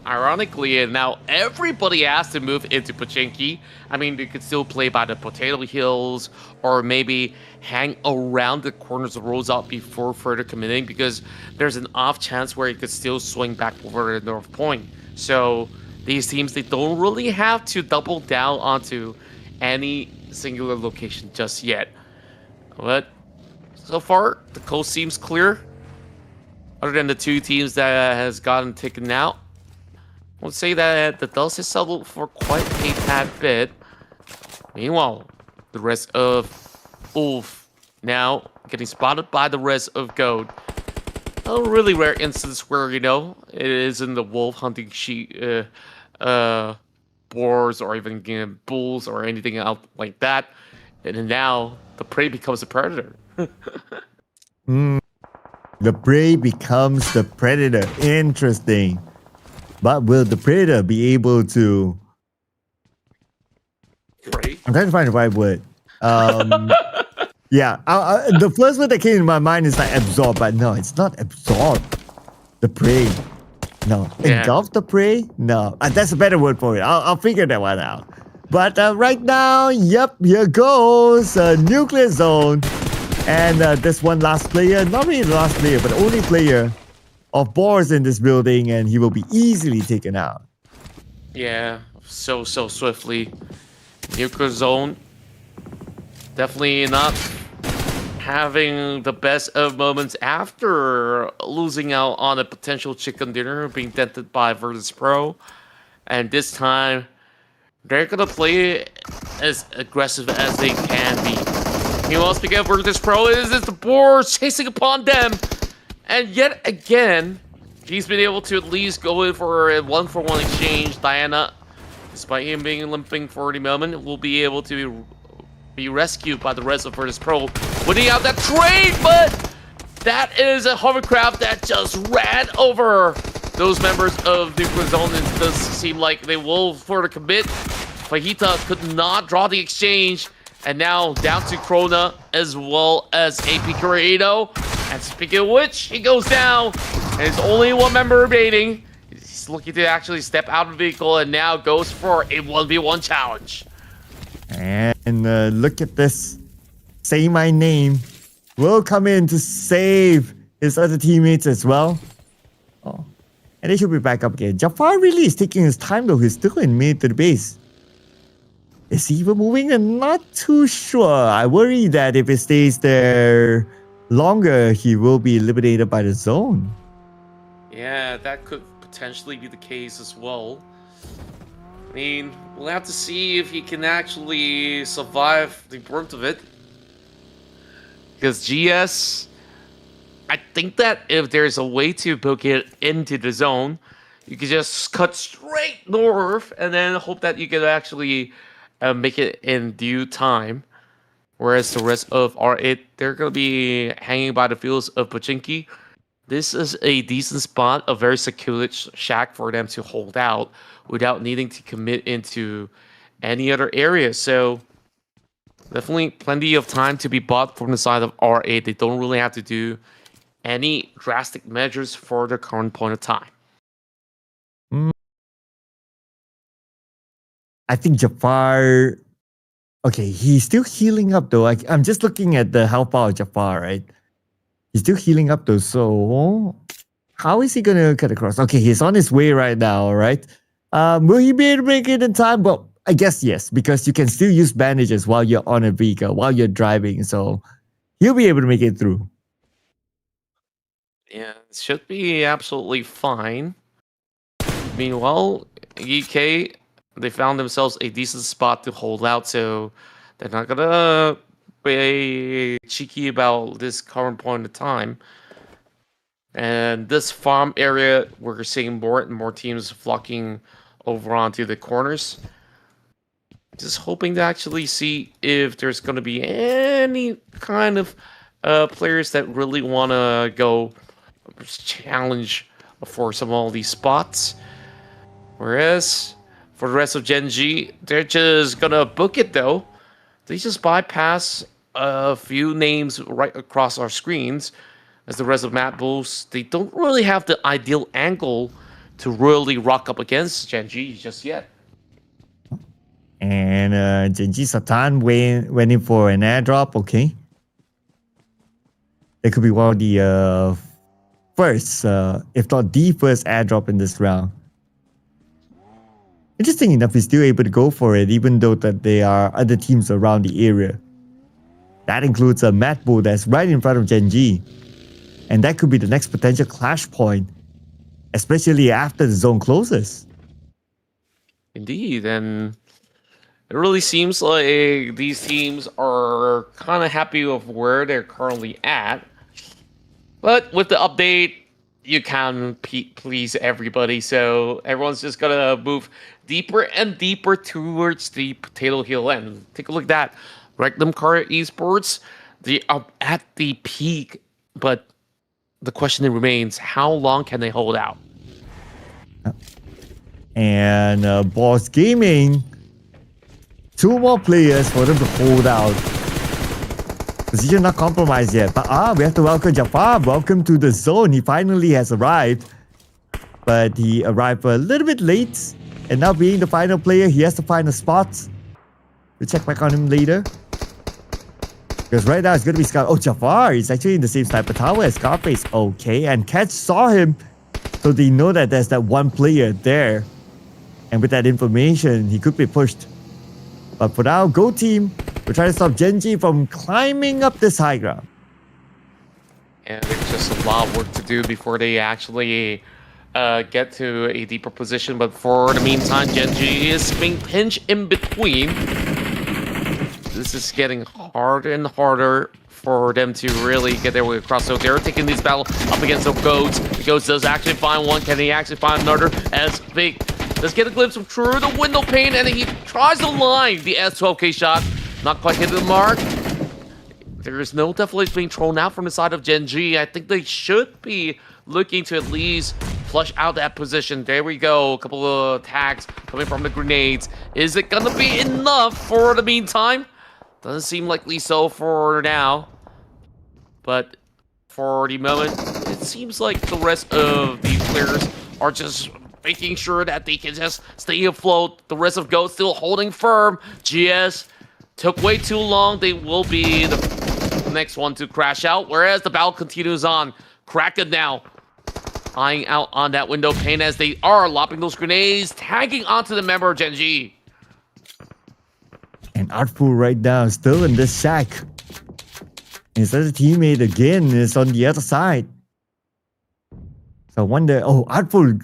ironically, now everybody has to move into Pachinki. I mean, they could still play by the Potato Hills or maybe hang around the corners of Rosalt before further committing because there's an off chance where it could still swing back over the North Point. So these teams, they don't really have to double down onto any singular location just yet. But so far, the coast seems clear. Other than the 2 teams that has gotten taken out, I would say that the dust has settled for quite a tad bit. Meanwhile, the rest of Ulf now getting spotted by the rest of Goat. A really rare instance where, you know, it isn't the wolf hunting boars or even bulls or anything else like that. And now the prey becomes a predator. The prey becomes the predator. Interesting. But will the predator be able to... Prey? I'm trying to find the right word. Yeah, the first word that came in my mind is like absorb, but no, it's not absorb the prey. No, Yeah. engulf the prey? No, that's a better word for it. I'll figure that one out. But right now, yep, here goes a nuclear zone. And this one last player, not really the last player, but the only player of BOARS in this building, and he will be easily taken out. Yeah, so swiftly. Nuclear zone. Definitely not having the best of moments after losing out on a potential chicken dinner, being dented by Virtus Pro. And this time, they're gonna play as aggressive as they can be. Meanwhile, speaking of Virtus Pro, is the BOARS chasing upon them. And yet again, he's been able to at least go in for a 1-for-1 exchange. Diana, despite him being limping for the moment, will be able to be rescued by the rest of Virtus Pro, winning out that trade, but that is a hovercraft that just ran over those members of Nuclear Zone. It does seem like they will further commit. Fajita could not draw the exchange, and now down to Krona as well as AP Corrado. And speaking of which, he goes down, and there's only one member remaining. He's looking to actually step out of the vehicle and now goes for a 1v1 challenge. And look at this. Say My Name will come in to save his other teammates as well. Oh. And they should be back up again. Jafar really is taking his time though. He's still in mid to the base. Is he even moving? I'm not too sure. I worry that if it stays there longer, he will be eliminated by the zone. Yeah, that could potentially be the case as well. I mean, we'll have to see if he can actually survive the brunt of it. Because GS, I think that if there's a way to book it into the zone, you can just cut straight north and then hope that you can actually make it in due time. Whereas the rest of R8, they're going to be hanging by the fields of Pachinki. This is a decent spot, a very secluded shack for them to hold out without needing to commit into any other area. So definitely plenty of time to be bought from the side of R8. They don't really have to do any drastic measures for the current point of time. I think Jafar... Okay, he's still healing up though. I'm just looking at the health bar of Jafar, right? He's still healing up though, so... How is he gonna cut across? Okay, he's on his way right now, right? Will he be able to make it in time? Well, I guess yes, because you can still use bandages while you're on a vehicle, while you're driving, so he'll be able to make it through. Yeah, it should be absolutely fine. Meanwhile, GEEKAY, they found themselves a decent spot to hold out, so they're not gonna be cheeky about this current point of time. And this farm area, we're seeing more and more teams flocking over onto the corners. Just hoping to actually see if there's going to be any kind of players that really want to go challenge for some of all these spots. Whereas for the rest of Gen.G, they're just going to book it though. They just bypass a few names right across our screens. As the rest of MADBULLS, they don't really have the ideal angle to really rock up against Gen.G just yet. And Gen.G Satan went in for an airdrop, okay. It could be one of the first, if not the first airdrop in this round. Interesting enough, he's still able to go for it, even though that there are other teams around the area. That includes a MADBULL that's right in front of Gen.G. And that could be the next potential clash point, especially after the zone closes. Indeed, and it really seems like these teams are kind of happy with where they're currently at. But with the update, you can please everybody, so everyone's just gonna move deeper and deeper towards the potato hill. And take a look at that. Rectum Car Esports, they are at the peak, but the question remains, how long can they hold out? And BOARS Gaming, 2 more players for them to hold out. Position not compromised yet, but we have to welcome Jafar. Welcome to the zone. He finally has arrived, but he arrived a little bit late. And now being the final player, he has to find a spot. We'll check back on him later. Because right now it's going to be Scar. Oh, Jafar is actually in the same sniper tower as Scarface. Okay, and Catch saw him. So they know that there's that one player there. And with that information, he could be pushed. But for now, Go Team will try to stop Gen.G from climbing up this high ground. And there's just a lot of work to do before they actually get to a deeper position. But for the meantime, Gen.G is being pinched in between. This is getting harder and harder for them to really get their way across. So they're taking this battle up against the Goats. The Goats does actually find one. Can he actually find another? As Big does get a glimpse of through the window pane, and he tries to line the S12K shot. Not quite hitting the mark. There is no deflates being thrown out from the side of Gen.G. I think they should be looking to at least flush out that position. There we go. A couple of attacks coming from the grenades. Is it going to be enough for the meantime? Doesn't seem likely so for now. But for the moment, it seems like the rest of the players are just making sure that they can just stay afloat. The rest of Goat still holding firm. GS took way too long. They will be the next one to crash out, whereas the battle continues on. Kraken now eyeing out on that window pane as they are lopping those grenades, tagging onto the member of Gen.G. And Artful right now is still in this shack. His other teammate again is on the other side. So I wonder, oh, Artful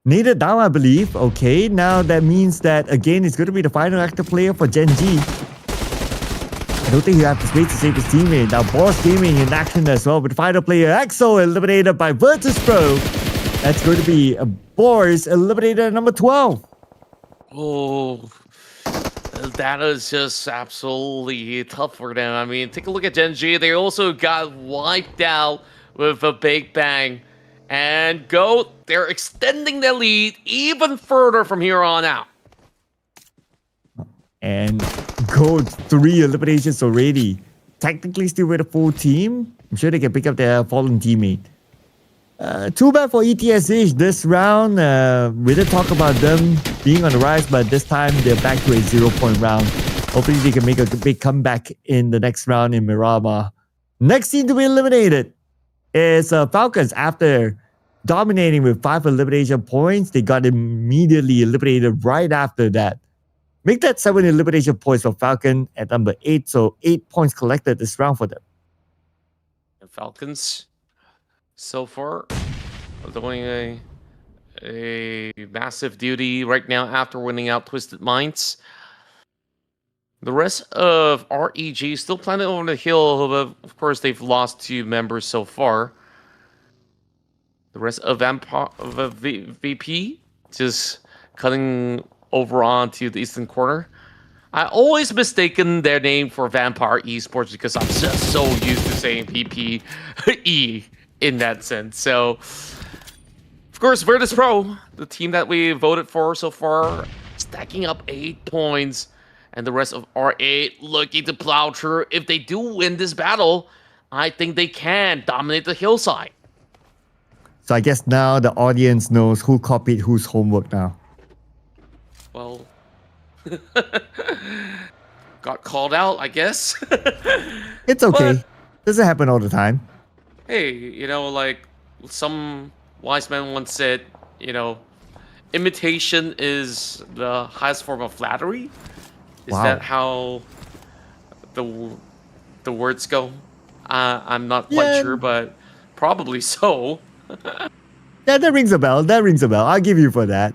needed down, I believe. Okay, now that means that again it's going to be the final active player for Gen.G. I don't think you have the space to save his teammate. Now BOARS Gaming in action as well with the final player EXO eliminated by Virtus Pro. That's going to be a BOARS eliminated at number 12. Oh, that is just absolutely tough for them. I mean, take a look at Gen.G. They also got wiped out with a big bang. And Goat, they're extending their lead even further from here on out. And Goat 3 eliminations already. Technically still with a full team. I'm sure they can pick up their fallen teammate. Too bad for ETSH this round. We did talk about them being on the rise, but this time they're back to a 0-point round. Hopefully they can make a big comeback in the next round in Miramar. Next team to be eliminated is Falcons. After dominating with 5 elimination points, they got immediately eliminated right after that. Make that 7 elimination points for Falcon at number 8, so 8 points collected this round for them. The Falcons so far are doing a massive duty right now after winning out Twisted Minds. The rest of REG still planted on the hill, but of course they've lost 2 members so far. The rest of VP just cutting over onto the eastern corner. I always mistaken their name for Vampire Esports because I'm just so used to saying PPE in that sense. So, of course, Virtus Pro, the team that we voted for so far, stacking up 8 points. And the rest of R8 looking to plow through. If they do win this battle, I think they can dominate the hillside. So I guess now the audience knows who copied whose homework now. Well, got called out, I guess. It's okay. But, Doesn't happen all the time. hey, you know, like some wise man once said, you know, imitation is the highest form of flattery. Is Wow. that how the words go? I'm not quite sure, but probably so. Yeah, that rings a bell. That rings a bell. I'll give you for that.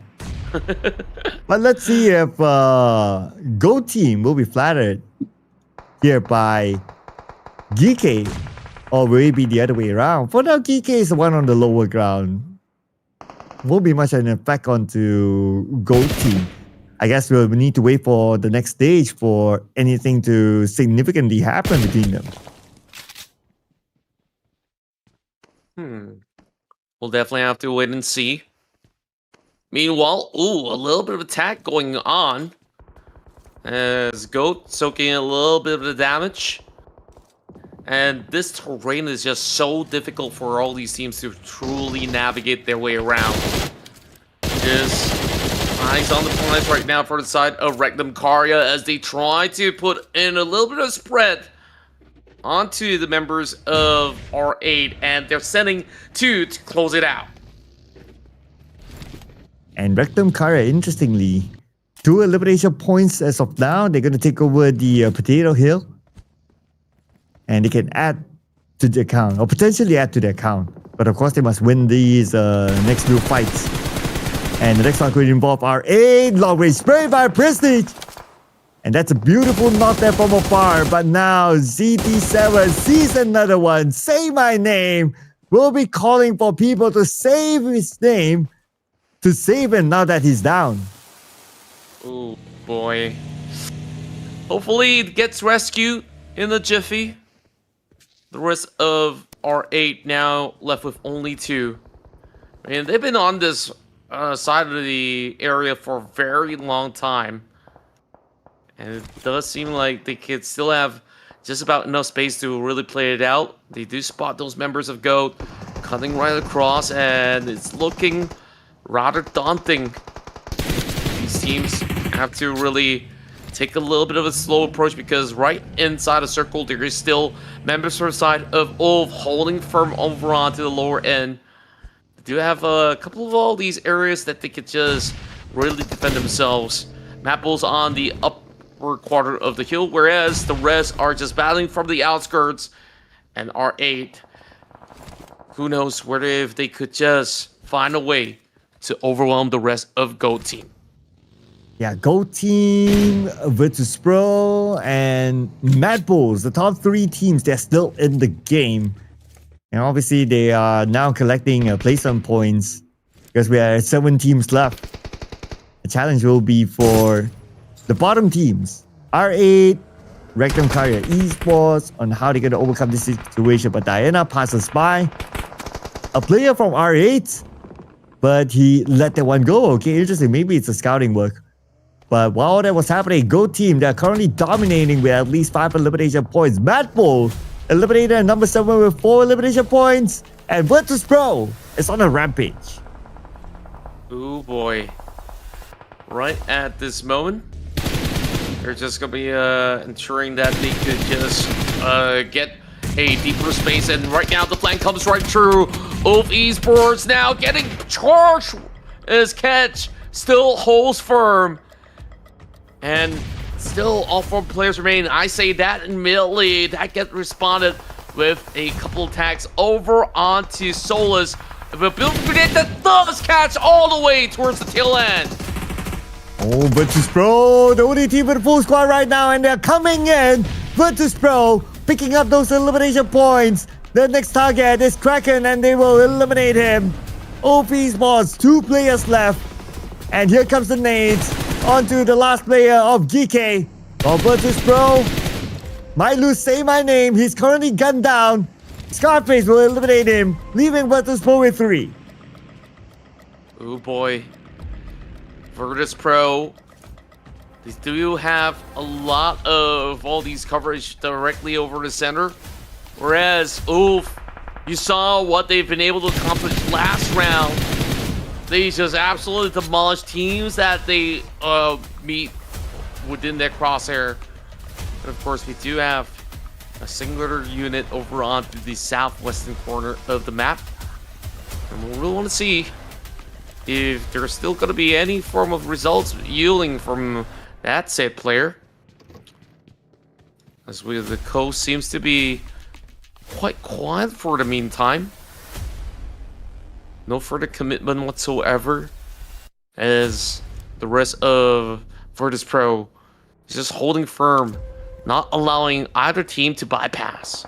But let's see if Go Team will be flattered here by GEEKAY, or will it be the other way around? For now, GEEKAY is the one on the lower ground. Won't be much an effect onto Go Team. I guess we'll need to wait for the next stage for anything to significantly happen between them. We'll definitely have to wait and see. Meanwhile, a little bit of attack going on. As Goat soaking a little bit of the damage. And this terrain is just so difficult for all these teams to truly navigate their way around. Just eyes on the prize right now for the side of Rectum Karya as they try to put in a little bit of spread onto the members of R8, and they're sending 2 to close it out. And Rectum Kara, interestingly, 2 elimination points as of now. They're going to take over the Potato Hill. And they can add to the account, or potentially add to the account. But of course, they must win these next few fights. And the next one could involve R8, long range spray by Prestige. And that's a beautiful knock there from afar. But now ZT7 sees another one. Say my name. We'll be calling for people to save his name. To save him now that he's down. Oh boy. Hopefully it gets rescued in the jiffy. The rest of R8 now left with only 2. I mean, they've been on this side of the area for a very long time. And it does seem like they could still have just about enough space to really play it out. They do spot those members of GOAT cutting right across, and it's looking rather daunting. These teams have to really take a little bit of a slow approach, because right inside a circle there is still members from the side of Ulf holding firm over onto the lower end. They do have a couple of all these areas that they could just really defend themselves. MADBULLS on the upper quarter of the hill, whereas the rest are just battling from the outskirts. And R8, who knows whether if they could just find a way to overwhelm the rest of GOAT team. Yeah, GOAT team, Virtus Pro, and MADBULLS, the top 3 teams, they're still in the game. And obviously, they are now collecting placement points because we are 7 teams left. The challenge will be for the bottom teams, R8, Rectum Carrier Esports, on how they're going to overcome this situation. But Diana passes by a player from R8, but he let that one go. Okay, interesting. Maybe it's a scouting work. But while that was happening, GOAT team, they're currently dominating with at least 5 elimination points. MADBULLS eliminated at number 7 with 4 elimination points. And Virtus Pro is on a rampage. Oh boy. Right at this moment, they're just going to be ensuring that they could just get a deeper space. And right now, the flank comes right through. Ulf Esports now getting charged as Catch still holds firm. And still all 4 players remain. I say that immediately. That gets responded with a couple of tags over onto Solus. But Build Grenade that does catch all the way towards the tail end. Oh, Virtus Pro, the only team with a full squad right now, and they're coming in. Virtus Pro picking up those elimination points. The next target is Kraken, and they will eliminate him. OP Esports, 2 players left. And here comes the nades onto the last player of GEEKAY. From Virtus Pro, might lose Say My Name. He's currently gunned down. Scarface will eliminate him, leaving Virtus Pro with 3. Oh boy. Virtus Pro, they do have a lot of all these coverage directly over the center. Whereas, Ulf, you saw what they've been able to accomplish last round. They just absolutely demolished teams that they meet within their crosshair. And of course, we do have a singular unit over onto the southwestern corner of the map. And we really want to see if there's still going to be any form of results yielding from that said player. As the coast seems to be quite quiet for the meantime. No further commitment whatsoever, as the rest of Virtus Pro is just holding firm, not allowing either team to bypass.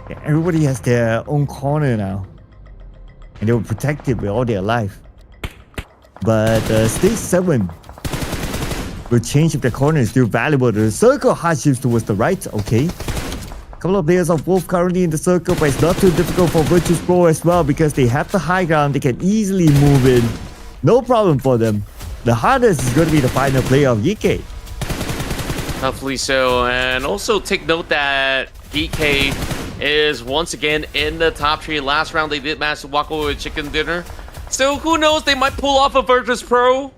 Yeah, everybody has their own corner now, and they will protect it with all their life. But stage 7 will change if the corner is still valuable. The circle hard shifts towards the right, okay. Couple of players of Wolf currently in the circle, but it's not too difficult for Virtus Pro as well because they have the high ground. They can easily move in. No problem for them. The hardest is going to be the final player of GEEKAY. Hopefully so. And also take note that GEEKAY is once again in the top 3. Last round they did manage to walk away with chicken dinner. So who knows, they might pull off a Virtus Pro.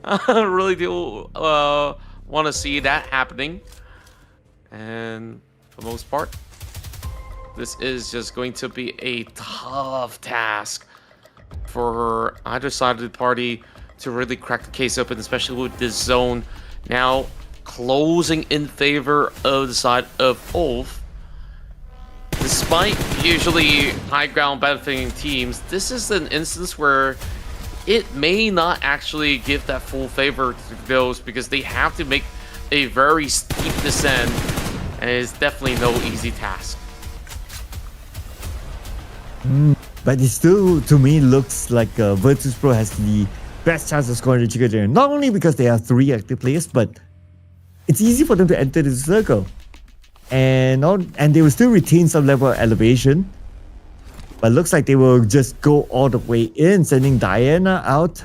I really do want to see that happening. And for the most part, this is just going to be a tough task for either side of the party to really crack the case open, especially with this zone now closing in favor of the side of Ulf. Despite usually high ground benefiting teams, this is an instance where it may not actually give that full favor to those because they have to make a very steep descent, and it is definitely no easy task. But it still, to me, looks like Virtus Pro has the best chance of scoring the GEEKAY there. Not only because they have 3 active players, but it's easy for them to enter the circle. And they will still retain some level of elevation. But looks like they will just go all the way in, sending Diana out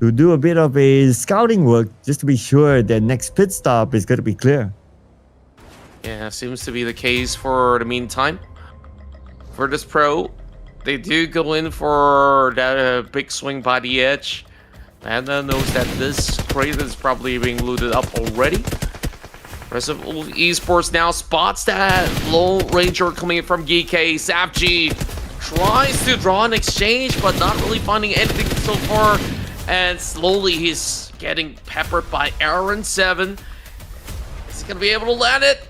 to do a bit of a scouting work just to be sure their next pit stop is going to be clear. Yeah, seems to be the case for the meantime. Virtus Pro, they do go in for that big swing by the edge. And then knows that this crate is probably being looted up already. Rest of Esports now spots that Lone Ranger coming in from GEEKAY. SAPG tries to draw an exchange, but not really finding anything so far. And slowly he's getting peppered by Aaron7. Is he going to be able to land it?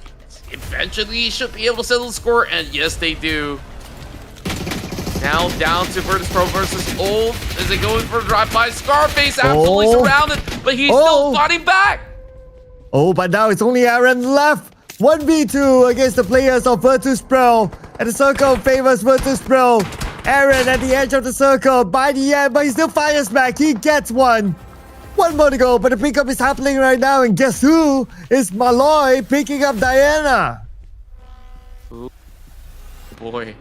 Eventually he should be able to settle the score, and yes, they do. Now down to Virtus Pro versus Ulf. Is they going for a drive-by? Scarface absolutely surrounded, but he's still fighting back. Oh, but now it's only Aaron left. 1v2 against the players of Virtus Pro. And the circle favors Virtus Pro. Aaron at the edge of the circle by the end, but he still fires back. He gets one. One more to go, but the pickup is happening right now. And guess who? It's Malloy picking up Diana. Ooh, boy.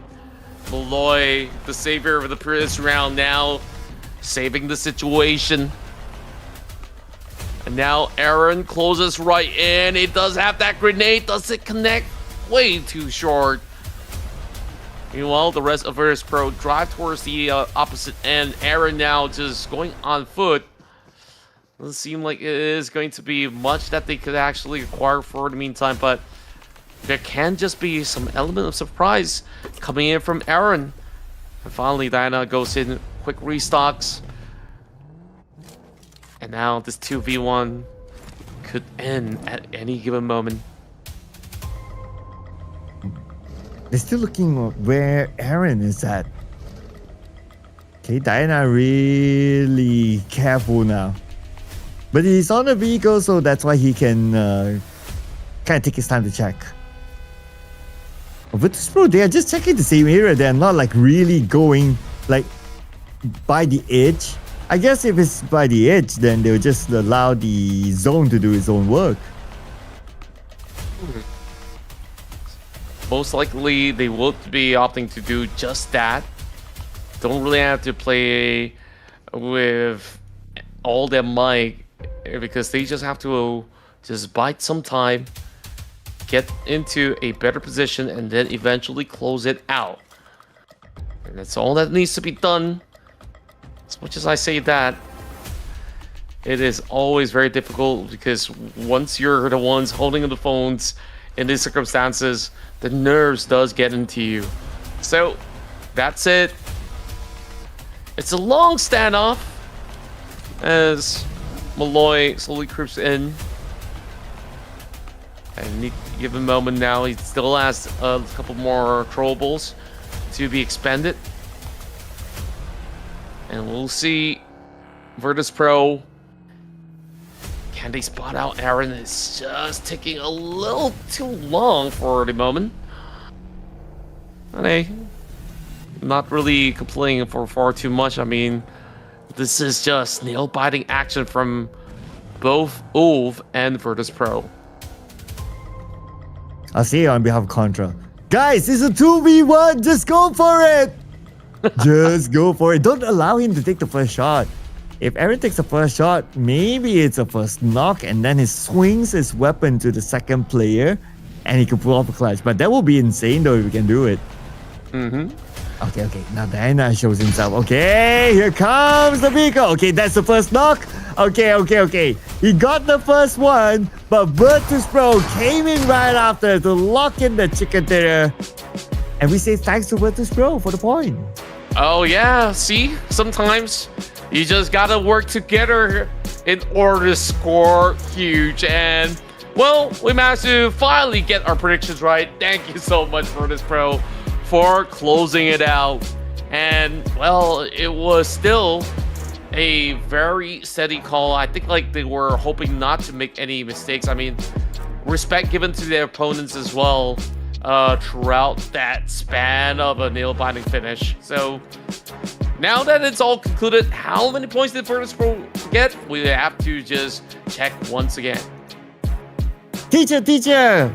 Malloy, the savior of the previous round, now saving the situation. And now Aaron closes right in. It does have that grenade. Does it connect? Way too short. Meanwhile, the rest of Virtus Pro drive towards the opposite end. Aaron now just going on foot. Doesn't seem like it is going to be much that they could actually acquire for the meantime, but there can just be some element of surprise coming in from Aaron. And finally, Diana goes in, quick restocks. And now this 2v1 could end at any given moment. They're still looking where Aaron is at. Okay, Diana really careful now. But he's on a vehicle, so that's why he can kind of take his time to check. Virtus Pro, they are just checking the same area. They're not like really going like by the edge. I guess if it's by the edge, then they'll just allow the zone to do its own work. Most likely, they will be opting to do just that. Don't really have to play with all their might because they just have to just bide some time, get into a better position, and then eventually close it out. And that's all that needs to be done. As much as I say that, it is always very difficult because once you're the ones holding the phones in these circumstances, the nerves does get into you. So that's it. It's a long standoff as Malloy slowly creeps in. And given moment now, he still has a couple more throwables to be expended. And we'll see Virtus Pro. Can they spot out Aaron? It's just taking a little too long for the moment. And hey, not really complaining for far too much. I mean, this is just nail-biting action from both Ulf and Virtus Pro. I'll say it on behalf of Contra. Guys, it's a 2v1. Just go for it. Just go for it. Don't allow him to take the first shot. If Aaron takes the first shot, maybe it's a first knock and then he swings his weapon to the second player and he can pull off a clutch. But that will be insane though if he can do it. Okay. Now Diana shows himself. Okay, here comes the vehicle. Okay, that's the first knock. Okay. He got the first one, but Virtus Pro came in right after to lock in the chicken dinner. And we say thanks to Virtus Pro for the point. Oh yeah, see? Sometimes you just gotta work together in order to score huge. And well, we managed to finally get our predictions right. Thank you so much, Virtus Pro, for closing it out. And well, it was still a very steady call. I think like they were hoping not to make any mistakes. I mean, respect given to their opponents as well throughout that span of a nail-biting finish. So now that it's all concluded, how many points did Virtus Pro get? We have to just check once again. Teacher!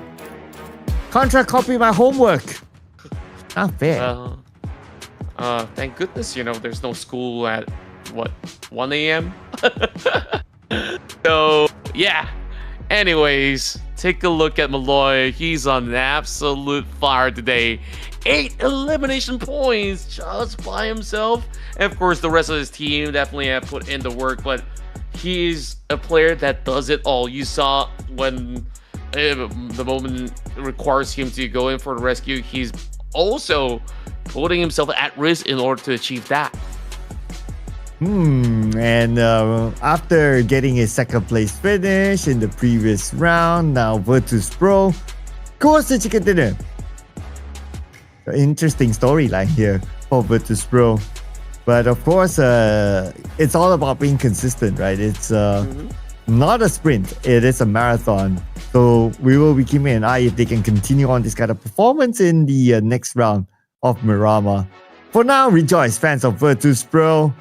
Contract copy my homework. Not fair. Thank goodness, there's no school at, 1 a.m.? So, yeah. Anyways, take a look at Malloy. He's on an absolute fire today. 8 elimination points just by himself. And of course, the rest of his team definitely have put in the work, but he's a player that does it all. You saw when the moment requires him to go in for the rescue, he's also putting himself at risk in order to achieve that. And after getting a second place finish in the previous round, now Virtus Pro goes to chicken dinner. Interesting storyline here for Virtus Pro. But of course, it's all about being consistent, right? It's not a sprint, it is a marathon. So we will be keeping an eye if they can continue on this kind of performance in the next round of Miramar. For now, rejoice, fans of Virtus Pro.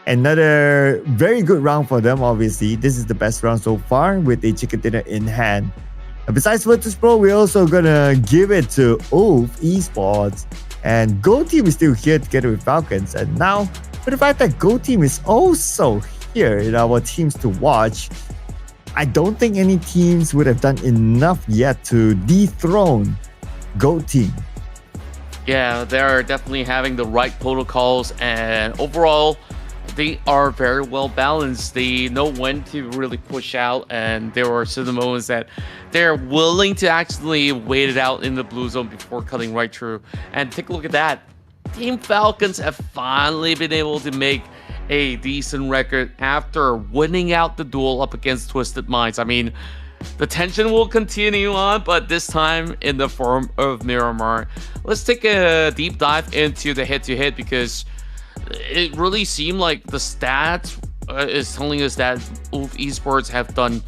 Another very good round for them, obviously. This is the best round so far with a chicken dinner in hand. And besides Virtus Pro, we're also gonna give it to Esports. And Go Team is still here together with Falcons. And now, for the fact that Go Team is also here in our teams to watch, I don't think any teams would have done enough yet to dethrone Go Team. Yeah, they're definitely having the right protocols, and overall, they are very well balanced. They know when to really push out, and there are certain moments that they're willing to actually wait it out in the blue zone before cutting right through. And take a look at that. Team Falcons have finally been able to make a decent record after winning out the duel up against Twisted Minds. I mean, the tension will continue on, but this time in the form of Miramar. Let's take a deep dive into the head-to-head, because it really seemed like the stats is telling us that Esports have done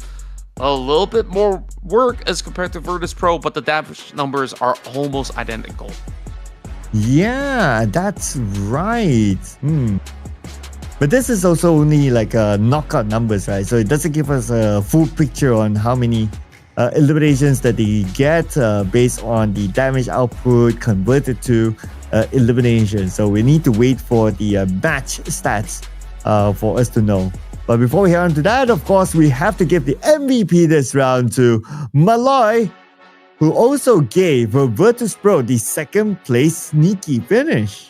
a little bit more work as compared to Virtus Pro, but the damage numbers are almost identical. Yeah, that's right. But this is also only like knockout numbers, right? So it doesn't give us a full picture on how many eliminations that they get based on the damage output converted to elimination. So we need to wait for the match stats for us to know. But before we head on to that, of course, we have to give the MVP this round to Malloy, who also gave Virtus Pro the second place sneaky finish.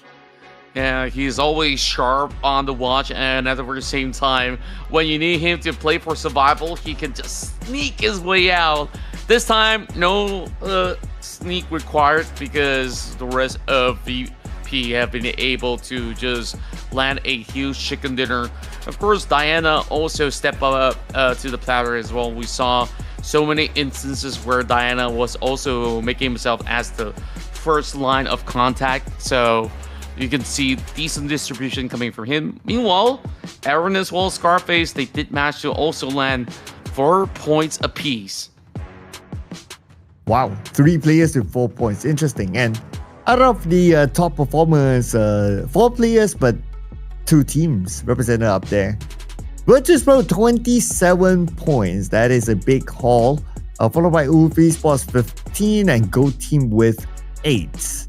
Yeah, he's always sharp on the watch, and at the very same time, when you need him to play for survival, he can just sneak his way out. This time, no sneak required, because the rest of VP have been able to just land a huge chicken dinner. Of course, Diana also stepped up to the platter as well. We saw so many instances where Diana was also making himself as the first line of contact. So you can see decent distribution coming from him. Meanwhile, Aaron as well as Scarface, they did manage to also land 4 points apiece. Wow, 3 players with 4 points. Interesting. And out of the top performers, 4 players, but 2 teams represented up there. Virtus Pro 27 points. That is a big haul. Followed by Esports 15 and Go Team with 8.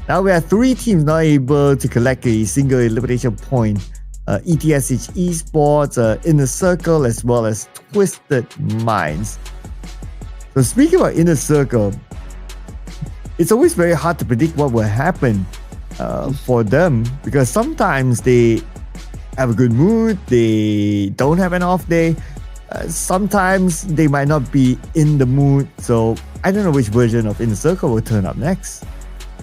Now we have 3 teams not able to collect a single elimination point. ETSH Esports, Inner Circle, as well as Twisted Minds. So speaking about Inner Circle, it's always very hard to predict what will happen for them, because sometimes they have a good mood, they don't have an off day. Sometimes they might not be in the mood. So I don't know which version of Inner Circle will turn up next.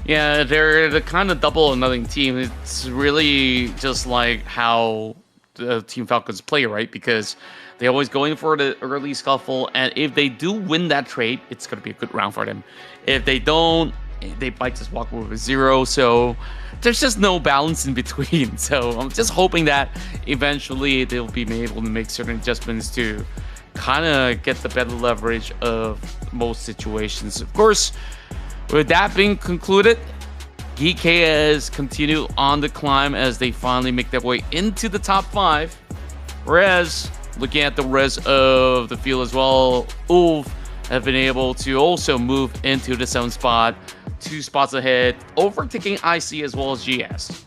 Yeah, they're the kind of double or nothing team. It's really just like how the Team Falcons play, right? Because they always go in for the early scuffle, and if they do win that trade, it's going to be a good round for them. If they don't, they might just walk away with 0. So there's just no balance in between. So I'm just hoping that eventually they'll be able to make certain adjustments to kind of get the better leverage of most situations. Of course, with that being concluded, GEEKAY has continued on the climb as they finally make their way into the top 5. Whereas, looking at the rest of the field as well, ULF have been able to also move into the 7th spot, 2 spots ahead, overtaking IC as well as GS.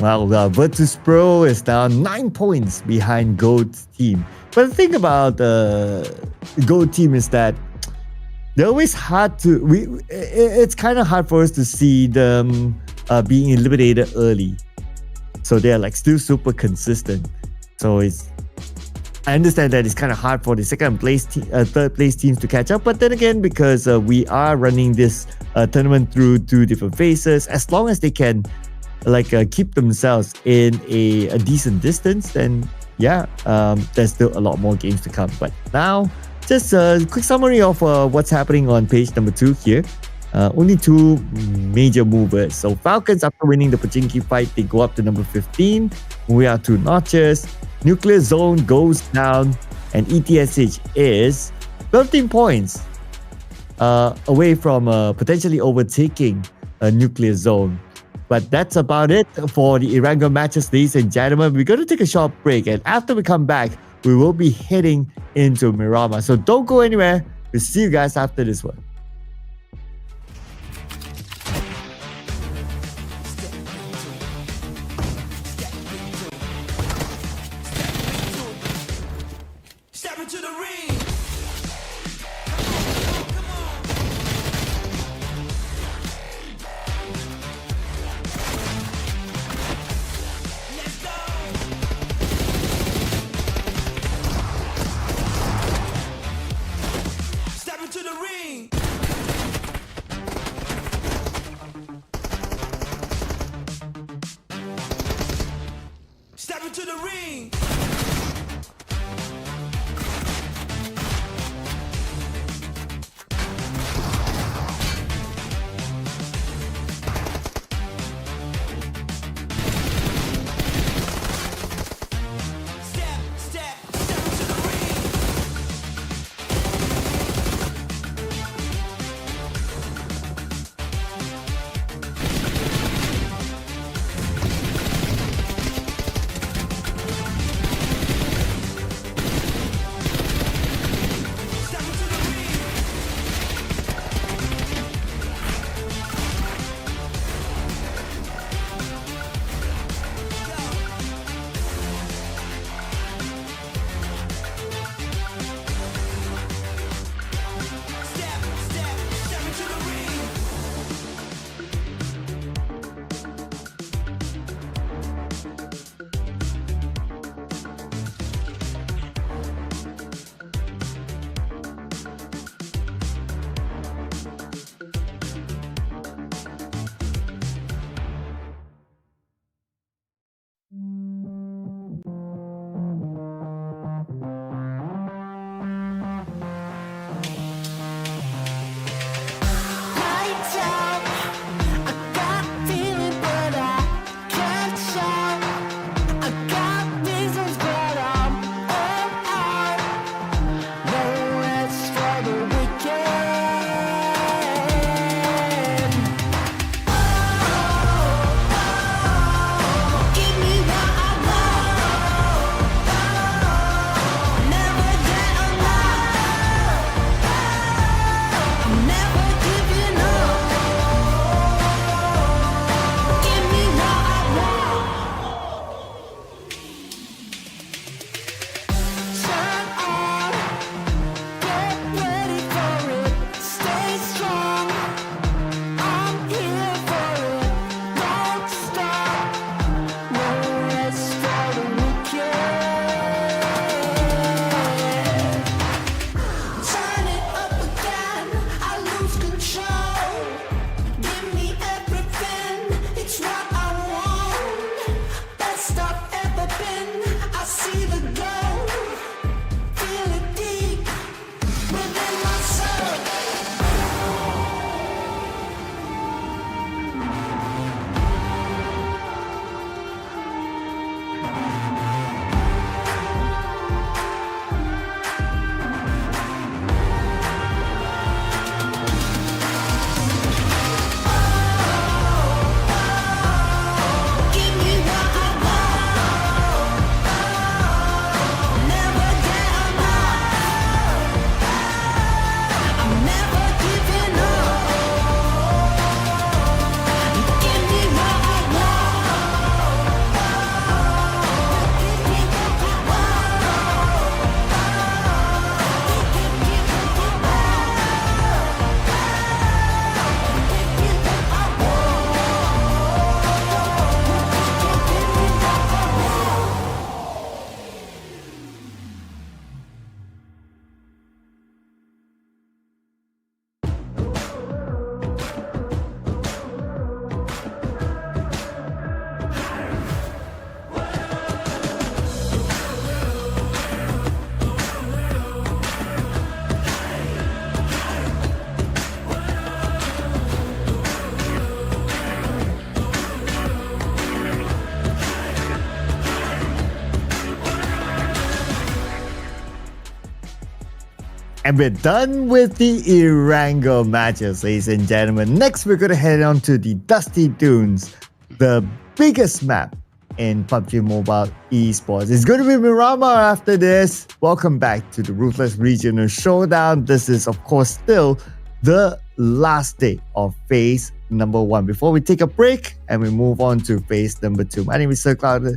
Well, Virtus Pro is now 9 points behind Goat's team. But the thing about the Goat team is that they're always hard to. It's kind of hard for us to see them being eliminated early. So they're like still super consistent. So I understand that it's kind of hard for the third place teams to catch up. But then again, because we are running this tournament through 2 different phases, as long as they can keep themselves in a decent distance, then yeah, there's still a lot more games to come. But now, just a quick summary of what's happening on page number 2 here. Only 2 major movers. So Falcons, after winning the Pubg fight, they go up to number 15. We are 2 notches. Nuclear Zone goes down, and ETSH is 13 points away from potentially overtaking a Nuclear Zone. But that's about it for the ERANGEL matches, ladies and gentlemen. We're going to take a short break, and after we come back, we will be heading into Miramar. So don't go anywhere. We'll see you guys after this one. Step into the ring. Come on. Let's go. Step into the ring. Step into the ring. Step into the ring. And we're done with the ERANGEL matches, ladies and gentlemen. Next, we're going to head on to the Dusty Dunes, the biggest map in PUBG Mobile Esports. It's going to be Miramar after this. Welcome back to the Ruthless Regional Showdown. This is, of course, still the last day of phase number 1. Before we take a break and we move on to phase number 2. My name is Sir Cloud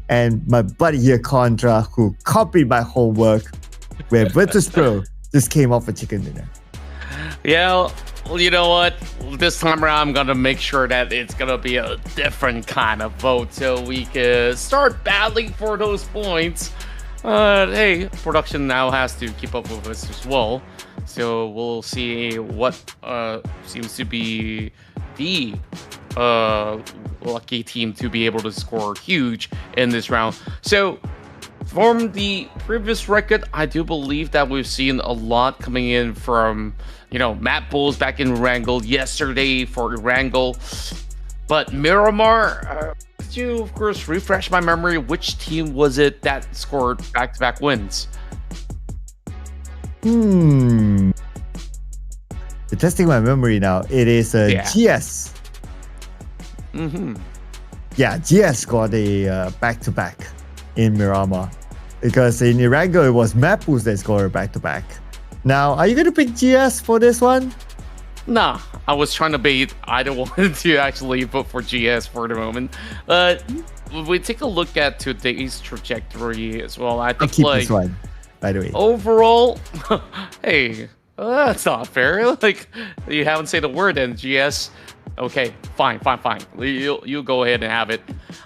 and my buddy here, Contra, who copied my homework, where Virtus Pro just came off a chicken dinner. Yeah, well, you know what? This time around, I'm going to make sure that it's going to be a different kind of vote so we can start battling for those points. Hey, production now has to keep up with us as well. So we'll see what seems to be the lucky team to be able to score huge in this round. So from the previous record, I do believe that we've seen a lot coming in from, MADBULLS back in ERANGEL yesterday for ERANGEL. But Miramar, could you, of course, refresh my memory? Which team was it that scored back-to-back wins? You're testing my memory now. It is GS. Yeah, GS scored a back-to-back in Miramar. Because in ERANGEL, it was MADBULLS that scored back-to-back. Now, are you going to pick GS for this one? Nah, I was trying to bait either one to actually vote for GS for the moment. But if we take a look at today's trajectory as well, I think I'll keep this one, by the way. Overall, hey, that's not fair. Like, you haven't said a word in GS. Okay, fine. You go ahead and have it.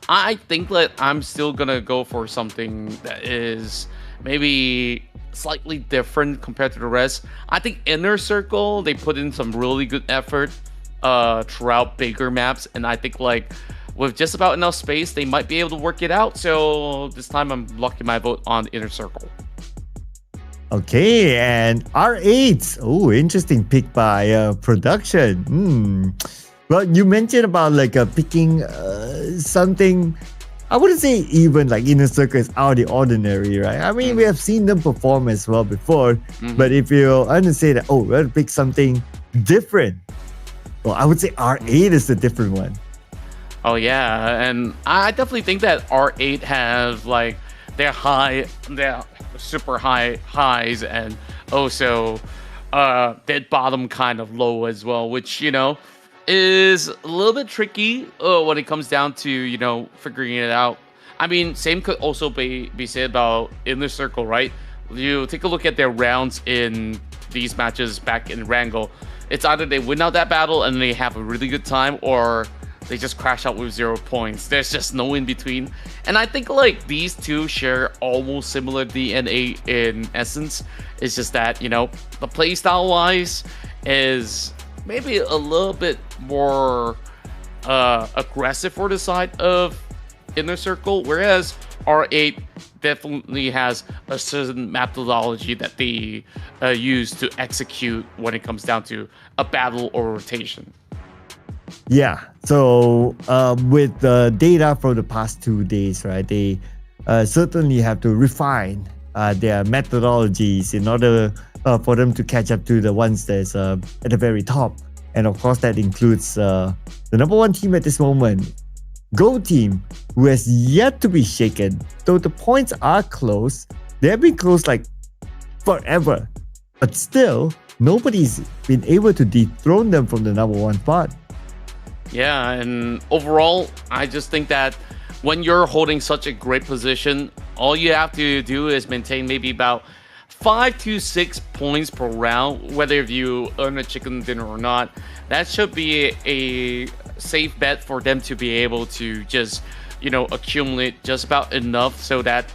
I think that I'm still gonna go for something that is maybe slightly different compared to the rest. I think Inner Circle, they put in some really good effort throughout bigger maps, and I think like with just about enough space, they might be able to work it out. So this time I'm locking my vote on Inner Circle. Okay, and R8. Oh, interesting pick by production. Well, you mentioned about like picking something, I wouldn't say even like Inner Circle is out of the ordinary, right? I mean, we have seen them perform as well before, but if you want to say that, oh, we're going to pick something different, well, I would say R8 is the different one. Oh yeah, and I definitely think that R8 has like their super high highs and also dead bottom kind of low as well, which is a little bit tricky when it comes down to figuring it out. I mean, same could also be said about Inner Circle, right? You take a look at their rounds in these matches back in ERANGEL. It's either they win out that battle and they have a really good time, or they just crash out with 0 points. There's just no in between. And I think like these two share almost similar DNA in essence. It's just that, the playstyle wise is maybe a little bit more aggressive for the side of Inner Circle, whereas R8 definitely has a certain methodology that they use to execute when it comes down to a battle or rotation. Yeah, so with the data from the past 2 days, right, they certainly have to refine their methodologies in order for them to catch up to the ones that's at the very top. And of course, that includes the number 1 team at this moment, Go Team, who has yet to be shaken. Though the points are close, they have been close like forever. But still, nobody's been able to dethrone them from the number 1 spot. Yeah, and overall, I just think that when you're holding such a great position, all you have to do is maintain maybe about 5 to 6 points per round, whether you earn a chicken dinner or not. That should be a safe bet for them to be able to just, accumulate just about enough so that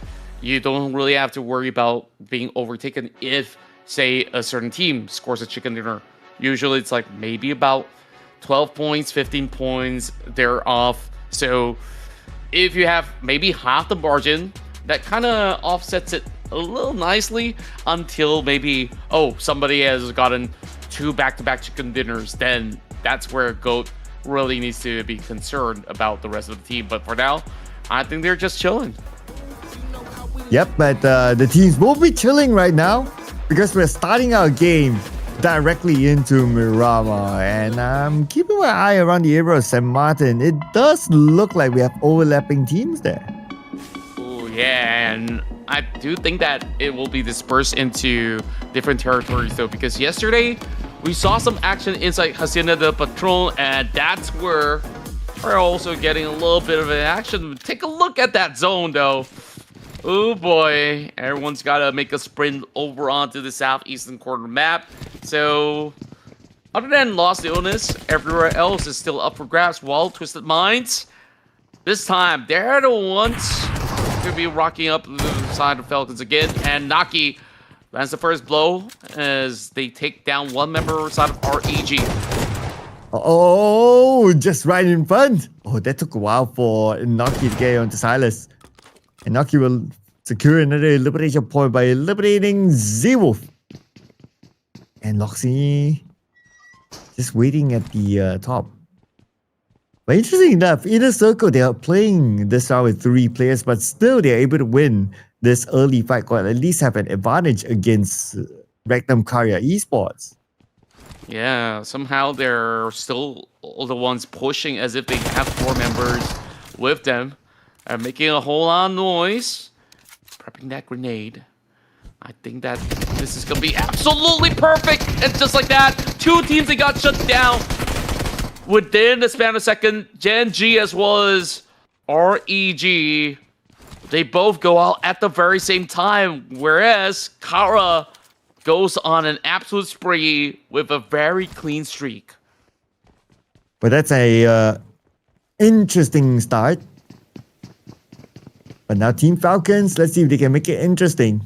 you don't really have to worry about being overtaken if, say, a certain team scores a chicken dinner. Usually it's like maybe about 12 points, 15 points, they're off. So if you have maybe half the margin, that kind of offsets it a little nicely until maybe, somebody has gotten 2 back-to-back chicken dinners, then that's where GOAT really needs to be concerned about the rest of the team. But for now, I think they're just chilling. Yep, but the teams will be chilling right now. because we're starting our game directly into Miramar, and I'm keeping my eye around the area of St. Martin. It does look like we have overlapping teams there. Oh yeah, and I do think that it will be dispersed into different territories though, because yesterday we saw some action inside Hacienda del Patron, and that's where we're also getting a little bit of an action. Take a look at that zone though. Oh boy, everyone's got to make a sprint over onto the southeastern corner map. So, other than Lost Illness, everywhere else is still up for grabs. While Twisted Minds, this time, they're the ones to be rocking up the side of Falcons again. And Naki lands the first blow as they take down one member side of REG. Oh, just right in front. Oh, that took a while for Naki to get onto Silas. And Naki will secure another elimination point by eliminating Z-Wolf. And Loxy just waiting at the top. But interesting enough, Inner Circle, they are playing this round with 3 players, but still they're able to win this early fight, or at least have an advantage against Magnum Karya Esports. Yeah, somehow they're still the ones pushing as if they have 4 members with them. Are making a whole lot of noise. Prepping that grenade. I think that this is going to be absolutely perfect. And just like that, 2 teams that got shut down within the span of a second. GEN.G as well as REG. They both go out at the very same time. Whereas Kara goes on an absolute spree with a very clean streak. But that's a interesting start. But now Team Falcons, let's see if they can make it interesting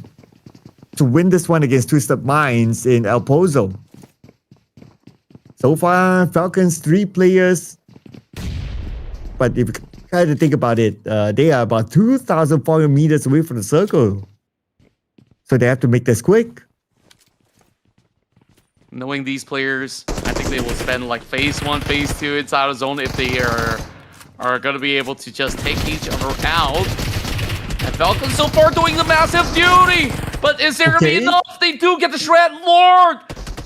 to win this one against Twisted Minds in El Pozo. So far, Falcons 3 players. But if you try to think about it, they are about 2,400 meters away from the circle. So they have to make this quick. Knowing these players, I think they will spend like phase 1, phase 2 inside the zone if they are going to be able to just take each other out. And Falcons so far doing the massive duty, but is there going to be enough? They do get the shred. Lord,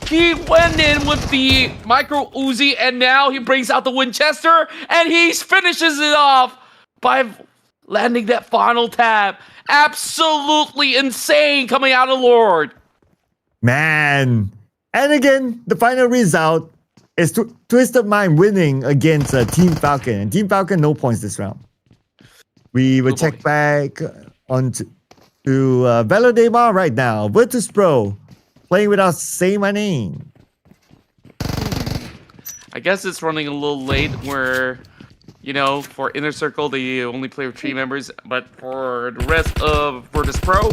he went in with the micro Uzi, and now he brings out the Winchester, and he finishes it off by landing that final tab. Absolutely insane coming out of Lord. Man. And again, the final result is Twisted Mind winning against Team Falcon. And Team Falcon, no points this round. We will check back on to Velodemar right now. Virtus Pro playing without Say My Name. I guess it's running a little late where, you know, for Inner Circle, they only play with 3 members. But for the rest of Virtus Pro,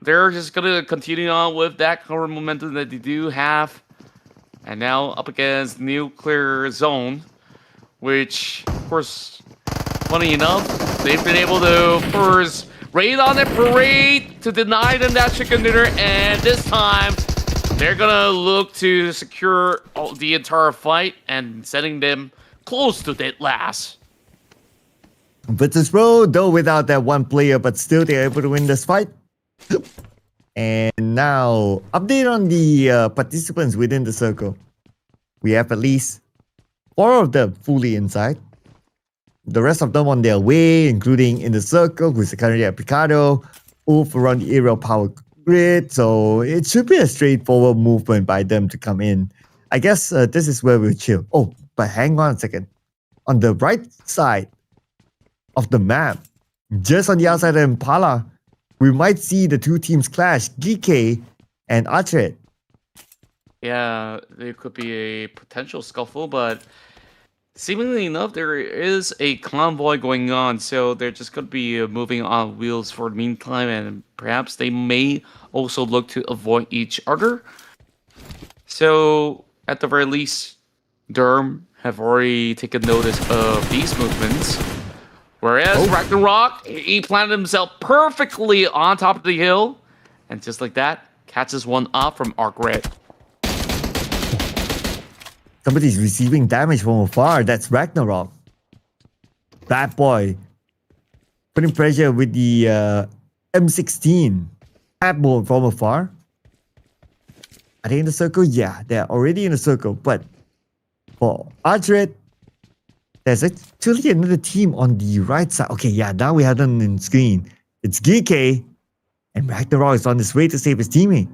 they're just going to continue on with that current momentum that they do have. And now up against Nuclear Zone, which, of course, funny enough, they've been able to first raid on that parade to deny them that chicken dinner. And this time, they're going to look to secure the entire fight and sending them close to dead last. Virtus Pro, though without that 1 player, but still they're able to win this fight. And now, update on the participants within the circle. We have at least 4 of them fully inside. The rest of them on their way, including in the circle, who's currently at Picado, Wolf around the area of Power Grid. So it should be a straightforward movement by them to come in. I guess this is where we'll chill. Oh, but hang on a second. On the right side of the map, just on the outside of Impala, we might see the 2 teams clash, GEEKAY and ARCred. Yeah, there could be a potential scuffle, but seemingly enough, there is a convoy going on, so they're just going to be moving on wheels for the meantime, and perhaps they may also look to avoid each other. So, at the very least, Derm have already taken notice of these movements. Whereas Ragnarok, he planted himself perfectly on top of the hill. And just like that, catches one off from ARCred. Somebody's receiving damage from afar. That's Ragnarok. Bad boy. Putting pressure with the M16. Tap mode from afar. Are they in the circle? Yeah, they're already in the circle. But for ARCred, there's actually another team on the right side. Okay, yeah, now we have them in screen. It's GEEKAY, and Ragnarok is on his way to save his teammate.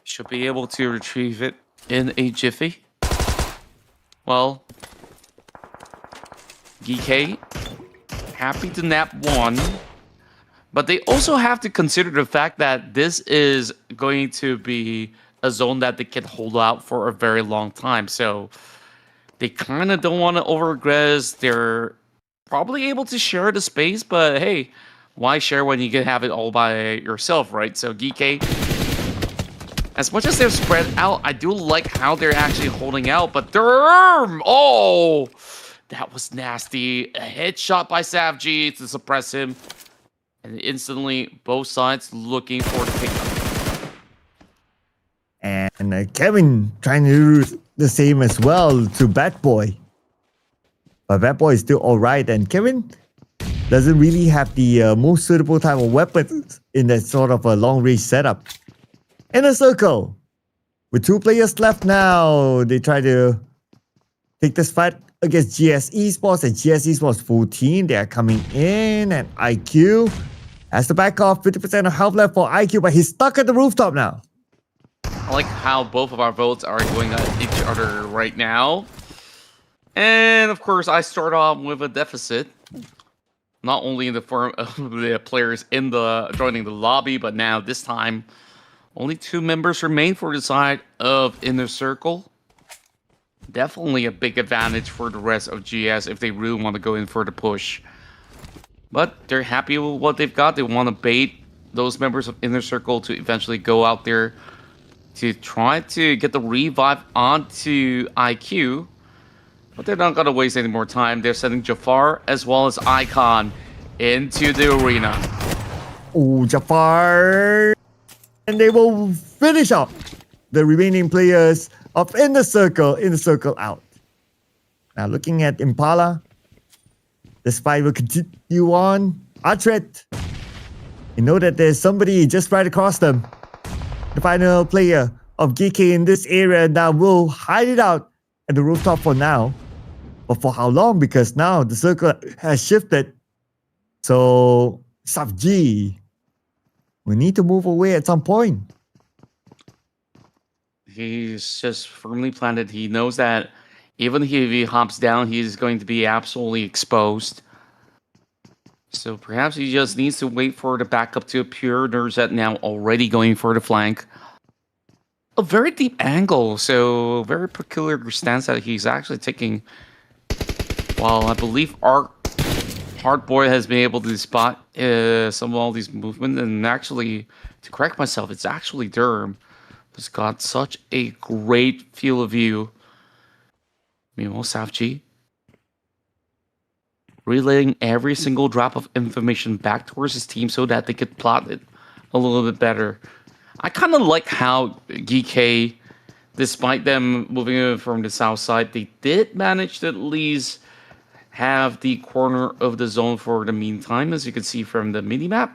Should be able to retrieve it in a jiffy. Well, GEEKAY, happy to nap one. But they also have to consider the fact that this is going to be a zone that they can hold out for a very long time. So they kind of don't want to over-aggress. They're probably able to share the space, but hey, why share when you can have it all by yourself, right? So GEEKAY, as much as they're spread out, I do like how they're actually holding out, but Derm! Oh! That was nasty. A headshot by SAFG to suppress him. And instantly, both sides looking for the pickup. And Kevin trying to do the same as well to Bad Boy. But Bad Boy is still alright, and Kevin doesn't really have the most suitable type of weapons in that sort of a long-range setup. In a circle, with 2 players left now, they try to take this fight against GS Esports, and GS Esports full team. They are coming in, and IQ has to back off. 50% of health left for IQ, but he's stuck at the rooftop now. I like how both of our votes are going at each other right now. And of course, I start off with a deficit. Not only in the form of the players in the joining the lobby, but now this time, only 2 members remain for the side of Inner Circle. Definitely a big advantage for the rest of GS if they really want to go in for the push. But they're happy with what they've got. They want to bait those members of Inner Circle to eventually go out there to try to get the revive onto IQ. But they're not going to waste any more time. They're sending Jafar as well as Icon into the arena. Oh, Jafar! And they will finish up the remaining players of Inner Circle out. Now looking at Impala, this fight will continue on. ARCred, you know that there's somebody just right across them. The final player of GEEKAY in this area now will hide it out at the rooftop for now. But for how long? Because now the circle has shifted. So, SUPERMASSIVE, we need to move away at some point. He's just firmly planted. He knows that even if he hops down, he's going to be absolutely exposed. So perhaps he just needs to wait for the backup to appear. Nurzet now already going for the flank. A very deep angle, so very peculiar stance that he's actually taking. While I believe Hardboy has been able to spot some of all these movements, and actually, to correct myself, it's actually Derm who's got such a great field of view. Meanwhile, SAFG relaying every single drop of information back towards his team so that they could plot it a little bit better. I kind of like how GEEKAY, despite them moving in from the south side, they did manage to at least have the corner of the zone for the meantime, as you can see from the minimap.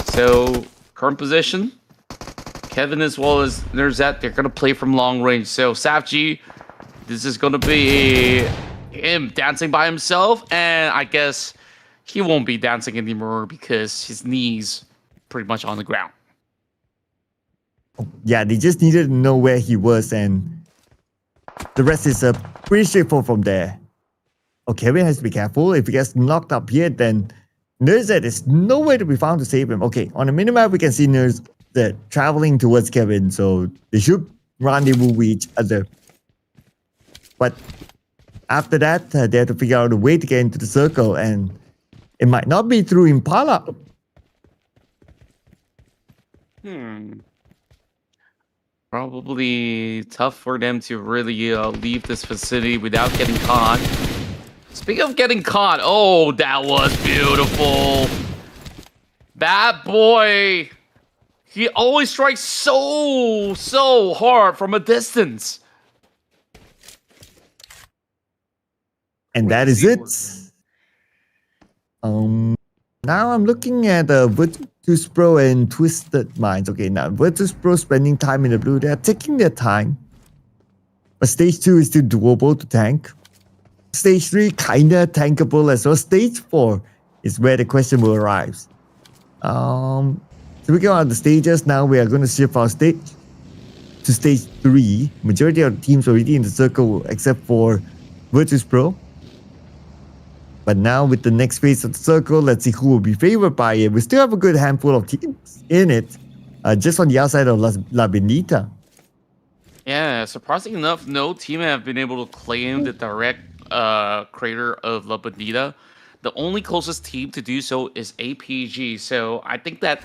So, current position, Kevin as well as Nurzet, they're going to play from long range. So, SAFG, this is going to be him dancing by himself, and I guess he won't be dancing anymore because his knees pretty much on the ground. Yeah, they just needed to know where he was, and the rest is pretty straightforward from there. Oh, Kevin has to be careful. If he gets knocked up here, then Nurzet is nowhere to be found to save him. Okay, on the minimap, we can see Nurzet traveling towards Kevin, so they should rendezvous with each other. But after that, they have to figure out a way to get into the circle, and it might not be through Impala. Probably tough for them to really leave this facility without getting caught. Speaking of getting caught, oh, that was beautiful. Bad boy. He always strikes so hard from a distance. And that is it. Now I'm looking at Virtus Pro and Twisted Minds. Okay, now Virtus Pro spending time in the blue. They're taking their time. But stage 2 is still doable to tank. Stage 3 kinda tankable as well. Stage 4 is where the question will arise. So we go on the stages now. We are going to shift our stage to stage 3. Majority of the teams already in the circle except for Virtus Pro. But now with the next phase of the circle, let's see who will be favored by it. We still have a good handful of teams in it, just on the outside of La Benita. Yeah, surprising enough, no team have been able to claim the direct crater of La Bonita. The only closest team to do so is APG. So I think that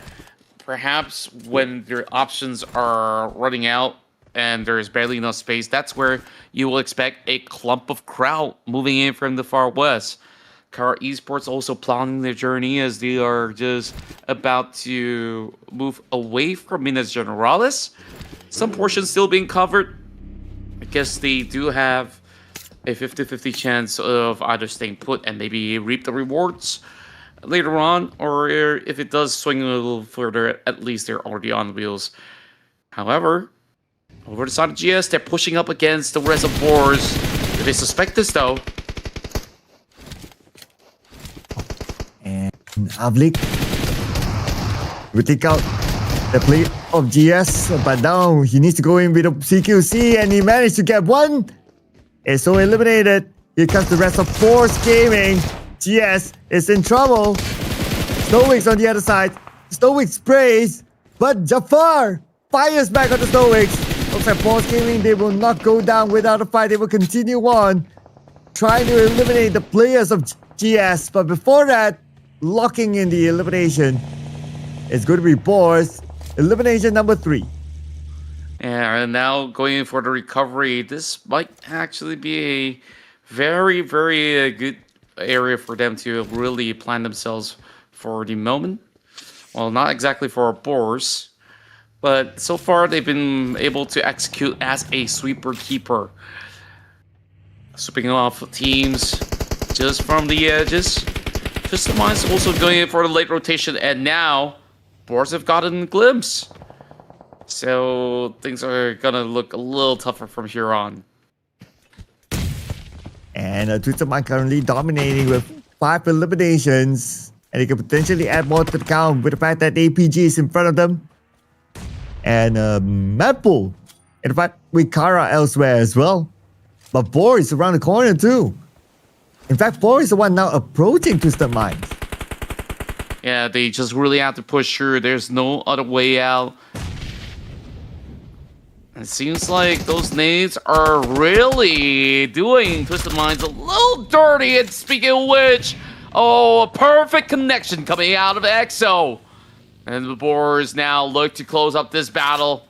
perhaps when their options are running out and there's barely enough space, that's where you will expect a clump of crowd moving in from the far west. Car Esports also plotting their journey as they are just about to move away from Minas Generalis. Some portions still being covered. I guess they do have a 50-50 chance of either staying put and maybe reap the rewards later on, or if it does swing a little further, at least they're already on wheels. However, over the side of GS, they're pushing up against the rest of BOARS. Do they suspect this though? And Avlik will take out the play of GS, but now he needs to go in with a CQC, and he managed to get one. It's so eliminated. Here comes the rest of Force Gaming. GS is in trouble. Snowwick's on the other side. Snowwick sprays, but Jafar fires back on the Snowwicks. Looks like Force Gaming, they will not go down without a fight. They will continue on, trying to eliminate the players of GS. But before that, locking in the elimination is going to be BOARS. Elimination number 3. Yeah, and now going in for the recovery. This might actually be a very, very good area for them to really plan themselves for the moment. Well, not exactly for BOARS, but so far they've been able to execute as a sweeper keeper. Sweeping off teams just from the edges. Twisted Minds also going in for the late rotation, and now BOARS have gotten a glimpse. So things are gonna look a little tougher from here on. And Twisted Mind currently dominating with 5 eliminations. And he can potentially add more to the count with the fact that APG is in front of them. And MADBULLS, in fact, with Kara elsewhere as well. But BOARS is around the corner too. In fact, BOARS is the one now approaching Twisted Minds. Yeah, they just really have to push through. There's no other way out. It seems like those nades are really doing Twisted Minds a little dirty. And speaking of which, oh, a perfect connection coming out of EXO. And the BOARS now look to close up this battle.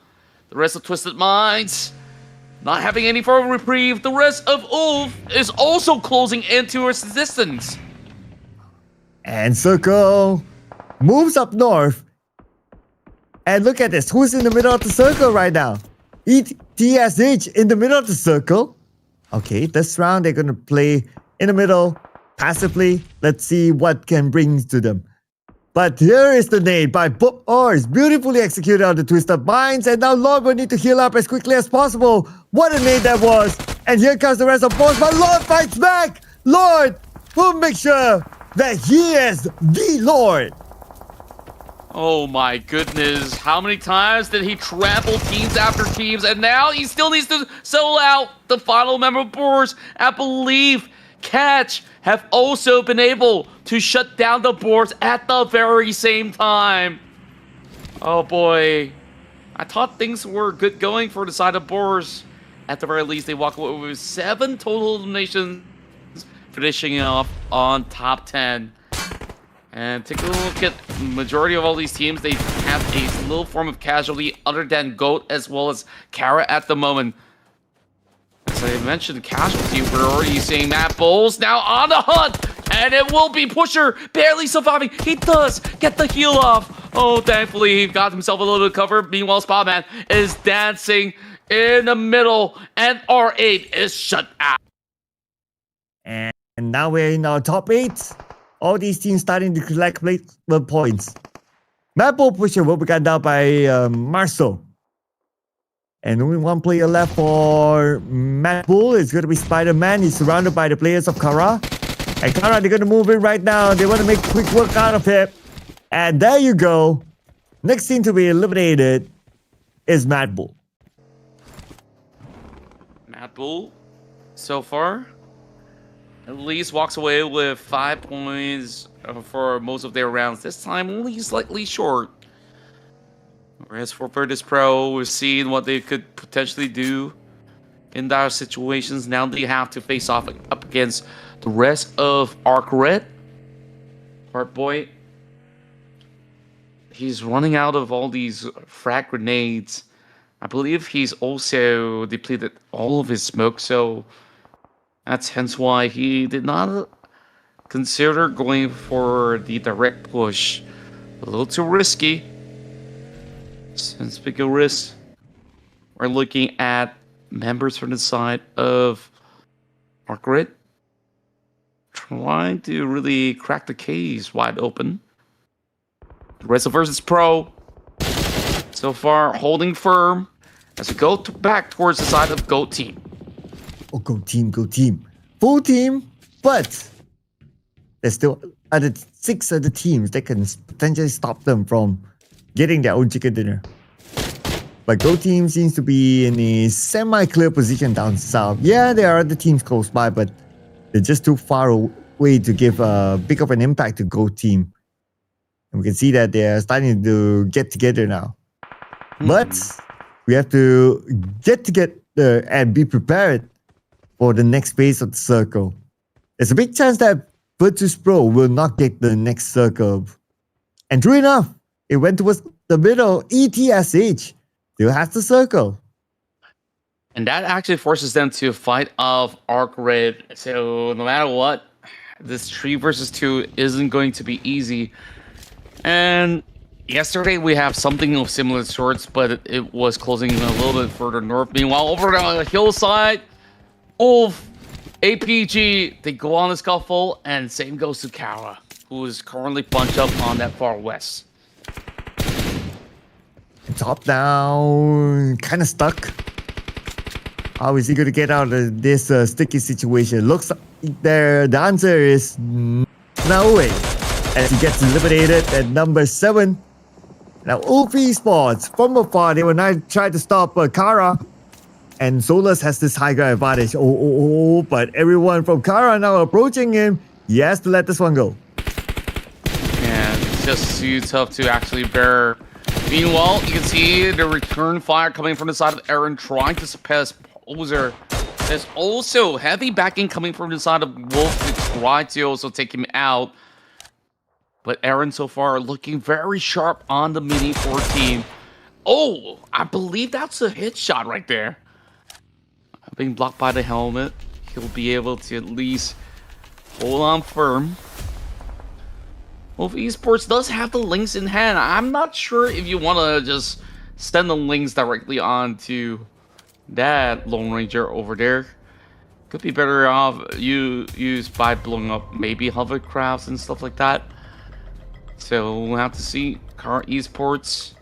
The rest of Twisted Minds not having any further reprieve. The rest of Ulf is also closing into his distance. And Circle moves up north. And look at this. Who's in the middle of the circle right now? ETSH in the middle of the circle. Okay, this round they're going to play in the middle passively. Let's see what can bring to them. But here is the nade by BOARS. Beautifully executed on the Twisted Minds. And now Lord will need to heal up as quickly as possible. What a nade that was. And here comes the rest of BOARS. But Lord fights back. Lord will make sure that he is the Lord. Oh my goodness, how many times did he trample teams after teams, and now he still needs to sell out the final member of BOARS. I believe Catch have also been able to shut down the BOARS at the very same time. Oh boy, I thought things were good going for the side of BOARS. At the very least, they walk away with 7 total eliminations, finishing off on top 10. And take a look at the majority of all these teams. They have a little form of casualty other than GOAT as well as Kara at the moment. As I mentioned, casualty, we're already seeing MADBULLS now on the hunt. And it will be Pusher barely surviving. He does get the heal off. Oh, thankfully, he got himself a little bit of cover. Meanwhile, Spotman is dancing in the middle. And R8 is shut out. And now we're in our top 8. All these teams starting to collect points. MADBULLS pusher will be cut down by Marcel. And only one player left for MADBULLS. It's going to be Spider-Man. He's surrounded by the players of Kara. And Kara, they're going to move in right now. They want to make quick work out of it. And there you go. Next team to be eliminated is MADBULLS. MADBULLS, so far, at least walks away with 5 points for most of their rounds. This time, only slightly short. Whereas for Virtus Pro, we've seen what they could potentially do in dire situations. Now they have to face off up against the rest of ARCred. Heartboy, he's running out of all these frag grenades. I believe he's also depleted all of his smoke, so that's hence why he did not consider going for the direct push. A little too risky. Since bigger risk, we're looking at members from the side of ARCred trying to really crack the case wide open. The rest of Virtus Pro so far holding firm as we go back towards the side of GOAT team. Oh, go team, go team. Full team, but there's still 6 other teams that can potentially stop them from getting their own chicken dinner. But Go Team seems to be in a semi-clear position down south. Yeah, there are other teams close by, but they're just too far away to give a big of an impact to Go Team. And we can see that they're starting to get together now. But we have to get together and be prepared for the next phase of the circle. There's a big chance that Virtus Pro will not get the next circle. And true enough, it went towards the middle. ETSH still has the circle. And that actually forces them to fight off ARCred. So no matter what, this 3 versus 2 isn't going to be easy. And yesterday we have something of similar sorts, but it was closing a little bit further north. Meanwhile, over the hillside, Ulf, APG, they go on the scuffle, and same goes to Kara, who is currently bunched up on that far west. Top down, kind of stuck. How is he going to get out of this sticky situation? Looks like the answer is no way. As he gets eliminated at number 7. Now, Ulf Esports, from afar, they will now try to stop Kara. And Solus has this high ground advantage. But everyone from Kara now approaching him. He has to let this one go. And it's just too tough to actually bear. Meanwhile, you can see the return fire coming from the side of Aaron trying to suppress Poser. There's also heavy backing coming from the side of Wolf to try to also take him out. But Aaron so far looking very sharp on the Mini 14. Oh, I believe that's a hit shot right there. Being blocked by the helmet, he'll be able to at least hold on firm. Wolf Esports does have the links in hand. I'm not sure if you want to just send the links directly onto that Lone Ranger over there. Could be better off used by blowing up maybe hovercrafts and stuff like that. So we'll have to see. Current Esports.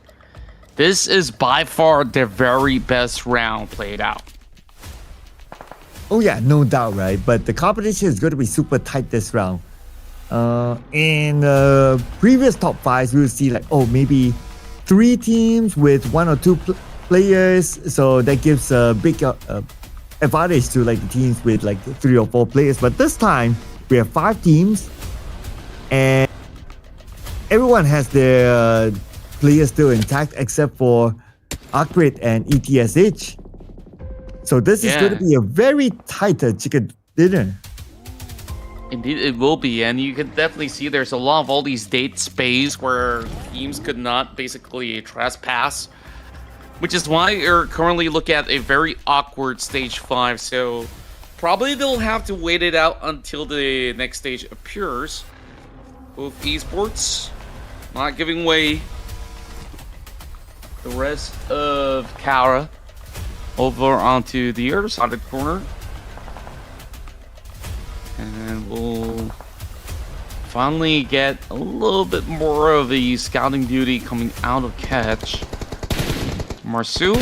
This is by far their very best round played out. Oh yeah, no doubt, right? But the competition is going to be super tight this round. In previous top 5s, we will see like, maybe 3 teams with 1 or 2 players. So that gives a big advantage to like the teams with like 3 or 4 players. But this time, we have 5 teams. And everyone has their players still intact except for ARCred and ETSH. So this is going to be a very tight chicken dinner. Indeed, it will be, and you can definitely see there's a lot of all these date space where teams could not basically trespass, which is why you're currently looking at a very awkward stage 5. So probably they'll have to wait it out until the next stage appears. Both Esports not giving way. The rest of Kara over onto the other side of the corner. And we'll finally get a little bit more of the scouting duty coming out of Catch. Marsu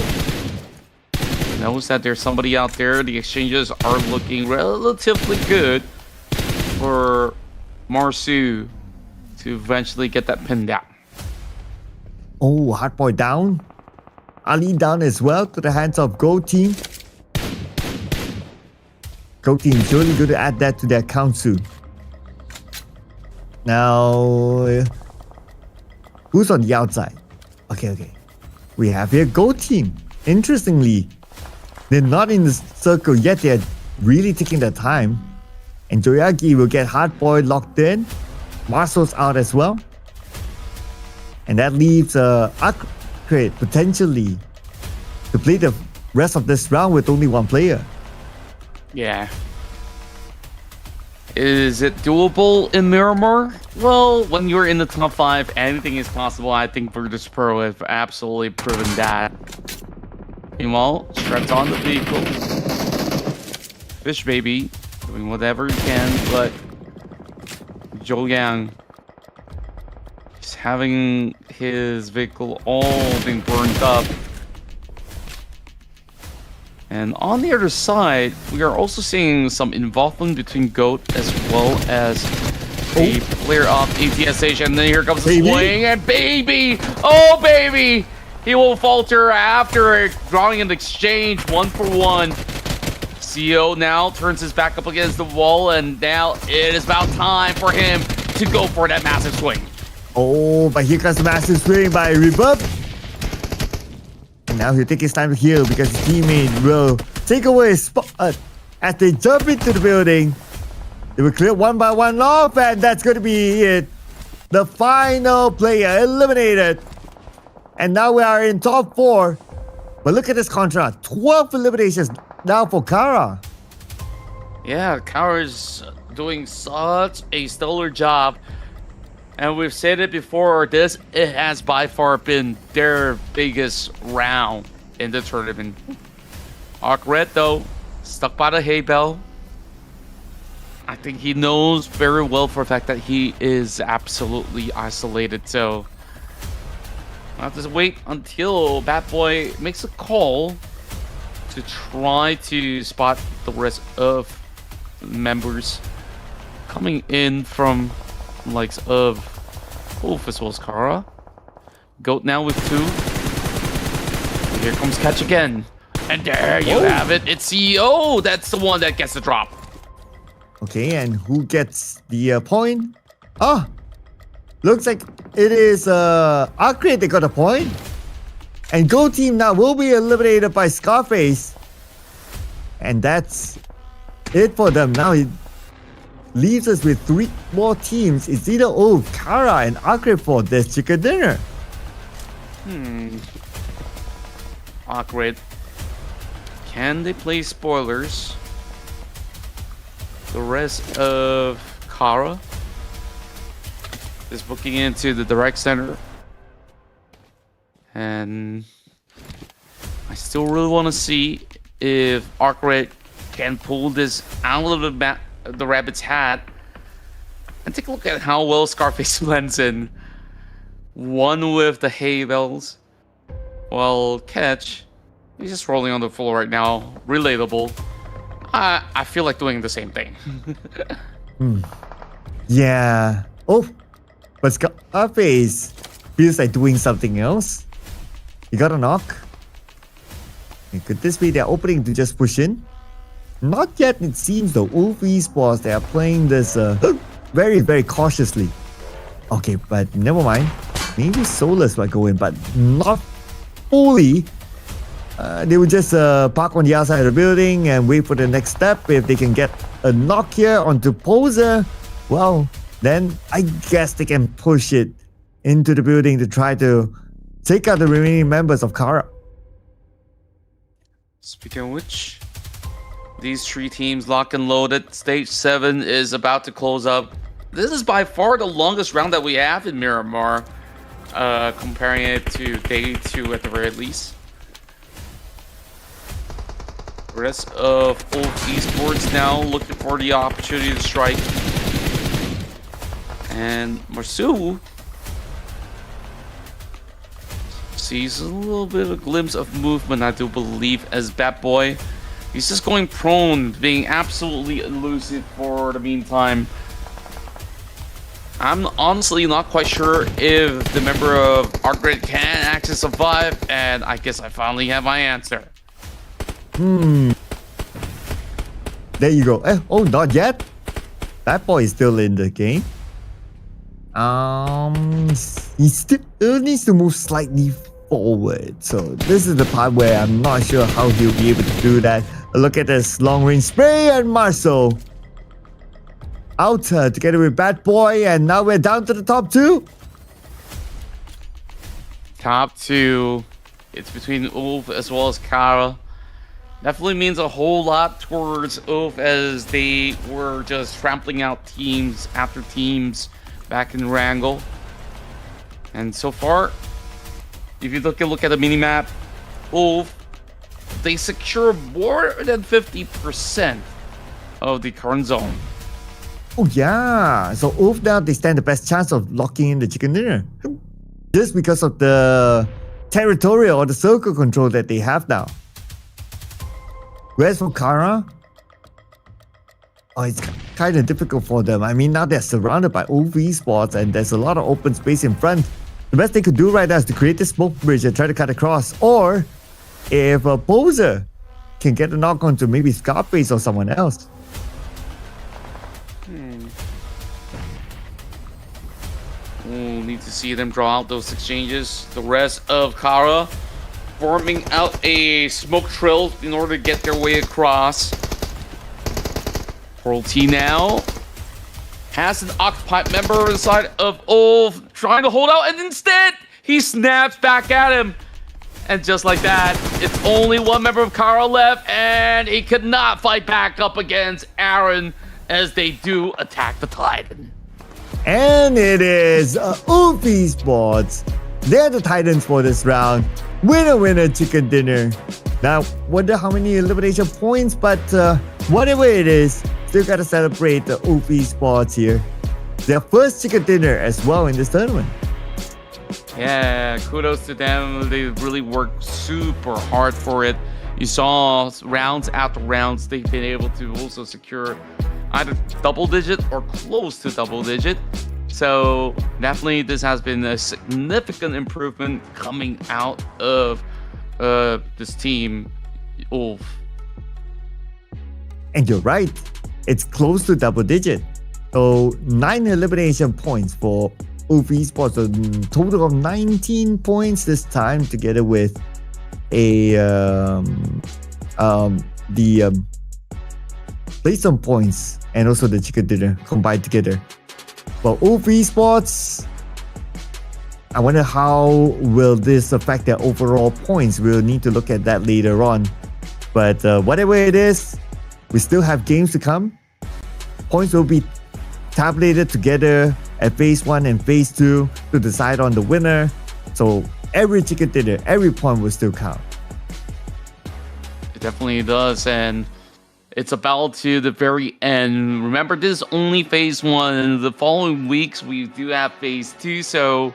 knows that there's somebody out there. The exchanges are looking relatively good for Marsu to eventually get that pin down. Oh, Hardboy down. Ali down as well to the hands of Go Team. Go Team surely going to add that to their count soon. Now, who's on the outside? Okay. We have here Go Team. Interestingly, they're not in the circle yet. They're really taking their time. And Joyagi will get Hardboy locked in. Marcel's out as well. And that leaves ARCred potentially to play the rest of this round with only one player. Yeah. Is it doable in Miramar? Well, when you're in the top 5, anything is possible. I think Virtus Pro have absolutely proven that. Meanwhile, strapped on the vehicle. Fish Baby doing whatever he can, but Zhou Yang is having his vehicle all being burned up. And on the other side, we are also seeing some involvement between GOAT as well as a player of ETSH. And then here comes the swing, and baby! Oh, baby! He will falter after drawing an exchange 1-for-1. CEO now turns his back up against the wall, and now it is about time for him to go for that massive swing. Oh, but here comes the massive swing by Reverb. And now he'll take his time to heal because his teammate will take away his spot. As they jump into the building, they will clear one by one off, and that's going to be it. The final player eliminated. And now we are in top 4. But look at this contrast. 12 eliminations now for Kara. Yeah, Kara's doing such a stellar job. And we've said it before, it has by far been their biggest round in the tournament. ARCred, though, stuck by the hay bale. I think he knows very well for a fact that he is absolutely isolated. So I have to wait until Bat Boy makes a call to try to spot the rest of members coming in from likes of as well as Kara. Goat now with 2. And here comes Catch again. And there you have it. It's CEO. That's the one that gets the drop. Okay, and who gets the point? Looks like it is ARCred that got a point. And Go Team now will be eliminated by Scarface. And that's it for them. Now it leaves us with 3 more teams. It's either Kara and ARCred for this chicken dinner. ARCred. Can they play spoilers? The rest of Kara is booking into the direct center. And I still really want to see if ARCred can pull this out of the rabbit's hat. And take a look at how well Scarface blends in. One with the hay bells, while Catch, he's just rolling on the floor right now. Relatable. I feel like doing the same thing. Yeah. But Scarface feels like doing something else. He got a knock. And could this be their opening to just push in? Not yet, it seems though. Wolf Esports, they are playing this very, very cautiously. Okay, but never mind. Maybe Solus might go in, but not fully. They will just park on the outside of the building and wait for the next step. If they can get a knock here onto Poser, well, then I guess they can push it into the building to try to take out the remaining members of Kara. Speaking of which, these 3 teams lock and loaded. Stage 7 is about to close up. This is by far the longest round that we have in Miramar, comparing it to day 2 at the very least. The rest of Wolf Esports now looking for the opportunity to strike. And Marsu sees a little bit of a glimpse of movement, I do believe, as Bat Boy. He's just going prone, being absolutely elusive for the meantime. I'm honestly not quite sure if the member of ARCred can actually survive, and I guess I finally have my answer. There you go. Oh, not yet. That boy is still in the game. He still needs to move slightly forward. So this is the part where I'm not sure how he'll be able to do that. Look at this long range spray, and Marcel out together with Bad Boy, and now we're down to the top two. Top two. It's between Ulf as well as Kara. Definitely means a whole lot towards Ulf, as they were just trampling out teams after teams back in Erangel. And so far, if you look at the minimap, Ulf, they secure more than 50% of the current zone. Oh yeah, so Ulf now they stand the best chance of locking in the chicken dinner, just because of the territorial or the circle control that they have now. Whereas for Kara, it's kind of difficult for them. I mean, now they're surrounded by Ulf Esports and there's a lot of open space in front. The best they could do right now is to create this smoke bridge and try to cut across. Or if a Poser can get a knock onto maybe Scarface or someone else. We'll need to see them draw out those exchanges. The rest of Kara forming out a smoke trail in order to get their way across. Pearl T now has an occupied member inside of Ulf trying to hold out, and instead he snaps back at him. And just like that, it's only one member of Kara left, and he could not fight back up against Aaron as they do attack the Titan. And it is Ulf Esports. They're the Titans for this round. Winner, winner, chicken dinner. Now, wonder how many elimination points, but whatever it is, still gotta celebrate the Ulf Esports here. Their first chicken dinner as well in this tournament. Yeah, kudos to them. They really worked super hard for it. You saw rounds after rounds, they've been able to also secure either double digit or close to double digit. So definitely this has been a significant improvement coming out of this team, Ulf. And you're right, it's close to double digit. So 9 elimination points for Ulf Esports, a total of 19 points this time, together with play some points and also the chicken dinner combined together. But Ulf Esports, I wonder how will this affect their overall points. We'll need to look at that later on. But whatever it is, we still have games to come. Points will be tabulated together at phase 1 and phase 2 to decide on the winner. So every chicken dinner, every point will still count. It definitely does, and it's about to the very end. Remember, this is only phase 1, and the following weeks we do have phase 2, so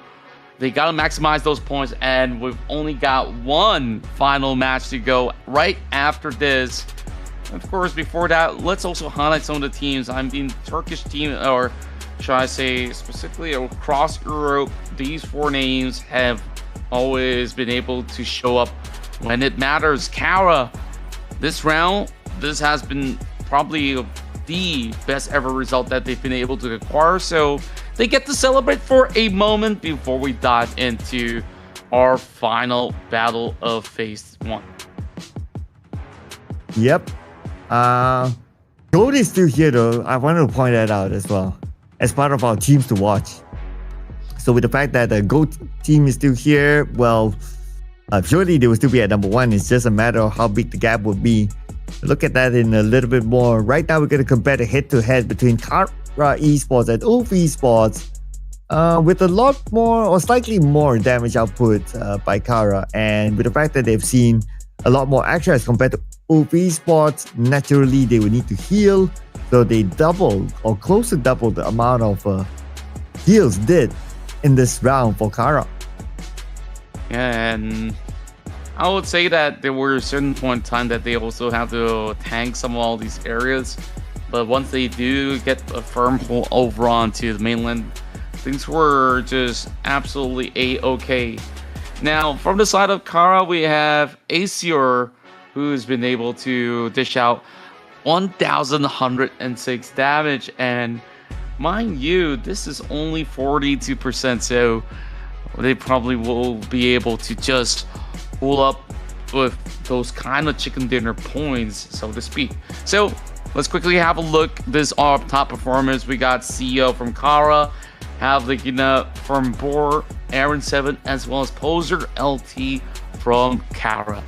they gotta maximize those points, and we've only got one final match to go right after this. Of course, before that, let's also highlight some of the teams. I mean, Turkish team, or should I say specifically across Europe, these 4 names have always been able to show up when it matters. Kara, this round, this has been probably the best ever result that they've been able to acquire, so they get to celebrate for a moment before we dive into our final battle of phase 1. Yep. Gold is still here though. I wanted to point that out as well, as part of our teams to watch. So with the fact that the Gold team is still here, well, surely they will still be at number 1. It's just a matter of how big the gap would be. Look at that in a little bit more. Right now, we're going to compare the head-to-head between Kara Esports and Ulf Esports, with a lot more or slightly more damage output by Kara. And with the fact that they've seen a lot more action as compared to Ulf Esports, naturally they will need to heal. So they double or close to double the amount of heals did in this round for Kara. And I would say that there were a certain point in time that they also have to tank some of all these areas. But once they do get a firm hold over onto the mainland, things were just absolutely A-okay. Now, from the side of Kara, we have Acior, who's been able to dish out 1,106 damage. And mind you, this is only 42%, so they probably will be able to just pull up with those kind of chicken dinner points, so to speak. So let's quickly have a look. This our top performers. We got CEO from Kara, Havlicina from Boar, Aaron 7, as well as Poser LT from Kara.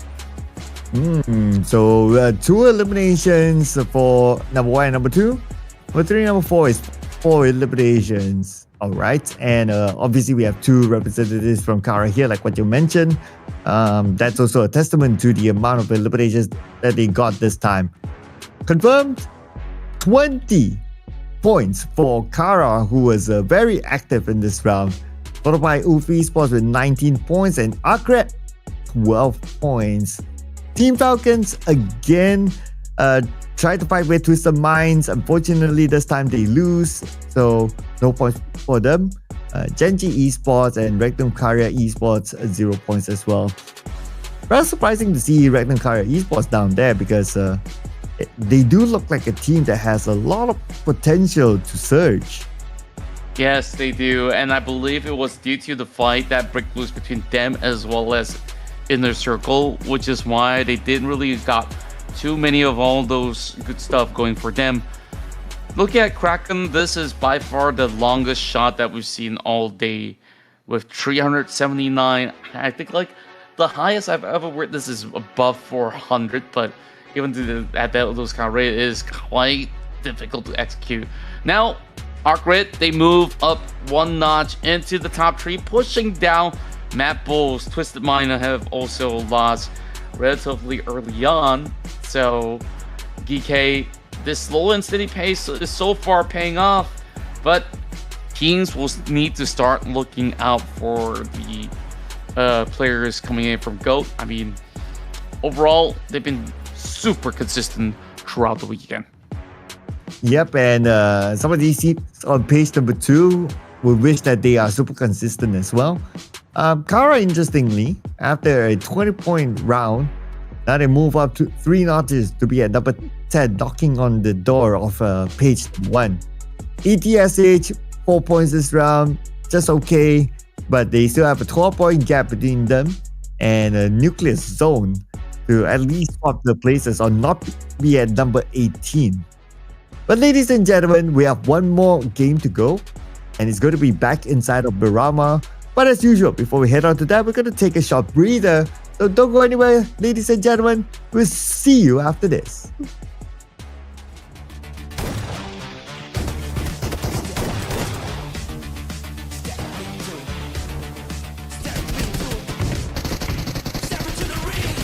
So 2 eliminations for number 1 and number 2. Number 3 and number 4 is 4 eliminations. All right, and obviously we have 2 representatives from Kara here, like what you mentioned. That's also a testament to the amount of eliminations that they got this time. Confirmed 20 points for Kara, who was very active in this round, followed by Esports with 19 points and ARCred 12 points. Team Falcons again tried to fight with Twisted Minds. Unfortunately, this time they lose, so no points for them. GEN.G Esports and Regnum Carrier Esports 0 points as well. Rather surprising to see Regnum Carrier Esports down there because they do look like a team that has a lot of potential to surge. Yes, they do, and I believe it was due to the fight that broke loose between them as well as Inner Circle, which is why they didn't really got too many of all those good stuff going for them. Looking at Kraken, this is by far the longest shot that we've seen all day with 379. I think like the highest I've ever witnessed is above 400, but even at those kind of rate, it is quite difficult to execute. Now, ARCred, they move up 1 notch into the top 3, pushing down MADBULLS. Twisted Mind have also lost relatively early on, so GEEKAY, this slow and steady pace is so far paying off, but teams will need to start looking out for the players coming in from GOAT. I mean, overall, they've been super consistent throughout the weekend. Yep, and some of these teams on page number 2 will wish that they are super consistent as well. Kara, interestingly, after a 20-point round, now they move up to 3 notches to be at number 10, knocking on the door of page 1. ETSH, 4 points this round, just okay, but they still have a 12-point gap between them and a Nucleus Zone to at least swap the places or not be at number 18. But ladies and gentlemen, we have one more game to go, and it's going to be back inside of Miramar. But as usual, before we head on to that, we're going to take a short breather. So don't go anywhere, ladies and gentlemen. We'll see you after this. Step into the ring.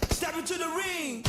Step into the ring.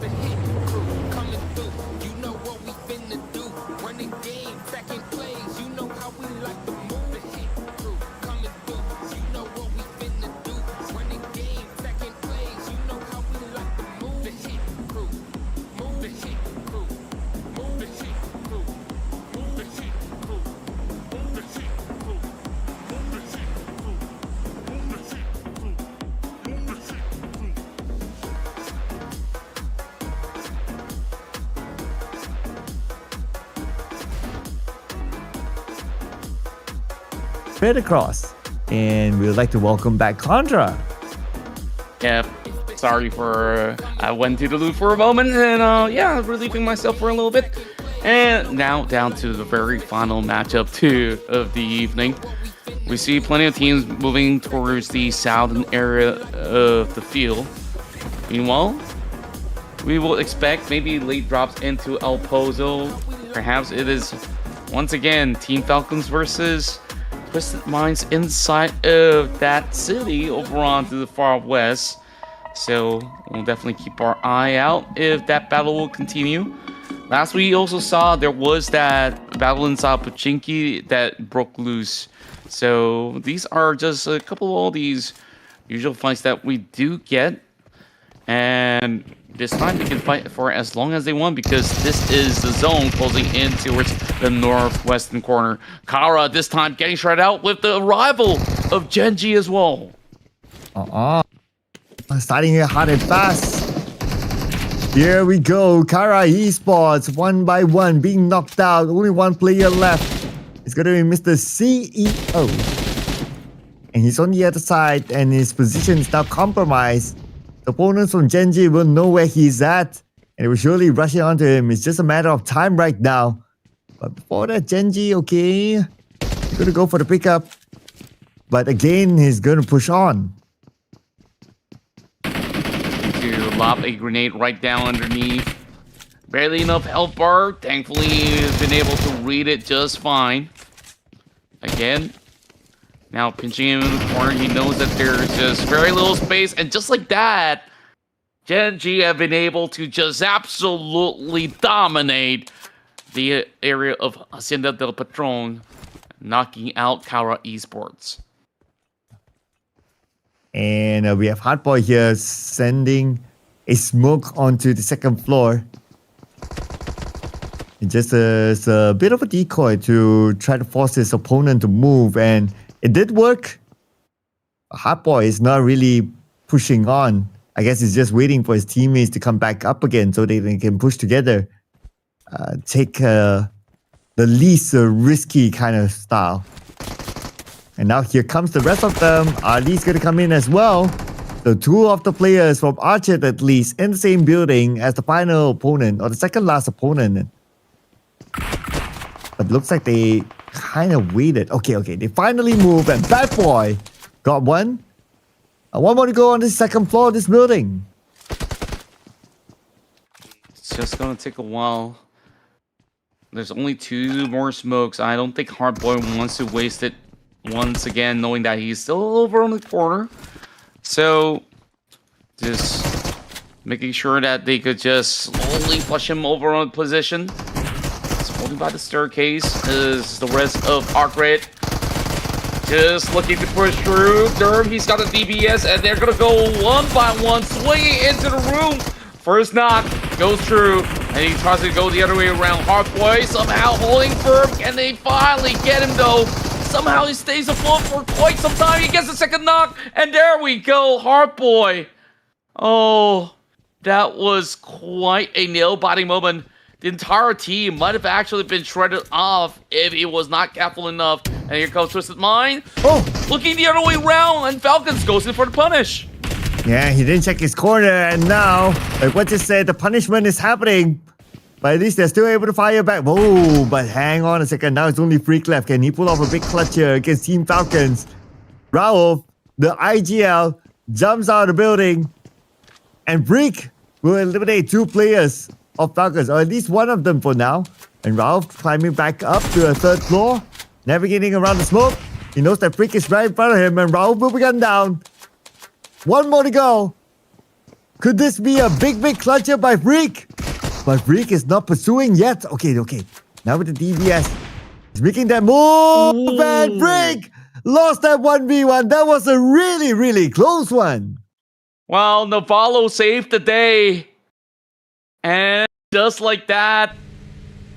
The hit crew coming through. You know what we finna do. Running game, second plays. You know how we like to move. The hit crew coming through. You know what we finna do. Running game, second plays. You know how we like to move. The hit crew, move the hit crew, move the hit crew, move the hit crew, move the hit crew, move the hit crew, move the hit crew, move the hit crew. Straight across. And we would like to welcome back Contra. Yeah, sorry for I went to the loop for a moment and yeah, relieving myself for a little bit. And now down to the very final matchup 2 of the evening. We see plenty of teams moving towards the southern area of the field. Meanwhile, we will expect maybe late drops into El Pozo. Perhaps it is once again Team Falcons versus Twisted Minds inside of that city over on to the far west. So we'll definitely keep our eye out if that battle will continue. Last we also saw there was that battle inside Pachinki that broke loose. So these are just a couple of all these usual fights that we do get. And this time they can fight for as long as they want because this is the zone closing in towards the northwestern corner. Kara this time getting shredded out with the arrival of GEN.G as well. Starting here hard and fast. Here we go. Kara Esports, one by one, being knocked out. Only one player left. It's going to be Mr. CEO. And he's on the other side, and his position is now compromised. The opponents from GEN.G will know where he's at, and they will surely rush it onto him. It's just a matter of time right now. But before that, GEN.G, okay, he's going to go for the pickup. But again, he's going to push on. To lob a grenade right down underneath. Barely enough health bar. Thankfully, he's been able to read it just fine. Again, now pinching him in the corner. He knows that there's just very little space. And just like that, GEN.G have been able to just absolutely dominate the area of Hacienda del Patron, knocking out Kara Esports. And we have Hardboy here sending a smoke onto the second floor. It just is a bit of a decoy to try to force his opponent to move, and it did work. Hardboy is not really pushing on. I guess he's just waiting for his teammates to come back up again so they can push together. Take the least risky kind of style. And now here comes the rest of them. Ali's going to come in as well. The two of the players from ARCred at least in the same building as the final opponent or the second last opponent. But looks like they kind of waited. Okay, they finally moved and Bad Boy got one. One more to go on the second floor of this building. It's just going to take a while There's only 2 more smokes. I don't think Hardboy wants to waste it once again, knowing that he's still over on the corner. So, just making sure that they could just slowly push him over on position. He's holding by the staircase is the rest of ARCred. Just looking to push through. Derm, he's got a DBS, and they're gonna go one by one, swinging into the room. First knock goes through, and he tries to go the other way around. Hardboy somehow holding firm, and they finally get him though. Somehow he stays afloat for quite some time. He gets the second knock, and there we go, Hardboy. Oh, that was quite a nail-biting moment. The entire team might have actually been shredded off if he was not careful enough. And here comes Twisted Mind. Oh, looking the other way around, and Falcons goes in for the punish. Yeah, he didn't check his corner, and now, like what you said, the punishment is happening. But at least they're still able to fire back. Whoa, but hang on a second. Now it's only Freak left. Can he pull off a big clutch here against Team Falcons? Raouf, the IGL, jumps out of the building. And Freak will eliminate 2 players of Falcons, or at least one of them for now. And Raouf climbing back up to a 3rd floor, navigating around the smoke. He knows that Freak is right in front of him, and Raouf will be gunned down. 1 more to go. Could this be a big clutcher by Freak? But Freak is not pursuing yet. Okay. Now with the DBS, he's making that move. Ooh. And Freak lost that 1v1. That was a really close one. Well, Navallo saved the day. And just like that,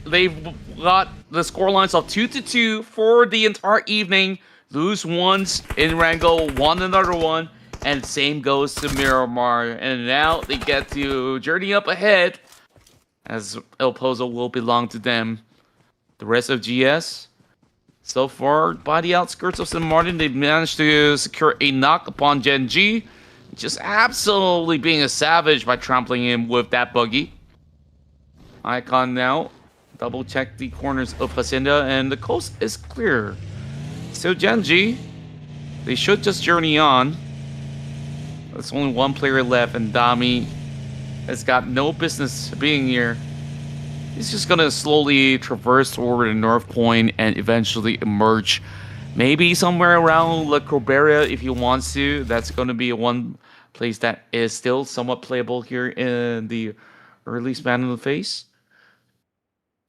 they've got the scorelines of 2-2 for the entire evening. Lose once in Erangel, won another one. And same goes to Miramar. And now they get to journey up ahead, as El Pozo will belong to them. The rest of GS, so far, by the outskirts of St. Martin, they've managed to secure a knock upon GEN.G, just absolutely being a savage by trampling him with that buggy. Icon now, double check the corners of Hacienda, and the coast is clear. So GEN.G, they should just journey on. There's only 1 player left, and Dami has got no business being here. He's just gonna slowly traverse toward the north point and eventually emerge. Maybe somewhere around La Corberia if he wants to. That's gonna be one place that is still somewhat playable here in the early span of the phase.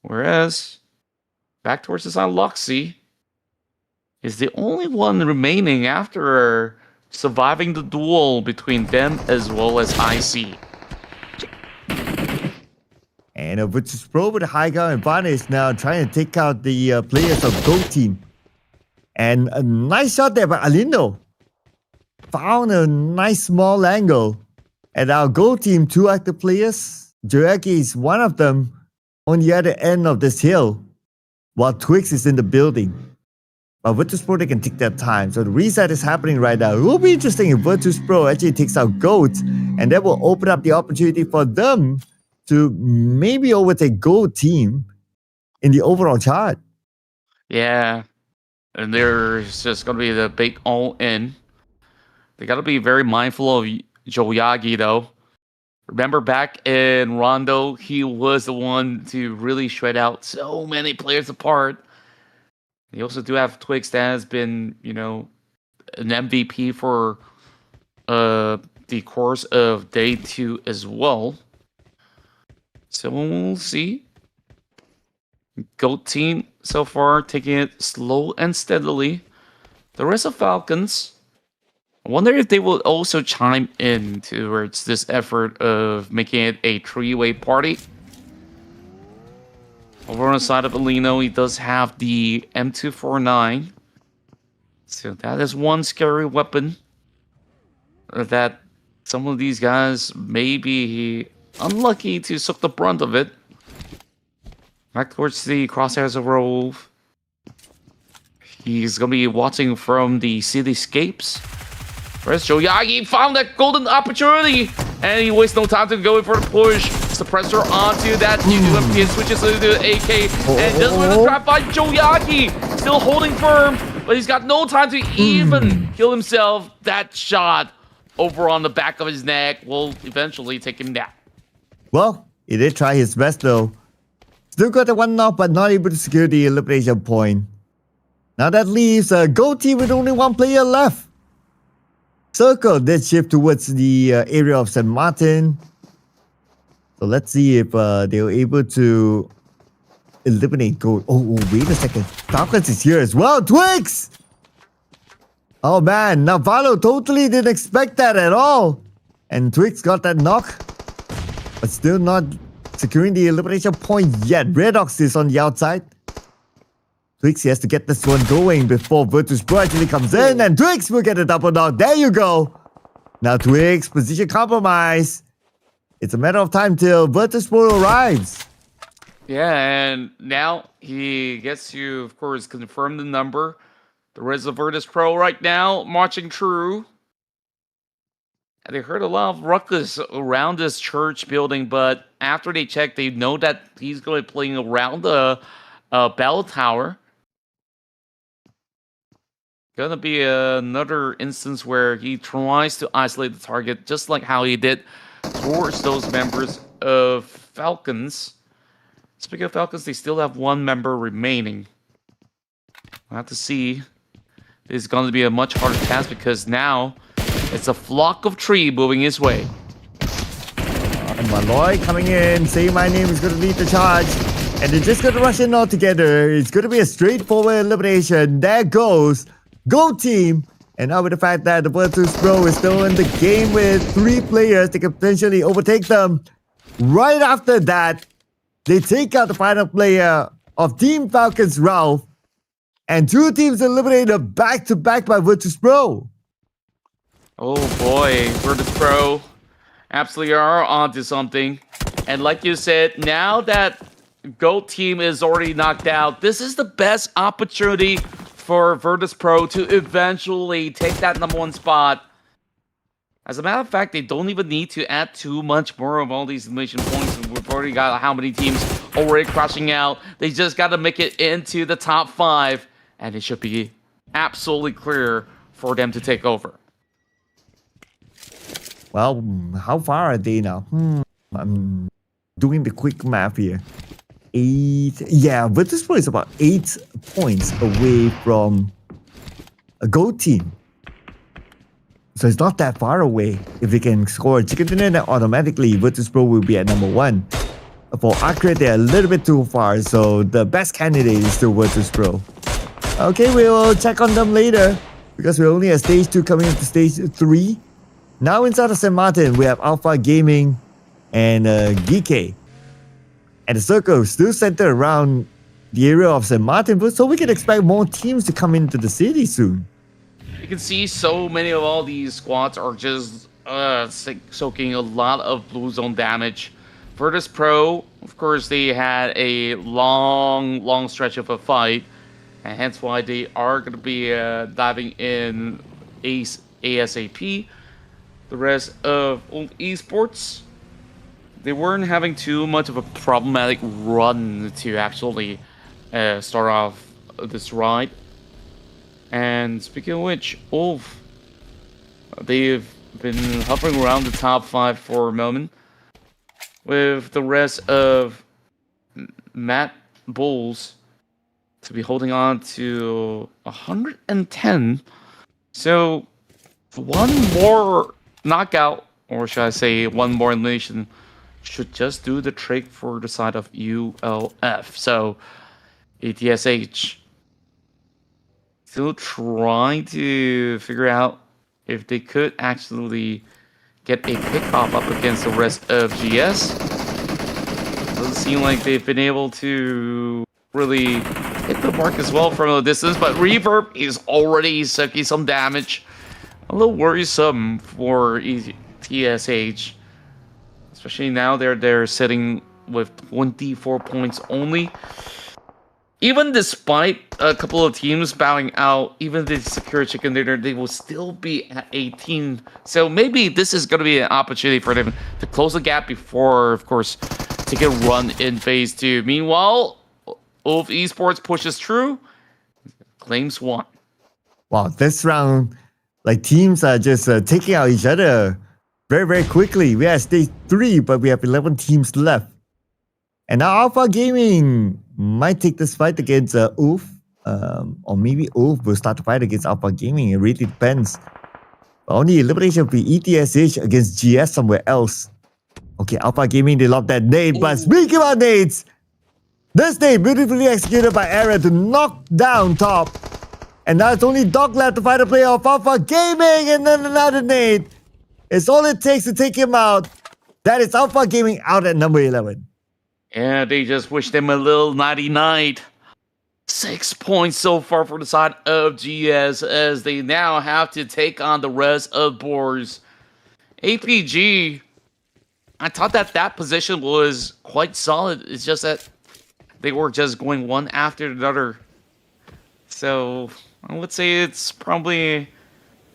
Whereas, back towards the side, Loxy is the only one remaining after surviving the duel between them as well as IC. And Virtus Pro with a high ground advantage now, trying to take out the players of Gold Team. And a nice shot there by Alindo. Found a nice small angle. And our Gold Team, 2 active players. Joyaki is one of them on the other end of this hill, while Twix is in the building. But Virtus Pro, they can take their time. So the reset is happening right now. It will be interesting if Virtus Pro actually takes out Gold, and that will open up the opportunity for them to maybe overtake Gold Team in the overall chart. Yeah, and there's just going to be the big all-in. They got to be very mindful of Joyagi, though. Remember back in Rondo, he was the one to really shred out so many players apart. They also do have Twix that has been, you know, an MVP for the course of day 2 as well. So we'll see. Goat Team so far taking it slow and steadily. The rest of Falcons, I wonder if they will also chime in towards this effort of making it a 3-way party. Over on the side of Alino, he does have the M249. So that is one scary weapon that some of these guys may be unlucky to suck the brunt of it. Back towards the crosshairs of Raouf. He's going to be watching from the cityscapes. Whereas Joyagi found that golden opportunity, and he wastes no time to go in for the push. Suppressor onto that UMP and switches into the AK, and doesn't win the trap by Joyagi. Still holding firm, but he's got no time to even kill himself. That shot over on the back of his neck will eventually take him down. Well, he did try his best though. Still got the one knock, but not able to secure the elimination point. Now that leaves a gold team with only one player left. Circle did shift towards the area of St. Martin. So let's see if they were able to eliminate gold. Oh, wait a second. Falcons is here as well. Twigs! Oh man, Navarro totally didn't expect that at all. And Twigs got that knock, but still not securing the elimination point yet. Redox is on the outside. Twigs has to get this one going before Virtus Pro actually comes in, and Twigs will get a double knock. There you go. Now Twigs, position compromise. It's a matter of time till Virtus Pro arrives. Yeah, and now he gets to, of course, confirm the number. The rest of Virtus Pro right now marching through. And they heard a lot of ruckus around this church building, but after they check, they know that he's going to be playing around the bell tower. Gonna be another instance where he tries to isolate the target, just like how he did towards those members of Falcons. Speaking of Falcons, they still have one member remaining. We'll have to see. This is going to be a much harder task because now it's a flock of tree moving his way. And Malloy coming in, saying my name is going to lead the charge. And they're just going to rush in all together. It's going to be a straightforward elimination. There goes Gold Team. And now with the fact that the Virtus Pro is still in the game with 3 players, they can potentially overtake them. Right after that, they take out the final player of Team Falcons, Ralph. And 2 teams eliminated back-to-back by Virtus Pro. Oh boy, Virtus Pro absolutely are onto something. And like you said, now that Gold Team is already knocked out, this is the best opportunity for Virtus Pro to eventually take that #1 spot. As a matter of fact, they don't even need to add too much more of all these elimination points. We've already got how many teams already crashing out. They just got to make it into the top 5, and it should be absolutely clear for them to take over. Well, how far are they now? I'm doing the quick math here. 8. Yeah, Virtus Pro is about 8 points away from a Gold Team. So it's not that far away. If they can score a chicken dinner, then automatically Virtus Pro will be at #1. For ARCred, they're a little bit too far, so the best candidate is still Virtus Pro. Okay, we'll check on them later because we're only at stage 2 coming into stage 3. Now inside of St. Martin, we have Alpha Gaming and GEEKAY. And the circle is still centered around the area of St. Martin, so we can expect more teams to come into the city soon. You can see so many of all these squads are just soaking a lot of blue zone damage. Virtus Pro, of course, they had a long stretch of a fight, and hence why they are going to be diving in ASAP. The rest of Esports, they weren't having too much of a problematic run to actually start off this ride. And speaking of which, Ulf, they've been hovering around the top 5 for a moment, with the rest of MADBULLS to be holding on to 110. So one more knockout, or should I say one more elimination, should just do the trick for the side of ULF. So ETSH still trying to figure out if they could actually get a pick-off up against the rest of GS. Doesn't seem like they've been able to really hit the mark as well from a distance, but Reverb is already sucking some damage. A little worrisome for ETSH, especially now they're sitting with 24 points only. Even despite a couple of teams bowing out, even if they secure chicken dinner, they will still be at 18. So maybe this is going to be an opportunity for them to close the gap before, of course, take a run in phase 2. Meanwhile, Ulf Esports pushes through, claims 1. Wow, this round, like teams are just taking out each other very quickly. We are at stage 3, but we have 11 teams left. And now Alpha Gaming might take this fight against Oof. Or maybe Oof will start to fight against Alpha Gaming. It really depends. Only elimination will be ETSH against GS somewhere else. Okay, Alpha Gaming, they love that nade. But speaking about nades, this nade beautifully executed by ARCred to knock down top. And now it's only Doc left to fight a player of Alpha Gaming, and then another nade. It's all it takes to take him out. That is Alpha Gaming out at number 11. Yeah, they just wish them a little nighty night. 6 points so far for the side of GS as they now have to take on the rest of BOARS. APG, I thought that position was quite solid. It's just that they were just going one after another. So I would say it's probably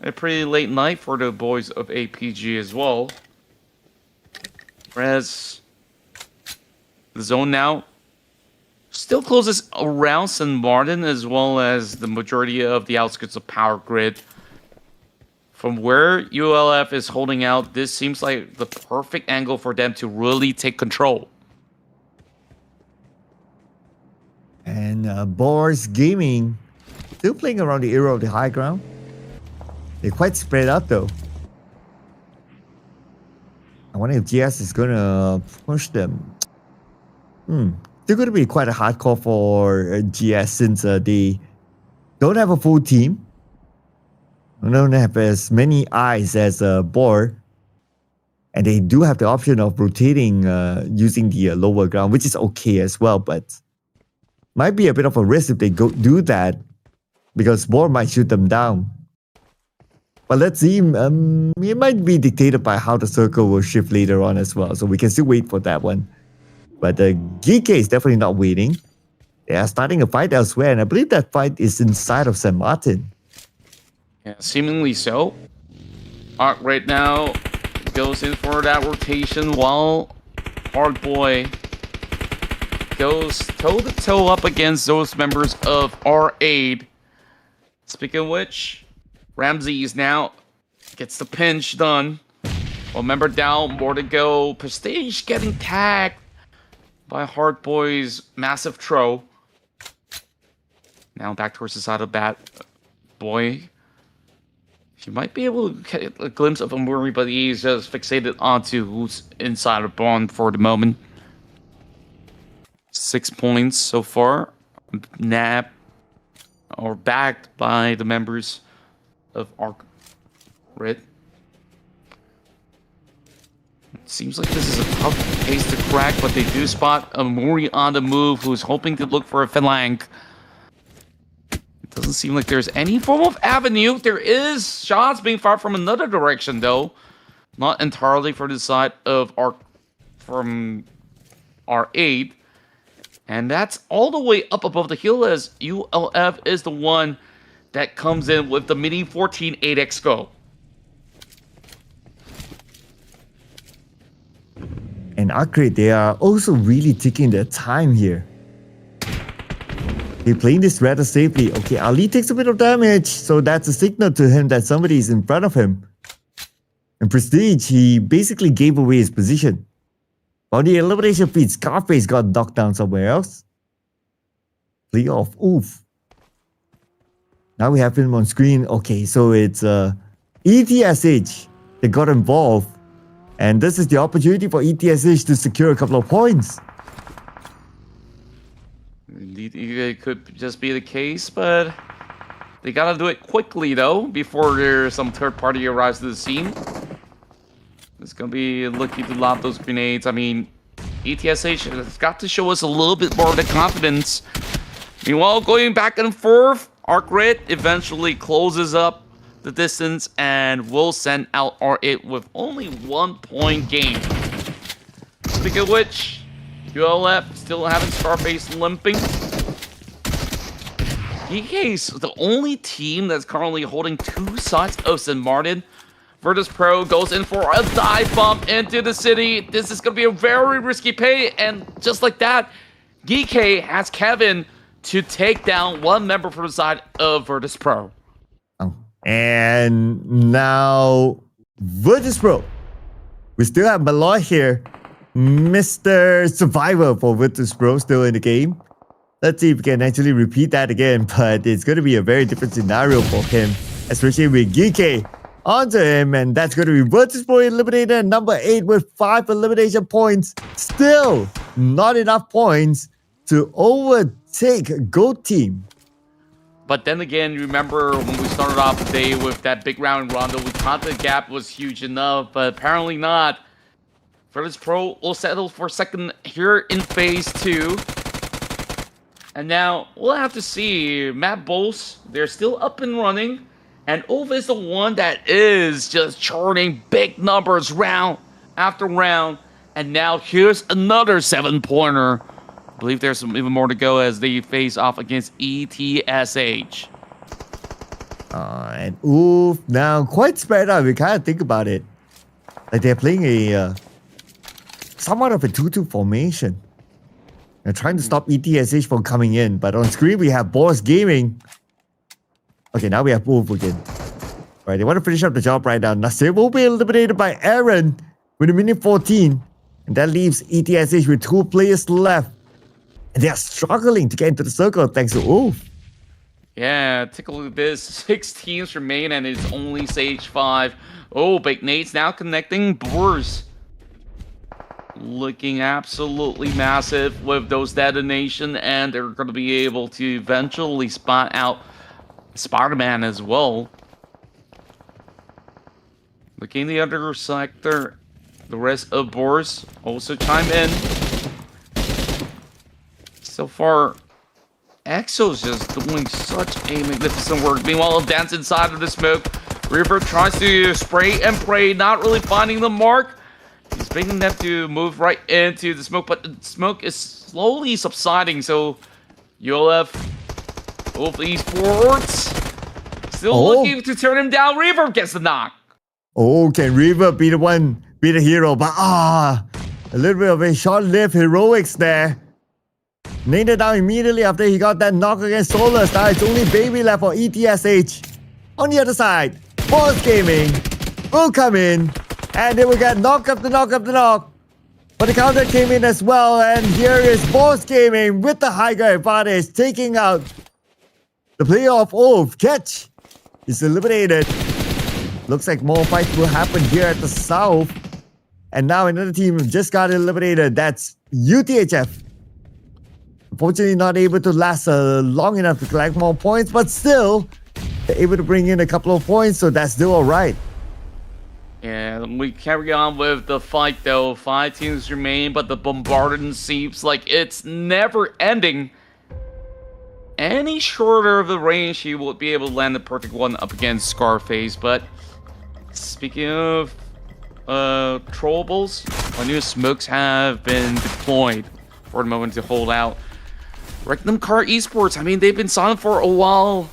a pretty late night for the boys of APG as well. Whereas the zone now still closes around St. Martin as well as the majority of the outskirts of PowerGrid. From where ULF is holding out, this seems like the perfect angle for them to really take control. And BOARS Gaming still playing around the area of the high ground. They're quite spread out though. I wonder if GS is gonna push them. They're going to be quite a hard call for GS since they don't have a full team. They don't have as many eyes as BOAR. And they do have the option of rotating using the lower ground, which is okay as well. But might be a bit of a risk if they do that because BOAR might shoot them down. But let's see. It might be dictated by how the circle will shift later on as well. So we can still wait for that one. But the GEEKAY is definitely not waiting. They are starting a fight elsewhere, and I believe that fight is inside of St. Martin. Yeah, seemingly so. ARCred now goes in for that rotation while Hardboy goes toe-to-toe up against those members of R8. Speaking of which, Ramses now gets the pinch done. Well, member down, more to go. Prestige getting tagged by Hardboy's massive throw. Now back towards the side of Bat Boy. He might be able to get a glimpse of Amuri, but he's just fixated onto who's inside of Bond for the moment. 6 points so far. Nap or backed by the members of ARCred. Seems like this is a tough case to crack, but they do spot Amuri on the move, who's hoping to look for a flank. It doesn't seem like there's any form of avenue. There is shots being fired from another direction, though. Not entirely for the side of from R8. And that's all the way up above the hill as ULF is the one that comes in with the Mini 14 8X Go. And ARCred, they are also really taking their time here. They're playing this rather safely. Okay, Ali takes a bit of damage, so that's a signal to him that somebody is in front of him. And Prestige, he basically gave away his position. On the elimination feed, Scarface got knocked down somewhere else. Play off, oof. Now we have him on screen. Okay, so it's ETSH that got involved. And this is the opportunity for ETSH to secure a couple of points. Indeed, it could just be the case, but they gotta do it quickly, though, before there's some third party arrives to the scene. It's gonna be lucky to lob those grenades. I mean, ETSH has got to show us a little bit more of the confidence. Meanwhile, going back and forth, ARCred eventually closes up the distance and will send out R8 with only 1 point game. Speaking of which, ULF still having Scarface limping. GEEKAY's the only team that's currently holding 2 sides of St. Martin. Virtus Pro goes in for a dive bump into the city. This is going to be a very risky pay, and just like that, GEEKAY has Kevin to take down one member from the side of Virtus Pro. And now Virtus Pro. We still have Malloy here. Mr. Survivor for Virtus Pro still in the game. Let's see if we can actually repeat that again, but it's going to be a very different scenario for him, especially with GEEKAY onto him, and that's going to be Virtus Pro eliminated number 8 with 5 elimination points. Still not enough points to overtake GOAT team. But then again, remember when we started off the day with that big round in Rondo, we thought the gap was huge enough, but apparently not. Virtus Pro will settle for second here in phase 2. And now we'll have to see. MADBULLS, they're still up and running. And Ova is the one that is just charting big numbers round after round. And now here's another 7-pointer. I believe there's some even more to go as they face off against ETSH. And oof, now quite spread out. We kind of think about it. Like they're playing a somewhat of a 2-2 formation. They're trying to stop ETSH from coming in. But on screen, we have BOARS Gaming. Okay, now we have Wolf again. Right, they want to finish up the job right now. Nasir will be eliminated by Aaron with a minute 14. And that leaves ETSH with 2 players left. And they are struggling to get into the circle thanks to Wolf. Yeah, take a look at this. 6 teams remain and it's only Sage 5. Oh, Big Nate's now connecting BOARS. Looking absolutely massive with those detonation, and they're going to be able to eventually spot out Spider-Man as well. Looking the other sector, the rest of BOARS also chime in. So far, EXO's just doing such a magnificent work. Meanwhile, Dance inside of the smoke. Reaper tries to spray and pray, not really finding the mark. He's bringing them to move right into the smoke, but the smoke is slowly subsiding, so ULF, Wolf Esports, still looking to turn him down. Reaver gets the knock. Oh, can Reaver be the one, be the hero? But a little bit of a short-lived heroics there. Nailed down immediately after he got that knock against Solus. Now it's only Baby left for ETSH. On the other side, BOARS Gaming will come in. And they will get knock after knock after knock. But the counter came in as well. And here is BOARS Gaming with the higher advantage, taking out the player of Wolf. Catch is eliminated. Looks like more fights will happen here at the south. And now another team just got eliminated. That's UTHF. Unfortunately, not able to last long enough to collect more points. But still, they're able to bring in a couple of points. So that's still all right. And we carry on with the fight though. 5 teams remain, but the bombardment seems like it's never ending. Any shorter of the range, he will be able to land the perfect one up against Scarface. But speaking of trollables, our new smokes have been deployed for the moment to hold out. Rectum Car Esports, I mean, they've been silent for a while.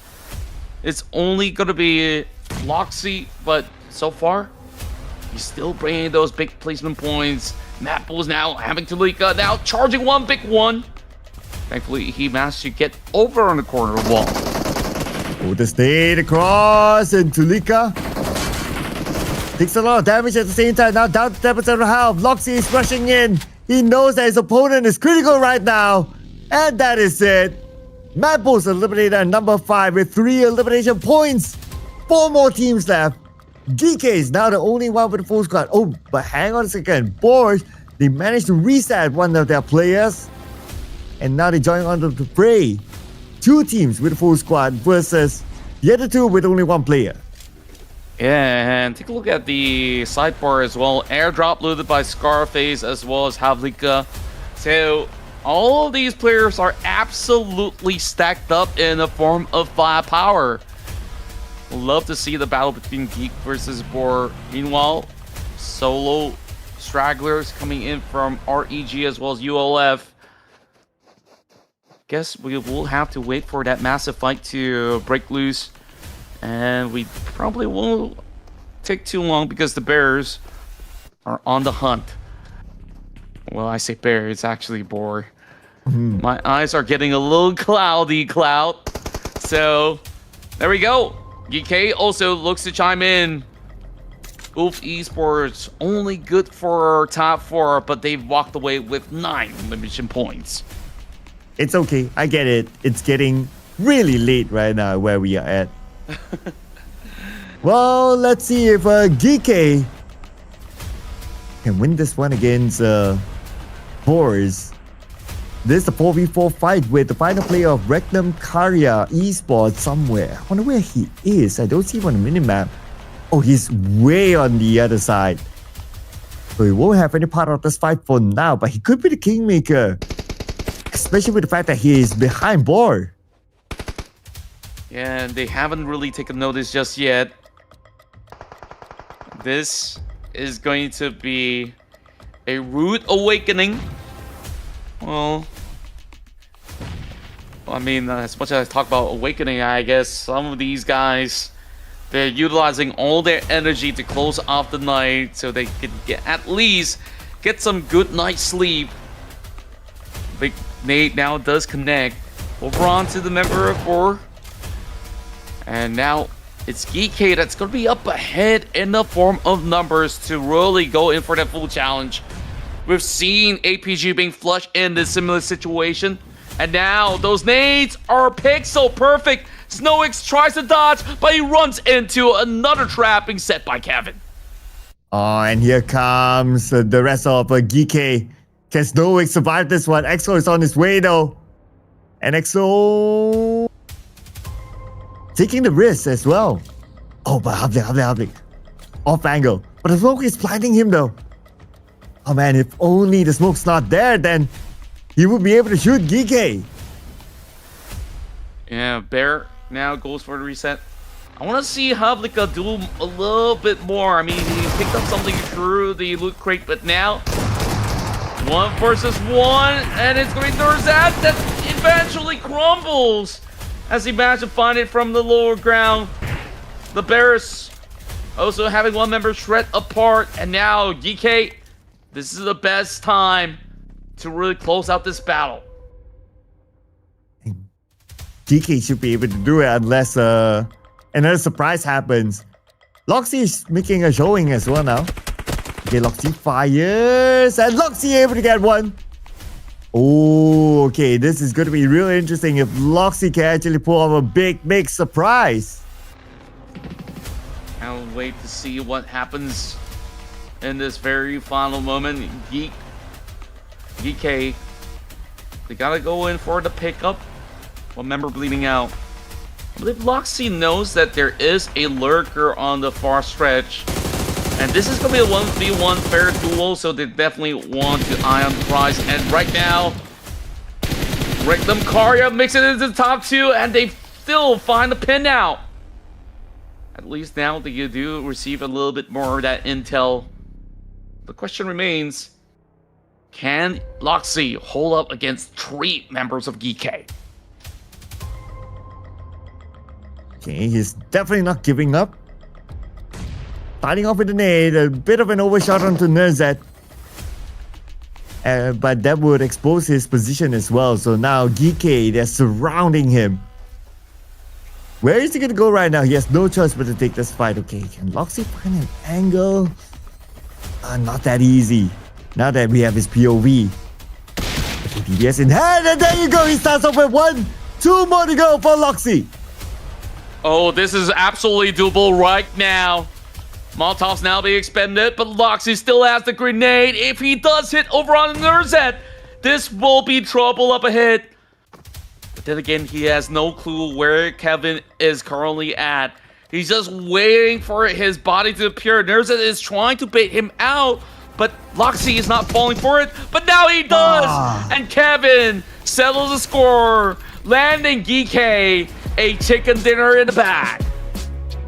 It's only going to be Loxy, but so far, he's still bringing those big placement points. MADBULLS now having Tulika, now charging one big one. Thankfully, he managed to get over on the corner wall. Oh, the stayed across, and Tulika takes a lot of damage at the same time. Now down to 10% of health. Loxy is rushing in. He knows that his opponent is critical right now. And that is it. MADBULLS eliminated at number 5 with 3 elimination points. 4 more teams left. GEEKAY is now the only one with a full squad. Oh, but hang on a second. BOARS, they managed to reset one of their players. And now they join onto the fray. 2 teams with a full squad versus the other 2 with only 1 player. Yeah, and take a look at the sidebar as well. Airdrop looted by Scarface as well as Havlika. So all of these players are absolutely stacked up in the form of firepower. Love to see the battle between Geek versus BOARS. Meanwhile, solo stragglers coming in from REG as well as ULF. Guess we will have to wait for that massive fight to break loose. And we probably won't take too long because the Bears are on the hunt. Well, I say bear, it's actually boar. My eyes are getting a little cloudy, Cloud. So, there we go. GEEKAY also looks to chime in. Oof Esports only good for top 4, but they've walked away with 9 elimination points. It's okay. I get it. It's getting really late right now where we are at. Well, let's see if GEEKAY can win this one against BOARS. This is a 4v4 fight with the final player of Regnum Karya Esports somewhere. I wonder where he is. I don't see him on the minimap. Oh, he's way on the other side. So he won't have any part of this fight for now, but he could be the kingmaker. Especially with the fact that he is behind BOARS. Yeah, and they haven't really taken notice just yet. This is going to be a rude awakening. Well, I mean, as much as I talk about awakening, I guess some of these guys, they're utilizing all their energy to close off the night so they can at least get some good night's sleep. Big Nate now does connect over onto the member of 4. And now it's GEEKAY that's going to be up ahead in the form of numbers to really go in for that full challenge. We've seen APG being flushed in this similar situation. And now those nades are pixel perfect. SnowX tries to dodge, but he runs into another trap being set by Kevin. Oh, and here comes the rest of GEEKAY. Can SnowX survive this one? EXO is on his way though. And EXO taking the risk as well. Oh, but Havlik. Off angle. But the smoke is blinding him though. Oh man, if only the smoke's not there, then he would be able to shoot GEEKAY. Yeah, Bear now goes for the reset. I want to see Havlika do a little bit more. I mean, he picked up something through the loot crate, but now 1 versus 1, and it's going to be Nurzat that eventually crumbles as he managed to find it from the lower ground. The Bears also having one member shred apart, and now GEEKAY, this is the best time to really close out this battle. GEEKAY should be able to do it unless another surprise happens. Loxy is making a showing as well now. Okay, Loxy fires, and Loxy able to get one. Oh, okay, this is going to be really interesting if Loxy can actually pull off a big surprise. I'll wait to see what happens in this very final moment. GEEKAY, they gotta go in for the pickup. One member bleeding out. I believe Loxy knows that there is a lurker on the far stretch. And this is going to be a 1v1 fair duel, so they definitely want to eye on the prize. And right now, Regnum Karya makes it into the top 2, and they still find the pin out. At least now that you do receive a little bit more of that intel. The question remains, can Loxy hold up against 3 members of GEEKAY? Okay, he's definitely not giving up. Starting off with a nade, a bit of an overshot onto Nurzat. But that would expose his position as well. So now GEEKAY, they're surrounding him. Where is he going to go right now? He has no choice but to take this fight. Okay, can Loxy find an angle? Not that easy. Now that we have his POV. Okay, PBS in hand, and there you go. He starts off with 1, 2 more to go for Loxy. Oh, this is absolutely doable right now. Molotov's now being expended, but Loxy still has the grenade. If he does hit over on Nurzat, this will be trouble up ahead. But then again, he has no clue where Kevin is currently at. He's just waiting for his body to appear. Nurzat is trying to bait him out, but Loxy is not falling for it. But now he does! And Kevin settles the score, landing GEEKAY a chicken dinner in the bag.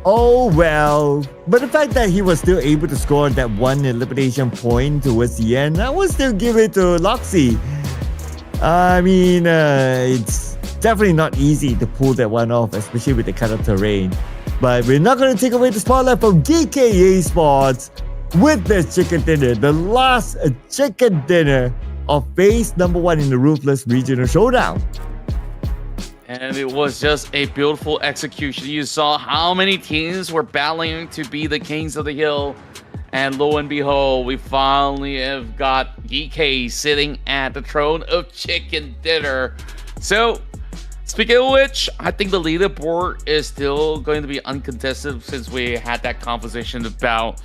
Oh well, but the fact that he was still able to score that 1 elimination point towards the end, I will still give it to Loxy. I mean, it's definitely not easy to pull that one off, especially with the kind of terrain. But we're not going to take away the spotlight from GEEKAY Esports with this chicken dinner, the last chicken dinner of phase number 1 in the Ruthless Regional Showdown. And it was just a beautiful execution. You saw how many teams were battling to be the kings of the hill. And lo and behold, we finally have got GEEKAY sitting at the throne of chicken dinner. So, speaking of which, I think the leaderboard is still going to be uncontested since we had that conversation about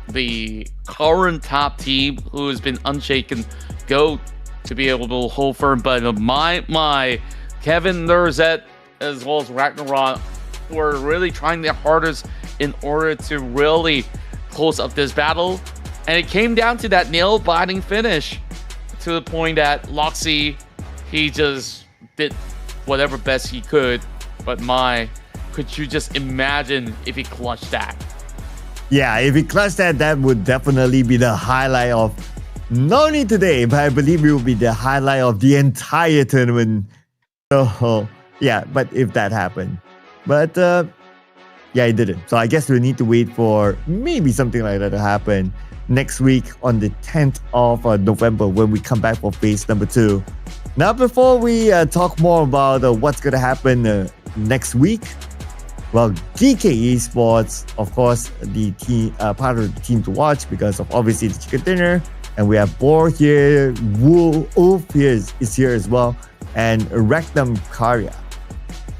the current top team who has been unshaken go to be able to hold firm. But my Kevin Nurzet as well as Ragnarok were really trying their hardest in order to really close up this battle, and it came down to that nail-biting finish to the point that Loxy, he just did whatever best he could. But could you just imagine if he clutched that? Yeah, if he clutched that, that would definitely be the highlight of not only today, but I believe it will be the highlight of the entire tournament. So yeah, but if that happened, but yeah, it didn't. So I guess we need to wait for maybe something like that to happen next week on the 10th of November when we come back for phase number 2. Now, before we talk more about what's going to happen next week, well, GEEKAY Esports, of course, the team, part of the team to watch because of obviously the chicken dinner. And we have BOARS here, Wolf here is here as well, and Rectum Karya.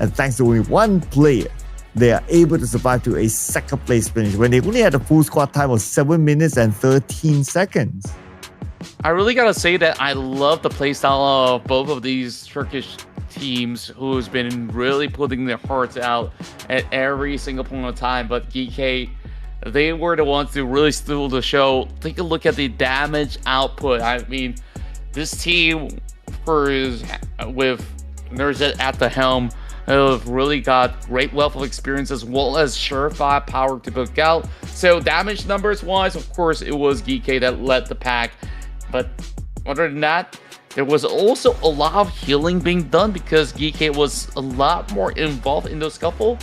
And thanks to only one player, they are able to survive to a second place finish when they only had a full squad time of 7 minutes and 13 seconds. I really gotta say that I love the playstyle of both of these Turkish teams who's been really putting their hearts out at every single point of time. But GEEKAY, they were the ones to really steal the show. Take a look at the damage output. I mean, this team with Nurzet at the helm have really got great wealth of experience as well as surefire power to cook out. So damage numbers wise, of course, it was GEEKAY that led the pack. But other than that, there was also a lot of healing being done because GEEKAY was a lot more involved in the scuffle.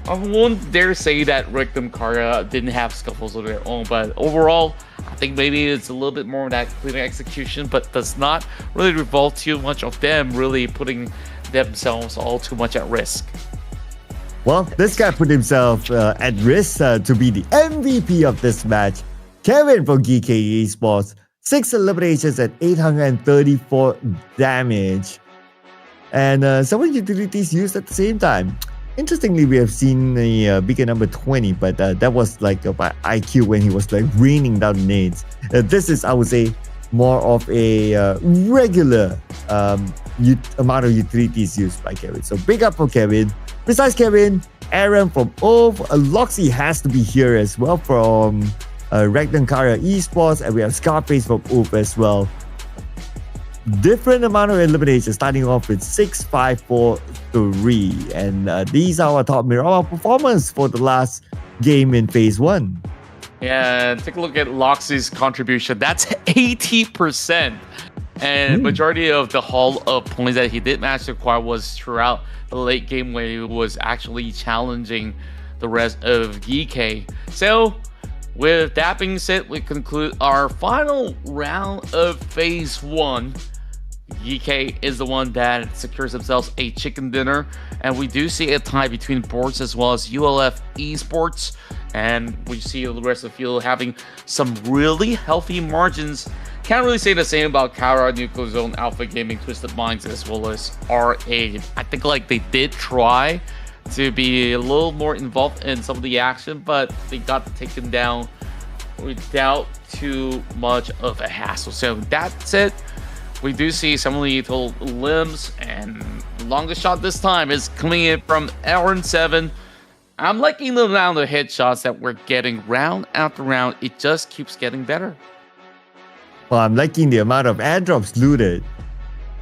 I won't dare say that Rectum Karya didn't have scuffles of their own, but overall, I think maybe it's a little bit more of that cleaner execution, but does not really revolve too much of them really putting themselves all too much at risk. Well, this guy put himself at risk to be the MVP of this match. Kevin from GEEKAY Esports, 6 eliminations at 834 damage. And 7 utilities used at the same time. Interestingly, we have seen a bigger number 20, but that was like by IQ when he was like raining down nades. This is, I would say, more of a regular amount of utilities used by Kevin. So big up for Kevin. Besides Kevin, Aaron from OVE, Loxy has to be here as well from Rectum Karya Esports, and we have Scarface from OVE as well. Different amount of eliminations, starting off with 6, 5, 4, 3. And these are our top Miramar performance for the last game in phase 1. Yeah, take a look at Loxy's contribution. That's 80%. And majority of the haul of points that he did manage to acquire was throughout the late game where he was actually challenging the rest of GEEKAY. So, with that being said, we conclude our final round of phase 1. GEEKAY is the one that secures themselves a chicken dinner, and we do see a tie between BOARS as well as ULF Esports, and we see the rest of the field having some really healthy margins. Can't really say the same about Kara, Nuclear Zone, Alpha Gaming, Twisted Minds, as well as RA. I think like they did try to be a little more involved in some of the action, but they got taken down without too much of a hassle. So that's it. We do see some lethal limbs, and longest shot this time is coming in from Aaron7. I'm liking the amount of headshots that we're getting round after round. It just keeps getting better. Well, I'm liking the amount of airdrops looted.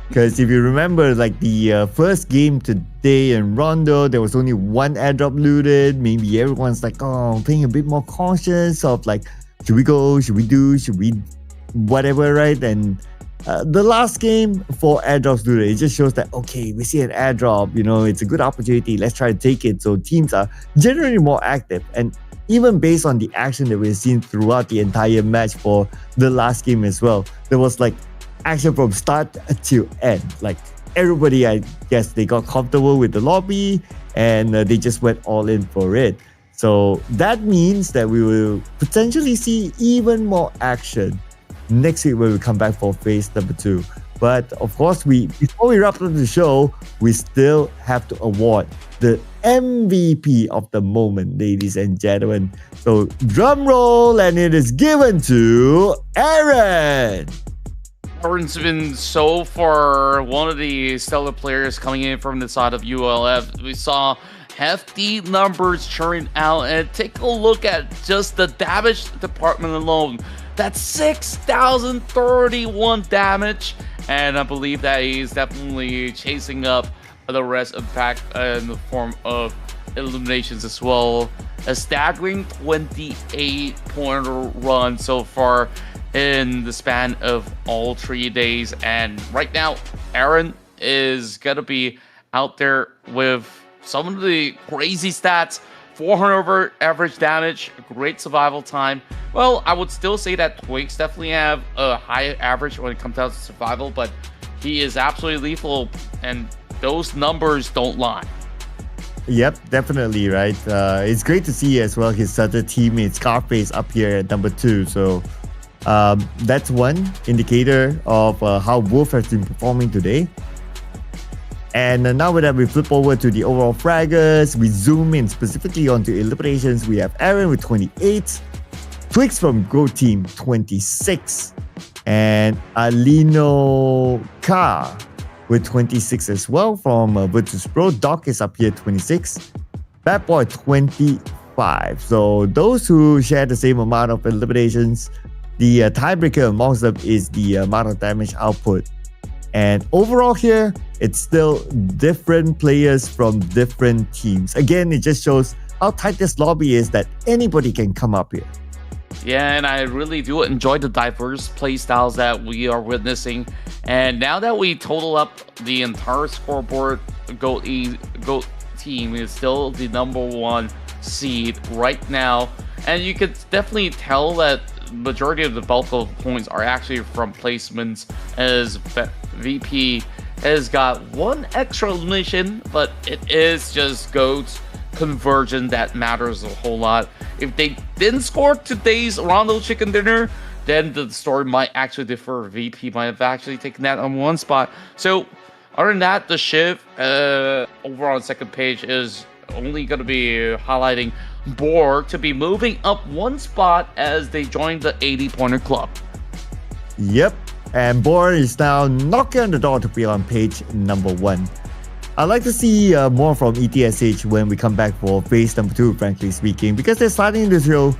Because if you remember, like the first game today in Rondo, there was only one airdrop looted. Maybe everyone's like, oh, being a bit more cautious of like, should we go, should we do, should we whatever, right? And the last game for airdrops looted, it just shows that, okay, we see an airdrop, you know, it's a good opportunity, let's try to take it. So teams are generally more active. And even based on the action that we've seen throughout the entire match for the last game as well, there was like action from start to end. Like everybody, I guess they got comfortable with the lobby and they just went all in for it. So that means that we will potentially see even more action next week when we come back for phase number 2. But of course, before we wrap up the show, we still have to award the MVP of the moment, ladies and gentlemen. So drum roll, and it is given to Aaron. Aaron's been so far one of the stellar players coming in from the side of ULF. We saw hefty numbers churning out, and take a look at just the damage department alone. That's 6,031 damage, and I believe that he's definitely chasing up the rest of the pack in the form of eliminations as well. A staggering 28-pointer run so far in the span of all 3 days, and right now Aaron is gonna be out there with some of the crazy stats. 400 over average damage, great survival time. Well, I would still say that Twigs definitely have a high average when it comes down to survival, but he is absolutely lethal, and those numbers don't lie. Yep, definitely, right? It's great to see as well his other teammate Scarface up here at number 2. So that's one indicator of how Wolf has been performing today. And now that we flip over to the overall fraggers, we zoom in specifically onto eliminations. We have Aaron with 28, Twigs from Go Team 26, and Alino Ka with 26 as well from Virtus Pro. Doc is up here 26, Bad Boy 25. So those who share the same amount of eliminations, the tiebreaker amongst them is the amount of damage output. And overall here, it's still different players from different teams. Again, it just shows how tight this lobby is, that anybody can come up here. Yeah, and I really do enjoy the diverse play styles that we are witnessing. And now that we total up the entire scoreboard, GOAT team is still the #1 seed right now. And you could definitely tell that majority of the bulk of points are actually from placements, as VP has got one extra elimination, but it is just GOAT's conversion that matters a whole lot. If they didn't score today's Rondo chicken dinner, then the story might actually differ. VP might have actually taken that on one spot. So other than that, the shift over on second page is only going to be highlighting BOARS to be moving up one spot as they join the 80-pointer club. Yep, and BOARS is now knocking on the door to be on page #1. I'd like to see more from ETSH when we come back for phase number 2, frankly speaking, because they're starting to show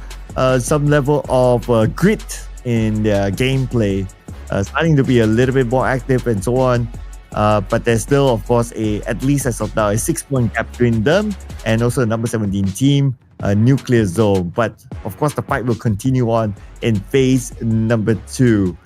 some level of grit in their gameplay, starting to be a little bit more active and so on. But there's still, of course, at least as of now, a 6-point gap between them and also the number 17 team, Nuclear Zone. But of course, the fight will continue on in phase number 2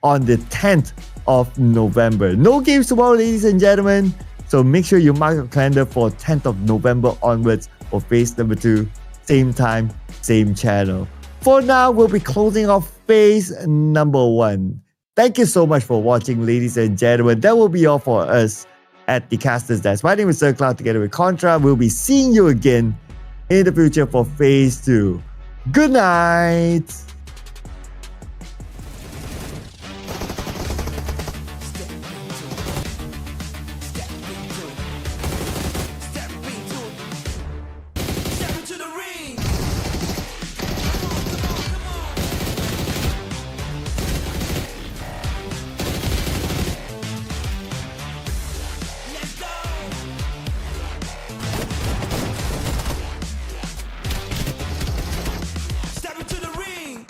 on the 10th of November. No games tomorrow, ladies and gentlemen. So make sure you mark your calendar for 10th of November onwards for phase number 2. Same time, same channel. For now, we'll be closing off phase number 1. Thank you so much for watching, ladies and gentlemen. That will be all for us at the Caster's Desk. My name is Sir Cloud together with Contra. We'll be seeing you again in the future for phase 2. Good night. Step into the ring.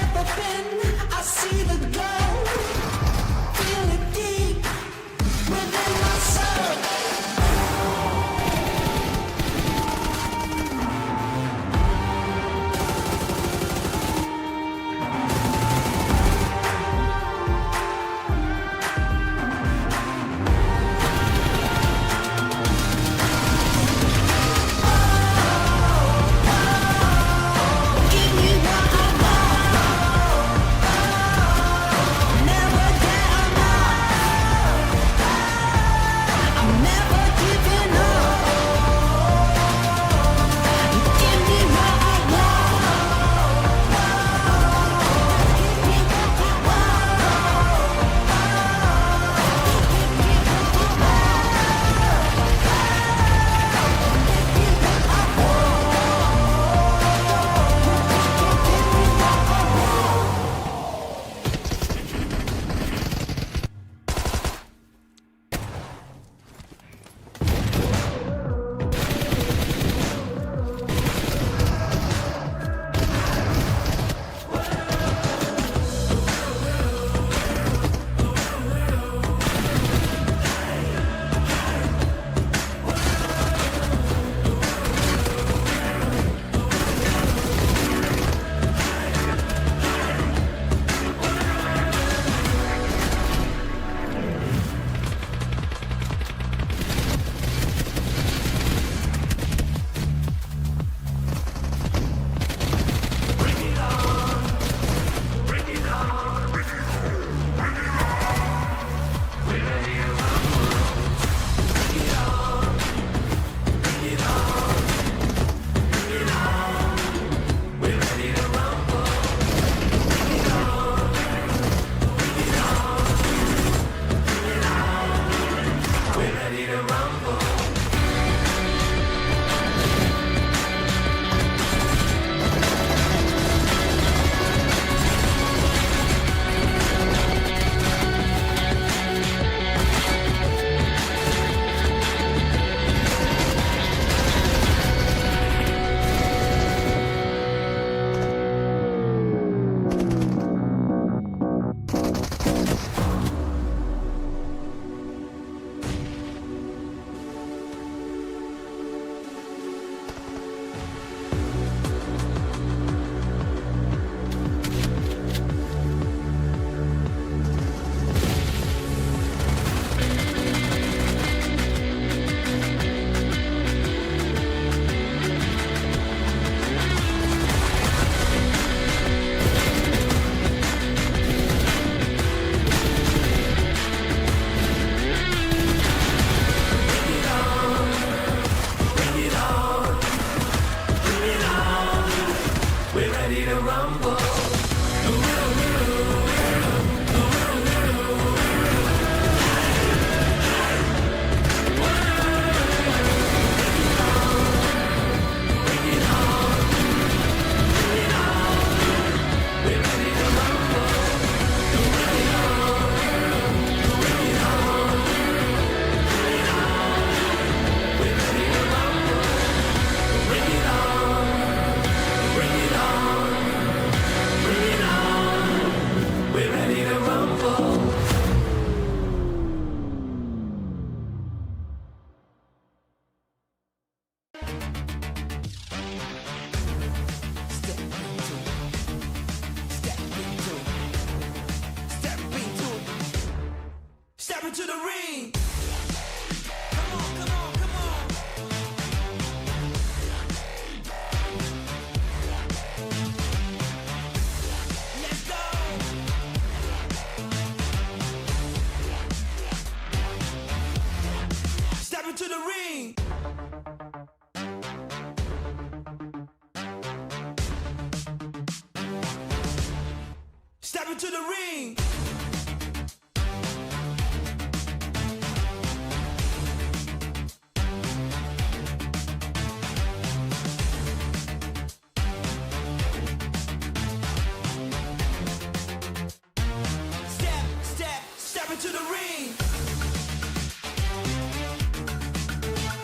ever been. I see the glow, feel it deep within my soul. Give me what I want, never get enough. I'm never giving up. Give me what I want, give me what I Step into the ring. Come on, come on, come on. Let's go. Step into the ring. Step into the ring. Step into the ring.